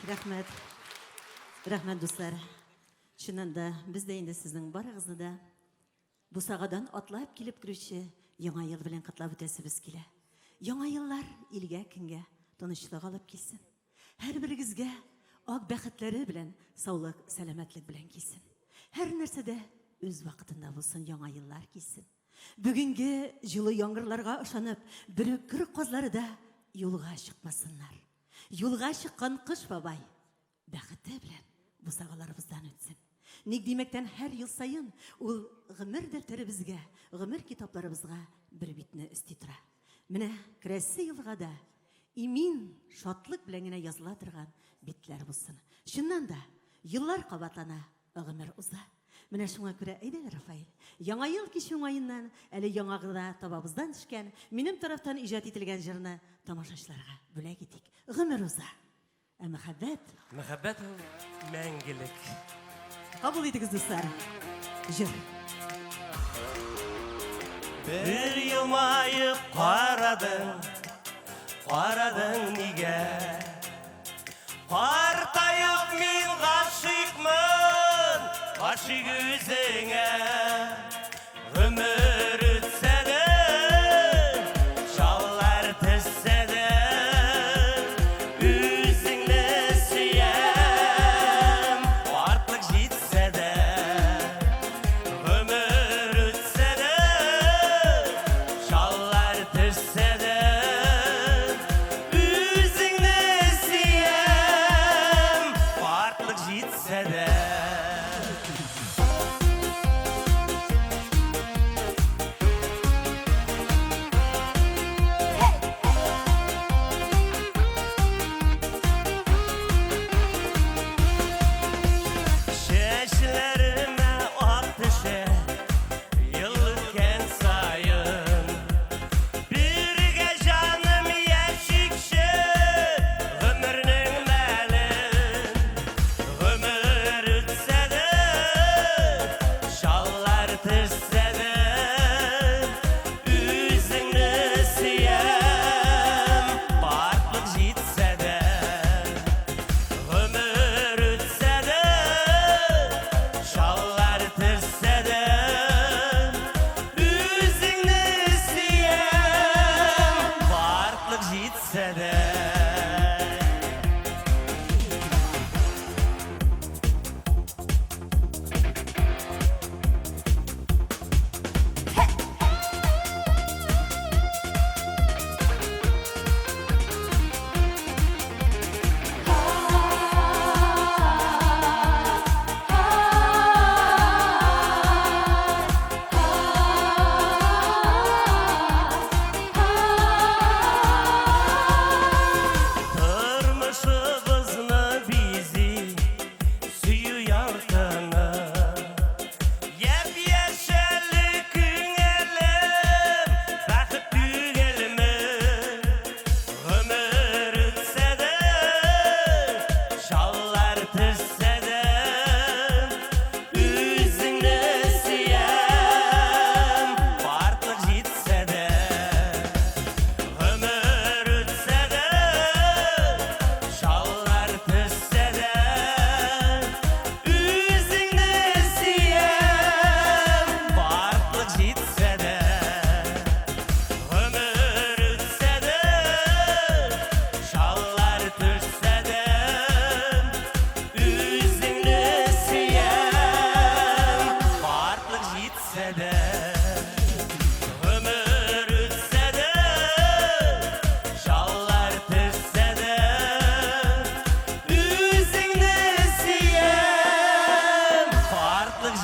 Рахмет. Рахмет, достар. Шыннан да, біз де енді сіздің барығызды да бұл сағадан атлап келіп кіруші яңа ел білен қатлап өтесібіз келе. Яңа еллар елге кінге тынышлық алып келсін. Әр бірігізге ақ бәқітлері білен саулық, сәлемәтлік білен келсін. Әр нәрседе өз вақытында болсын яңа еллар келсін. Бүгінгі жылы яңғырларға ышанып, бүріккір қозлары да юлға шықпасынlar. Юлға шыққан қыш бабай бәқіті білен бұл сағаларымыздан өтсін. Ник демектен әр ел сайын ол ғымыр дәптерімізге, ғымыр китапларымызға бір бетіне үсти тұра. Міне, кіресі елға да имин шатлық біләңіне yazыла тұрған бетлер болсын. Шыннан да, еллар қабатлана, ғымыр ұза. Міне шуңа күрә әйдәлі, Рафаил. Яңа ел кеше оңайыннан, әлі яңағыда табабыздан түшкен, минем тарафтан ижат етілген жырны тамашашыларға бүләк етек. Ғымыр ұза. Мәхәббәт. Мәхәббәт ул мәңгелек. Қабыл етіңіз, достар. Жыр. Бір елмайып қарадың, қарадың неге? Қартайып мен ғашықмын, ғашық өзіңе. Өмір өтсе де, жаллар түссе де, өзіңді сүйем, артық жетсе де. Өмір өтсе де, жаллар түссе де, өзіңді сүйем, артық жетсе де.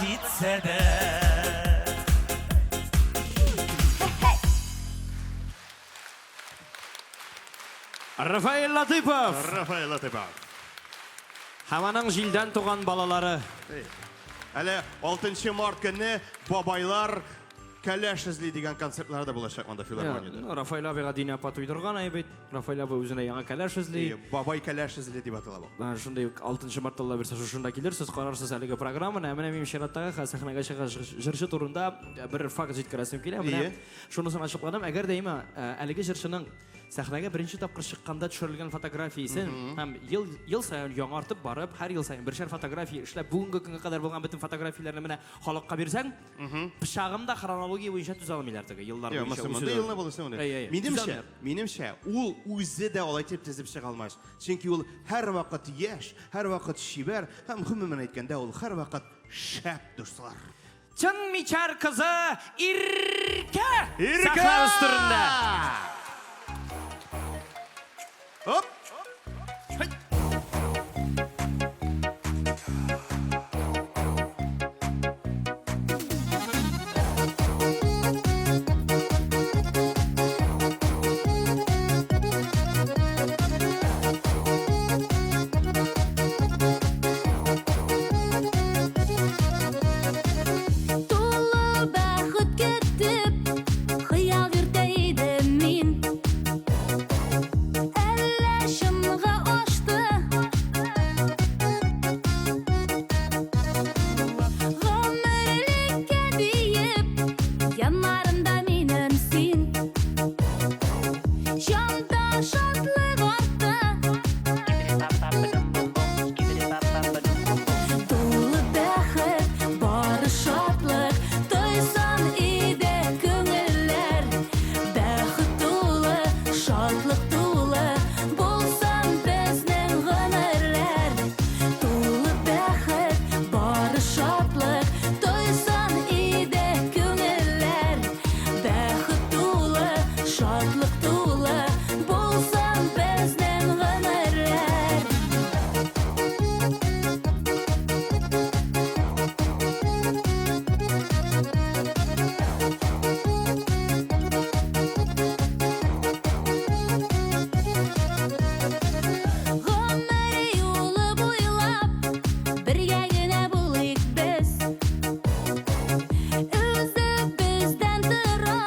жетсе де. Рафаэль Латыпов. Рафаэль Латыпов. Хаманың жилдән туган балалары. Әле 6 март көне бабайлар кәләш эзли дигән концертлар да булачак монда филармониядә. Рафаэль абыга Дина апа туйдырган әйбәт. Рафаэль абы үзенә яңа кәләш эзли. Бабай кәләш эзли дип атала бу. Шундай 6 мартта Алла берсе шушында килерсез, карарсыз әлеге программаны. Менә мин чираттагы сәхнәгә чыгыш җырчы турында бер факт җиткерәсем килә. Менә шунысын ачыкладым. Әгәр дә әлеге җырчының сәхнәгә беренче тапкыр чыкканда төшерелгән фотографиясын һәм ел саен яңартып барып, һәр ел саен бершәр фотография эшләп, бүгенге көнгә кадәр булган бөтен фотографияләрне менә халыкка бирсәң, пычагымда хронология буенча түзә алмыйлар теге еллар буенча. Минемчә, ул үзе дә алай дип тезеп чыга алмас. Чөнки ул һәр вакыт яшь, һәр вакыт шибәр һәм гомумән әйткәндә ул һәр вакыт шәп дуслар. Чын мичар кызы Иркә! Сәхнә өстендә. Hop! Тулы бәхет кетіп, хыял йөртә идем мин. Әллә шымға ашты. Гомерлеккә бейеп, янарымда минем син. Җанда шатлык артты. Тулы бәхет, бары шатлык, тойсын иде күңелләр. Бәхет тулы, шатлык тулы, булсын безнең гомерләр. Тулы бәхет, бары шатлык, тойсын иде күңелләр. Бәхет тулы, шатлык тулы, булсын безнең гомерләр. Гомер юлы буйлап, бергә генә булыйк без. Үзебездән тора.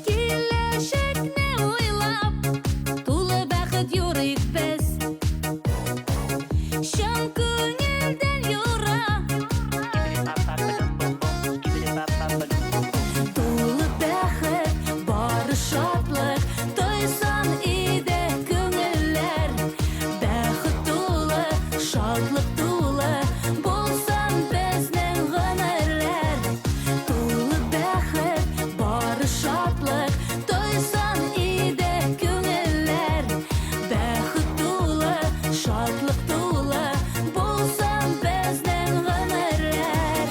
Киләчәкне уйлап, тулы бәхет юрыйк без. Чын күңелдән юра. Тулы бәхет, бары шатлык, тойсын иде күңелләр. Бәхет тулы, шатлык тулы, булсын безнең гомерләр. Тулы бәхет, бары шатлык, тойсын иде күңелләр. Бәхет тулы, шатлык тулы, булсын безнең гомерләр.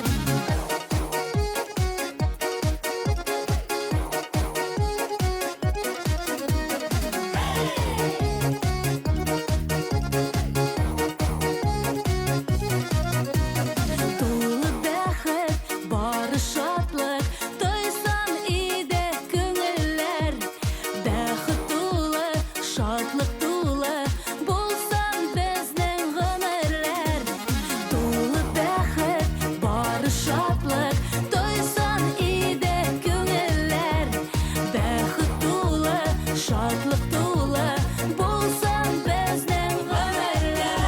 Тулы бәхет, бары шатлык, тойсын иде күңелләр. Бәхет тулы, шатлык тулы, булсын безнең гомерләр. Тулы бәхет, бары шатлык, тойсын иде күңелләр. Бәхет тулы, шатлык тулы, булсын безнең гомерләр.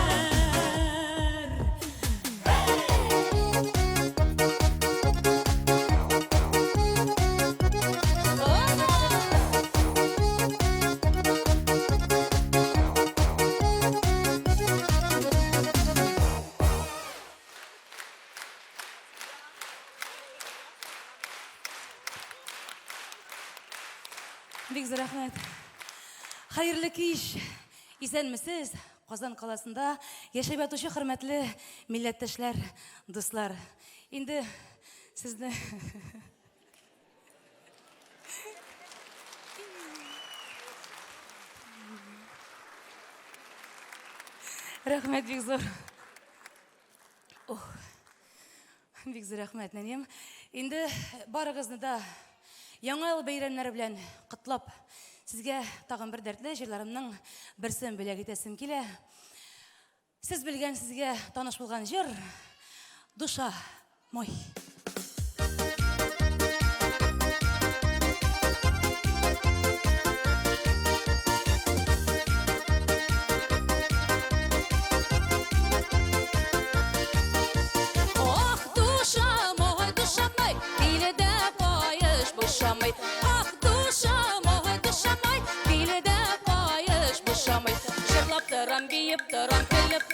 Бик зур рәхмәт. Хәерле кич. Исәнмесез? Казан каласында яшәп ятучы хөрмәтле милләттәшләр, дуслар. Инде сезне Рахмет, бик зор. Бик зор рахмет, нәнем. Инде барыгызны да яңа ел бәйрәмнәре белән котлап, сезгә тагын бер дәртле җырларымның берсен бүләк итәсем килә. Сез белгән, сезгә таныш булган җыр «Душа мой».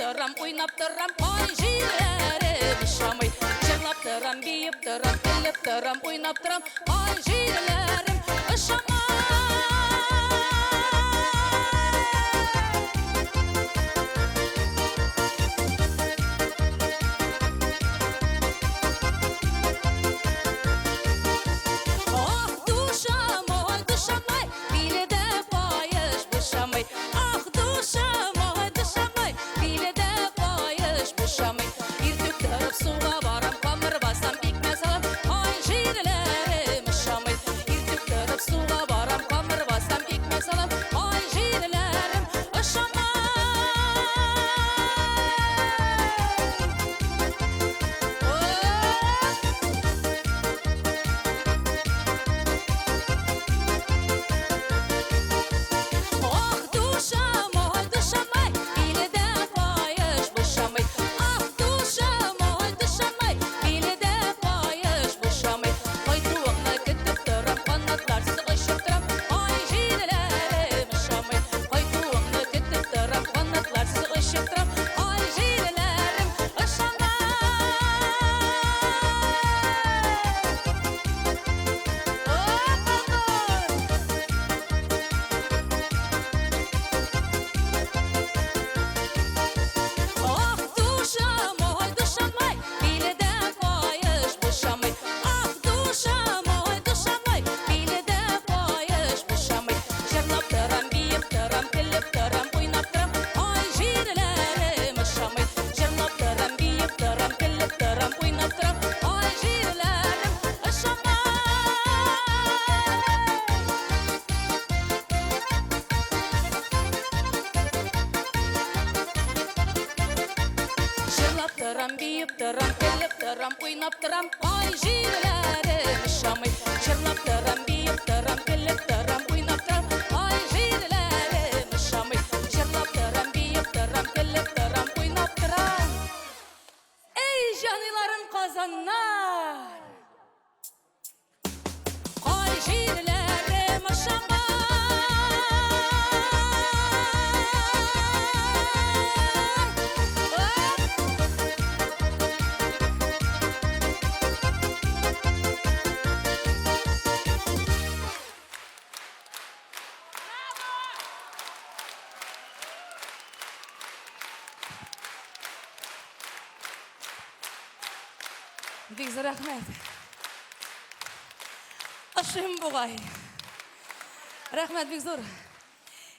Торам, уйнап торам, ой, җирләрем шамый. Җырлап торам, биеп торам, көлеп торам, уйнап торам, ой, җирләрем шамый. Бик зур рәхмәт. Ашым бугай. Рәхмәт бик зур.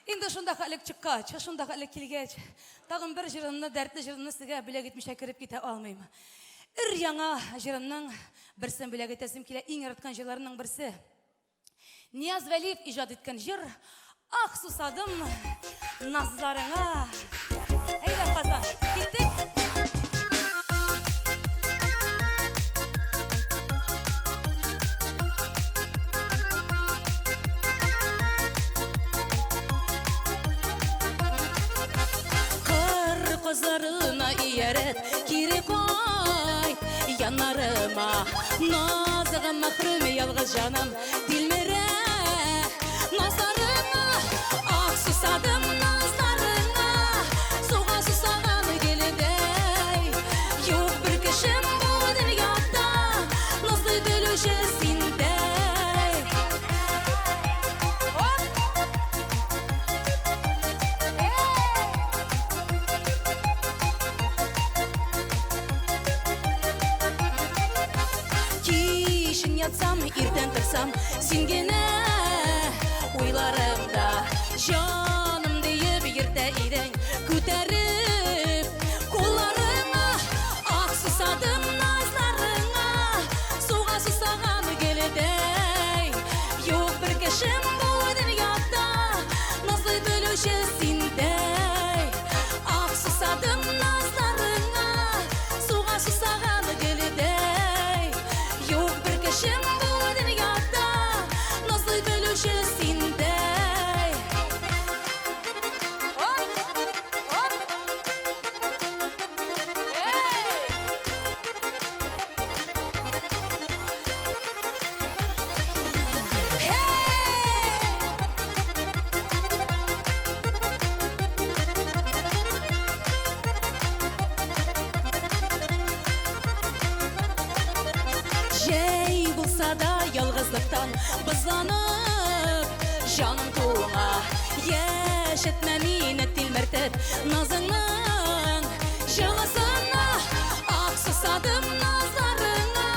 Инде шунда хәлек чыккач, шунда хәлек килгәч, тагын бер җырымны, дәртле җырымны сезгә бүләк итмичә кереп китә алмыйм. Өр-яңа җырымның берсен бүләк итәсем килә, иң яраткан җырларымның берсе. Нияз Вәлиев иҗат иткән җыр «Ах, сусадым назларыңа». Әйдә, Казан, киттек. Kızlarına iyaret kiri koy yanarıma nazıgın mahrum yalğız canım dilmere nazarıma ah susadım nazlarına suğa susagan gelidey yok bir kişim bu dünyada nazlı gülüşesinde yatsam, irten tırsam, sen gene uylarımda canım deyip yırta iden küterim Bızlanıp canım tuğuna Yaşatma meni tilmertet nazının Жылысына ақ susadım nazlarına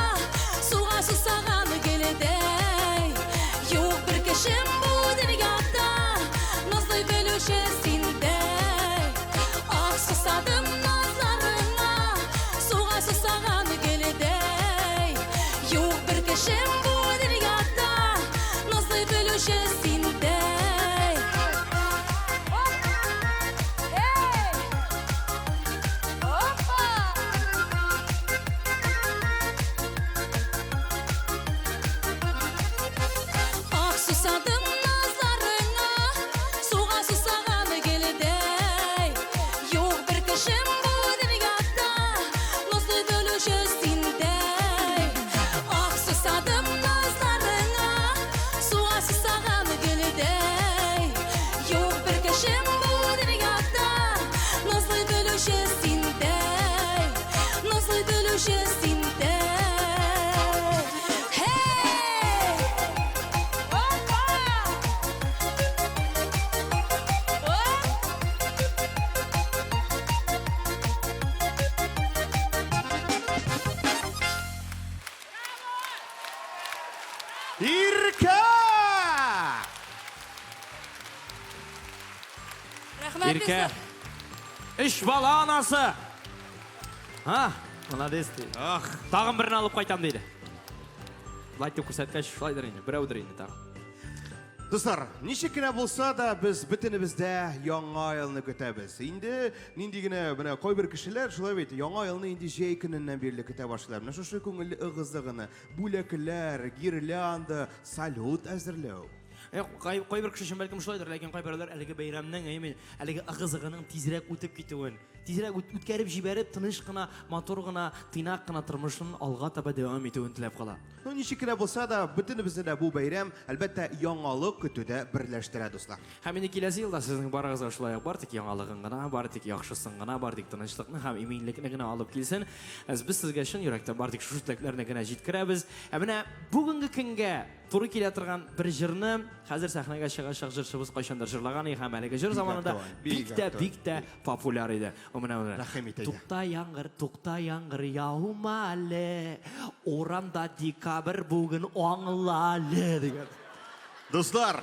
Суға susаған келедей Yok bir кешем bu dünyada Назлы gülüşі сендей Ақ susadım nazlarına Суға susаған келедей Yok bir кешем bu dünyada Назлы gülüşі sendей Ақ susadım nazlarına Суға susаған келедей Yok bir кешем bu dünyada Назлы gülüşі sendей Ақ susadım nazlarına Суға susаған келедей Yok bir кешем bu dünyada Назлы gülüşі sendей Назлы gülüşі sendей Hey! Ирка! Рахмат Ирке. Үш бала анасы. Ha, молодец дейді. Тағын бірін алып қайтам дейді. Былай деп көрсеткәш, шулайдыр енді, біреудір енді тағы. Достар, ничек кенә булса да біз бөтенебездә яңа елны көтәбез. Инде нинди генә менә кайбер кешеләр шулай бит, яңа елны инде җәй көненнән бирле көтә башлар. Менә шушы күңелле ыгызыгыны, бүләкләр, гирлянда, салют әзерләү. Кайбер кеше өчен бәлкем шулайдыр, ләкин кайберләр әлеге бәйрәмнең, әлеге ыгызыгының тизрәк үтеп китүен, тизрәк үткәреп җибәреп, тыныч кына, матур гына, тыйнак кына тормышын алга таба дәвам итүен теләп кала. Ну ничек кенә булса да бөтенебезне дә бу бәйрәм әлбәттә яңалык көтүдә берләштерә, дуслар. Һәм инде киләсе елда сезнең барыгызга шулай бар тик яңалыгын гына, бар тик яхшысын гына, бар тик тынычлыкны һәм иминлекне генә алып килсен. Без сезгә чын йөрәктән бар тик шушы теләкләрне генә җиткерәбез. Ә менә бүгенге көнгә туры килә торган бер җырны хәзер сәхнәгә чыгачак җырчыбыз кайчандыр җырлаган һәм әлеге җыр заманында бик тә популяр иде. У менә Тукта яңгыр яума әле, урамда декабрь бүген аңла әле дигән. Дуслар,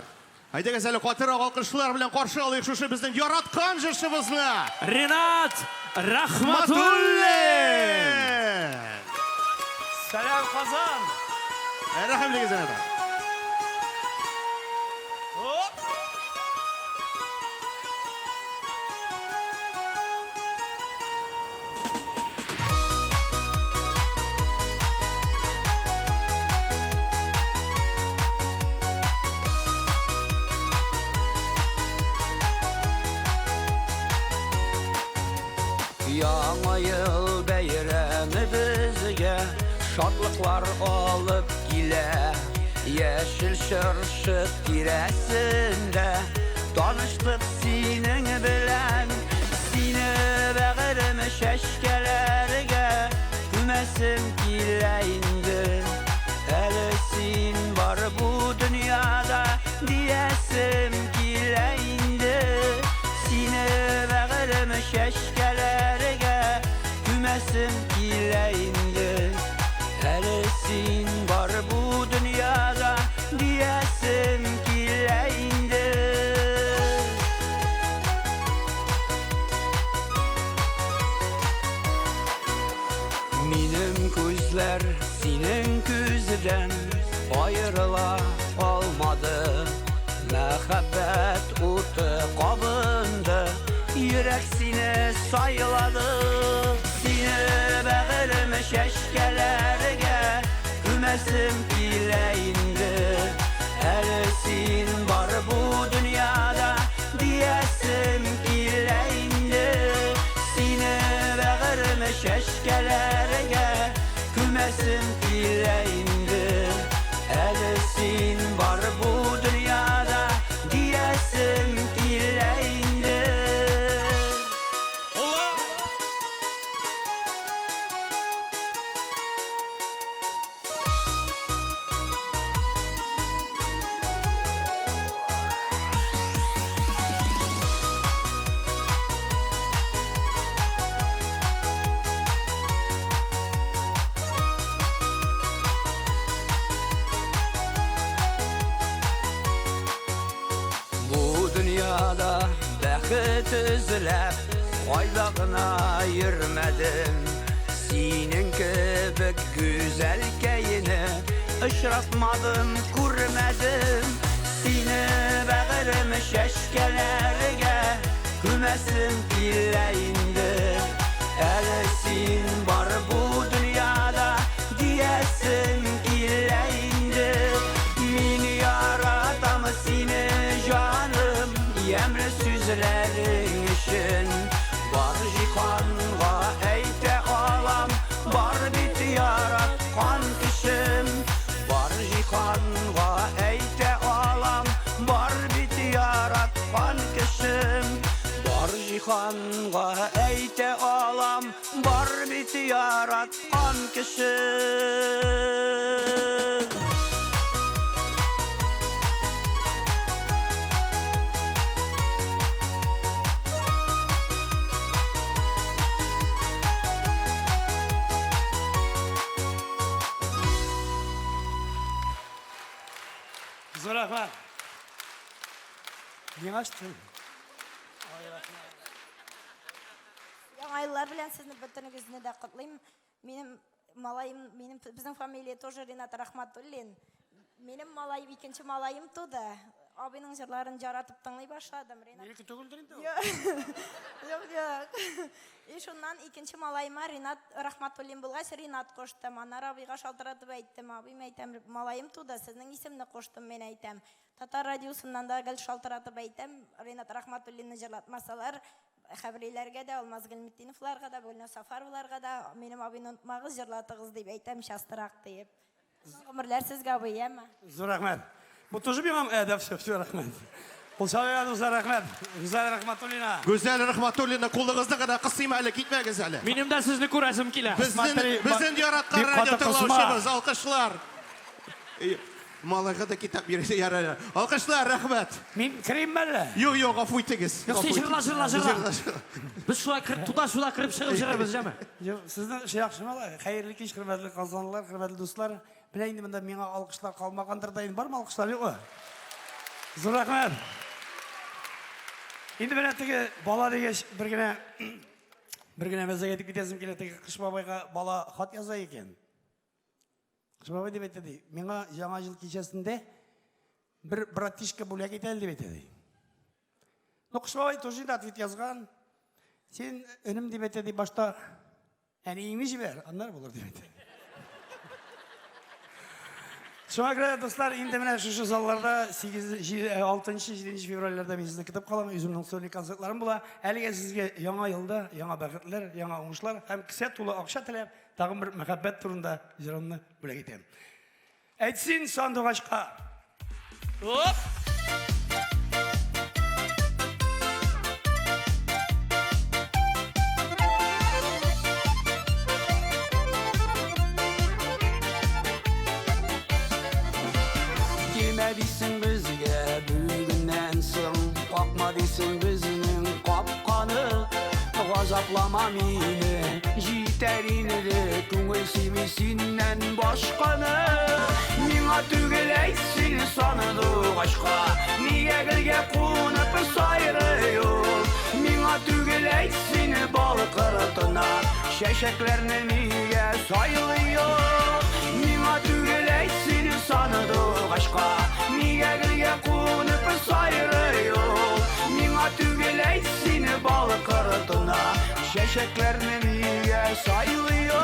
әйдәгез әле катырак алкышлар белән каршы алыйк шушы безнең яраткан җырчыбызны. Ринат Рахматуллин! Сәлам Казан! Рәхимле гезәнәдә. Яңа ел бәйрәме безгә шатлыклар алып килә. Яшел чыршы тирәсендә таныштык синең белән. Сине бәгырем чәчкәләргә күмәсем килә инде. Әле син бар бу дөньяда диясем килә инде. Сине бәгырем чәчкәләргә күмәсем килә инде. Әле син бар бу дөньяда диясем килә инде. Минем күзләр синең күздән аерыла алмады. Мәхәббәт уты кабынды, йөрәк сине сайлады. Сине бәгырем чәчкәләргә күмәсем килә инде. Әле син бар бу дөньяда диясем килә инде. Сине бәгырем чәчкәләргә күмәсем килә инде. Әле син бар бу дөньяда диясем килә инде. tüzülep Koylağına yürümedim Senin köpük güzel keyini Işratmadım, kurmedim Seni bağırım şeşkelerge Kümesim kileyindi Elesin var bu dünyada Diyesin kileyindi Min yaratam seni canım Yemre süzlerin işin Var jikanğa eyte alam Var bit yaratkan kişim Var jikanğa eyte alam Var bit yaratkan kişim Var jikanğa eyte alam Var bit yaratkan kişim Zor rahmat. Niye açtın? Яңа еллар белән сезне бөтенегезне дә котлыйм. Минем малаем, безнең фамилия тоже Ринат Рахматуллин. Минем малаем, икенче малаем туды. Абыйның җырларын яратып тыңлый башладым. Ринат. Ники түгелдер инде? Юк. И шуннан икенче малаема Ринат Рахматуллин булгач Ринат куштым. Аннары абыйга шалтыратып әйттем. Абыйм әйтәм, малаем туды, сезнең исемне куштым, мен әйтәм. Татар радиосыннан да гел шалтыратып әйтәм, Ринат Рахматуллинны җырлатмасалар, Хәбриләргә дә, Алмаз Гөлметдиновларга да, Гөлнар Сафаровларга да, минем абыйны онытмагыз, җырлатыгыз дип әйтәм, частырак дип. Гомерләр сезгә абый, яме? Зор рахмат. Bu тоже benim edep şefçi rahmet. Kulşavaya dostlar rahmet. Güzel rahmetulina. Güzel rahmetulina kulluğunuzda kadar kısayım hele gitmeyiz hele. Benim de sizni ko'rasim kelar. Bizden yaratkan radyo tırlaşımız. Alkışlar. Malayga da kitap birisi yarar. Alkışlar rahmet. Min kireyim ben. Yok afu itigiz. Yok jırla. Biz şulay kirip çıkıp jırabız jami. Yok sizden şey yakışmalı. Hayırlı iş, hürmetli kazanlar, hürmetli dostlar. Bileyim ben de mena alkışlar kalmagandır dayın. Var mı alkışlar yok mu? Zor rahmet. Şimdi ben ettiği bala diye bir güne mezeye gidip gidesem ki ettiği Kış babayga bala hat yazay eken. Kış babay dep etedi. Mena жаңа yıl kechasinde bir bratishka bulak etel dep etedi. No Kış babay тоже da tweet yazgan. Sen önüm dep etedi başta yani iyimi jiber anlar bulur dep etedi. Şuna göre dostlar, indi mene şu zallarda 6-7 fevrallarda ben sizinle kitap kalamam. Üzümün sonu konsertlerim bula. Әліге sizge яңа yılda, яңа бәхетлер, яңа уңышлар һәм кесе тулы акча теләп, тагын бер мәхәббәт турында җырымны бүләк итәм. Әйтсин сандугачка. Оп! Deysin bizge bugünden soň Korkma deysin bizning kapkanı Gazaplama meni Jiterini Köngül sevisinden başkanı Mina tügeleysin sanıdı aşka Niye gölge konup sayrıyor Mina tügeleysin balık ırtına Şeşeklerini niye saylıyor Mina tügeleysin sanıdı aşka Niye gölge konup sayrıyor Mina tügeleysin balık ırtına Şeşeklerini niye saylıyor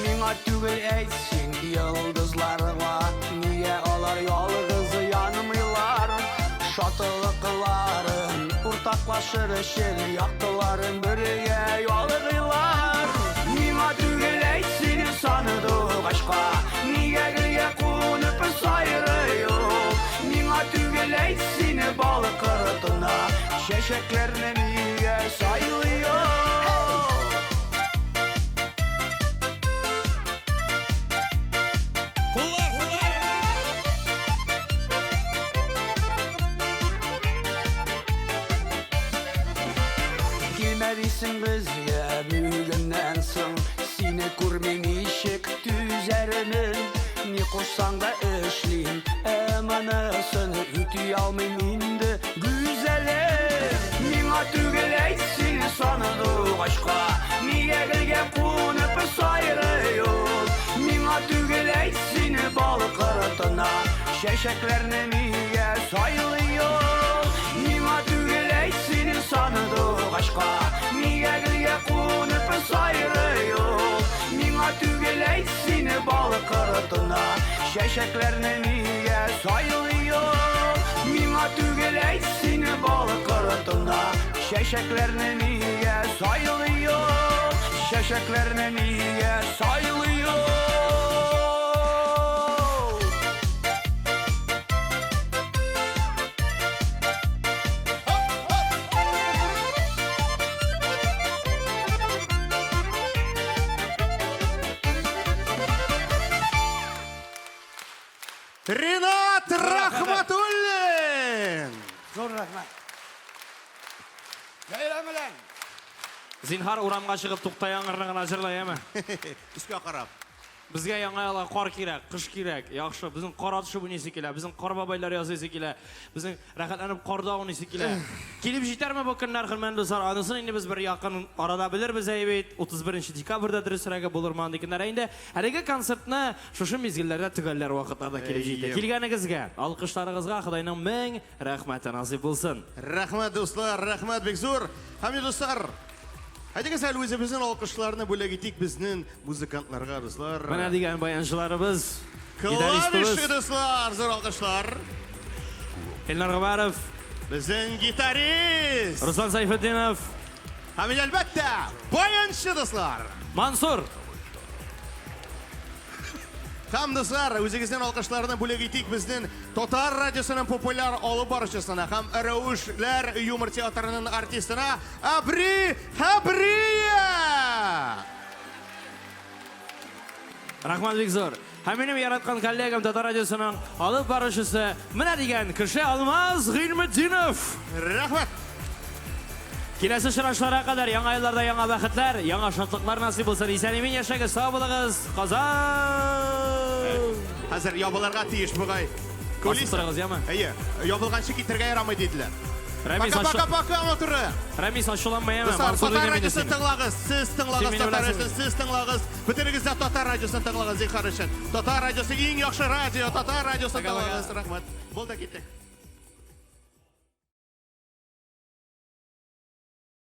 Mina tügeleysin yıldızlarla Niye olar yalgız yanmıyorlar Şatılıkların ortaklaşır şil yaktıların birge yolgılar Mina tügeleysin sanıdı aşka Niye gölge konup sayrıyor Mina tügeleysin balık ırtına Şeşeklerini niye saylıyor Gelmelisin bizge bugünden soň Seni kurmen işik düzerinin Ni koşsan anısını ütüy almayım indi güzelim. Mina tügeleysin sanıdık aşka, niye gülge kunup sayrı yol. Mina tügeleysin balık arasına, şeşeklerini niye saylıyor. Mina tügeleysin sanıdık aşka, niye gülge kunup sayrı yol. Mina tügeleysin balık arasına, şeşeklerini niye saylıyor. Mina tügeleysin balık arasına, şeşeklerini niye saylıyor. Şeşeklerini niye saylıyor. Ринат Рахматуллин! Зор рахмат. Gayrameler. Zinhar uramga chiqib to'xtay аңырligini ajrlaymi? Üstüge qarab. Bizga yangi yilga qor kerak, qish kerak. Yaxshi, bizning qor otishi bunisi kelar. Bizning qor bobaylar yozisi kelar. Bizning rahatlanib qorda o'ynaysi kelar. Kelib jetarmi bu kunlar hurmatli do'stlar? Anisini endi biz bir yaqin orada bilirmiz ayt 31-dekabrda Drisraga bo'lurman deganlar. Endi haligi konsertni shu mezgillarda tugallar vaqtlarda kelib jetdi. Kelganingizga, alqishlaringizga Xudoning ming rahmati nasib bo'lsin. Rahmat do'stlar, rahmat Bekzor. Hamid do'stlar. Haydi sal o'zimizning alqishlarni bo'la ketik bizning muzikantlarga do'stlar. Mana degan bayanchilarimiz, Klavish do'stlar, zo'r alqishlar. Elnar G'abarov, bizning gitarist Ruslan Sayfiddinov, hamda albatta bayanchi do'stlar. Mansur. Ham do'stlar, o'zingizning alqishlarni bo'la ketik bizning Totar radiosining populyar olib boruvchisina, ham Ravishlar yumor teatrining artistina Abri Habriya. Rahmat Bekzor. Mening yaratgan kollegam Totar radiosining olib boruvchisi mana degan kishi Almaz G'ilmiddinov. Rahmat. Kelasi shirashlarga qadar yangi yillarda yangi baxtlar, yangi shodliklar nasib bo'lsin. Esanemin yashag'iz, sog' bo'ling'iz. Qozon. Hozir yo'llarga tegish bo'g'ay. Ko'lislarimiz yami? Ayi, yo'lgancha ketirga yaramaydi dedilar. Ramis Paka motori. Ramis ashulamayman. Totar radiosini tingлагыз, siz tingлагыз, siz tingлагыз. Bitingizda Totar radiosini tingлагыз, Totar radiosi eng yaxshi radio, Totar radiosini tingлагыз. Rahmat. Bo'ldi ketdik.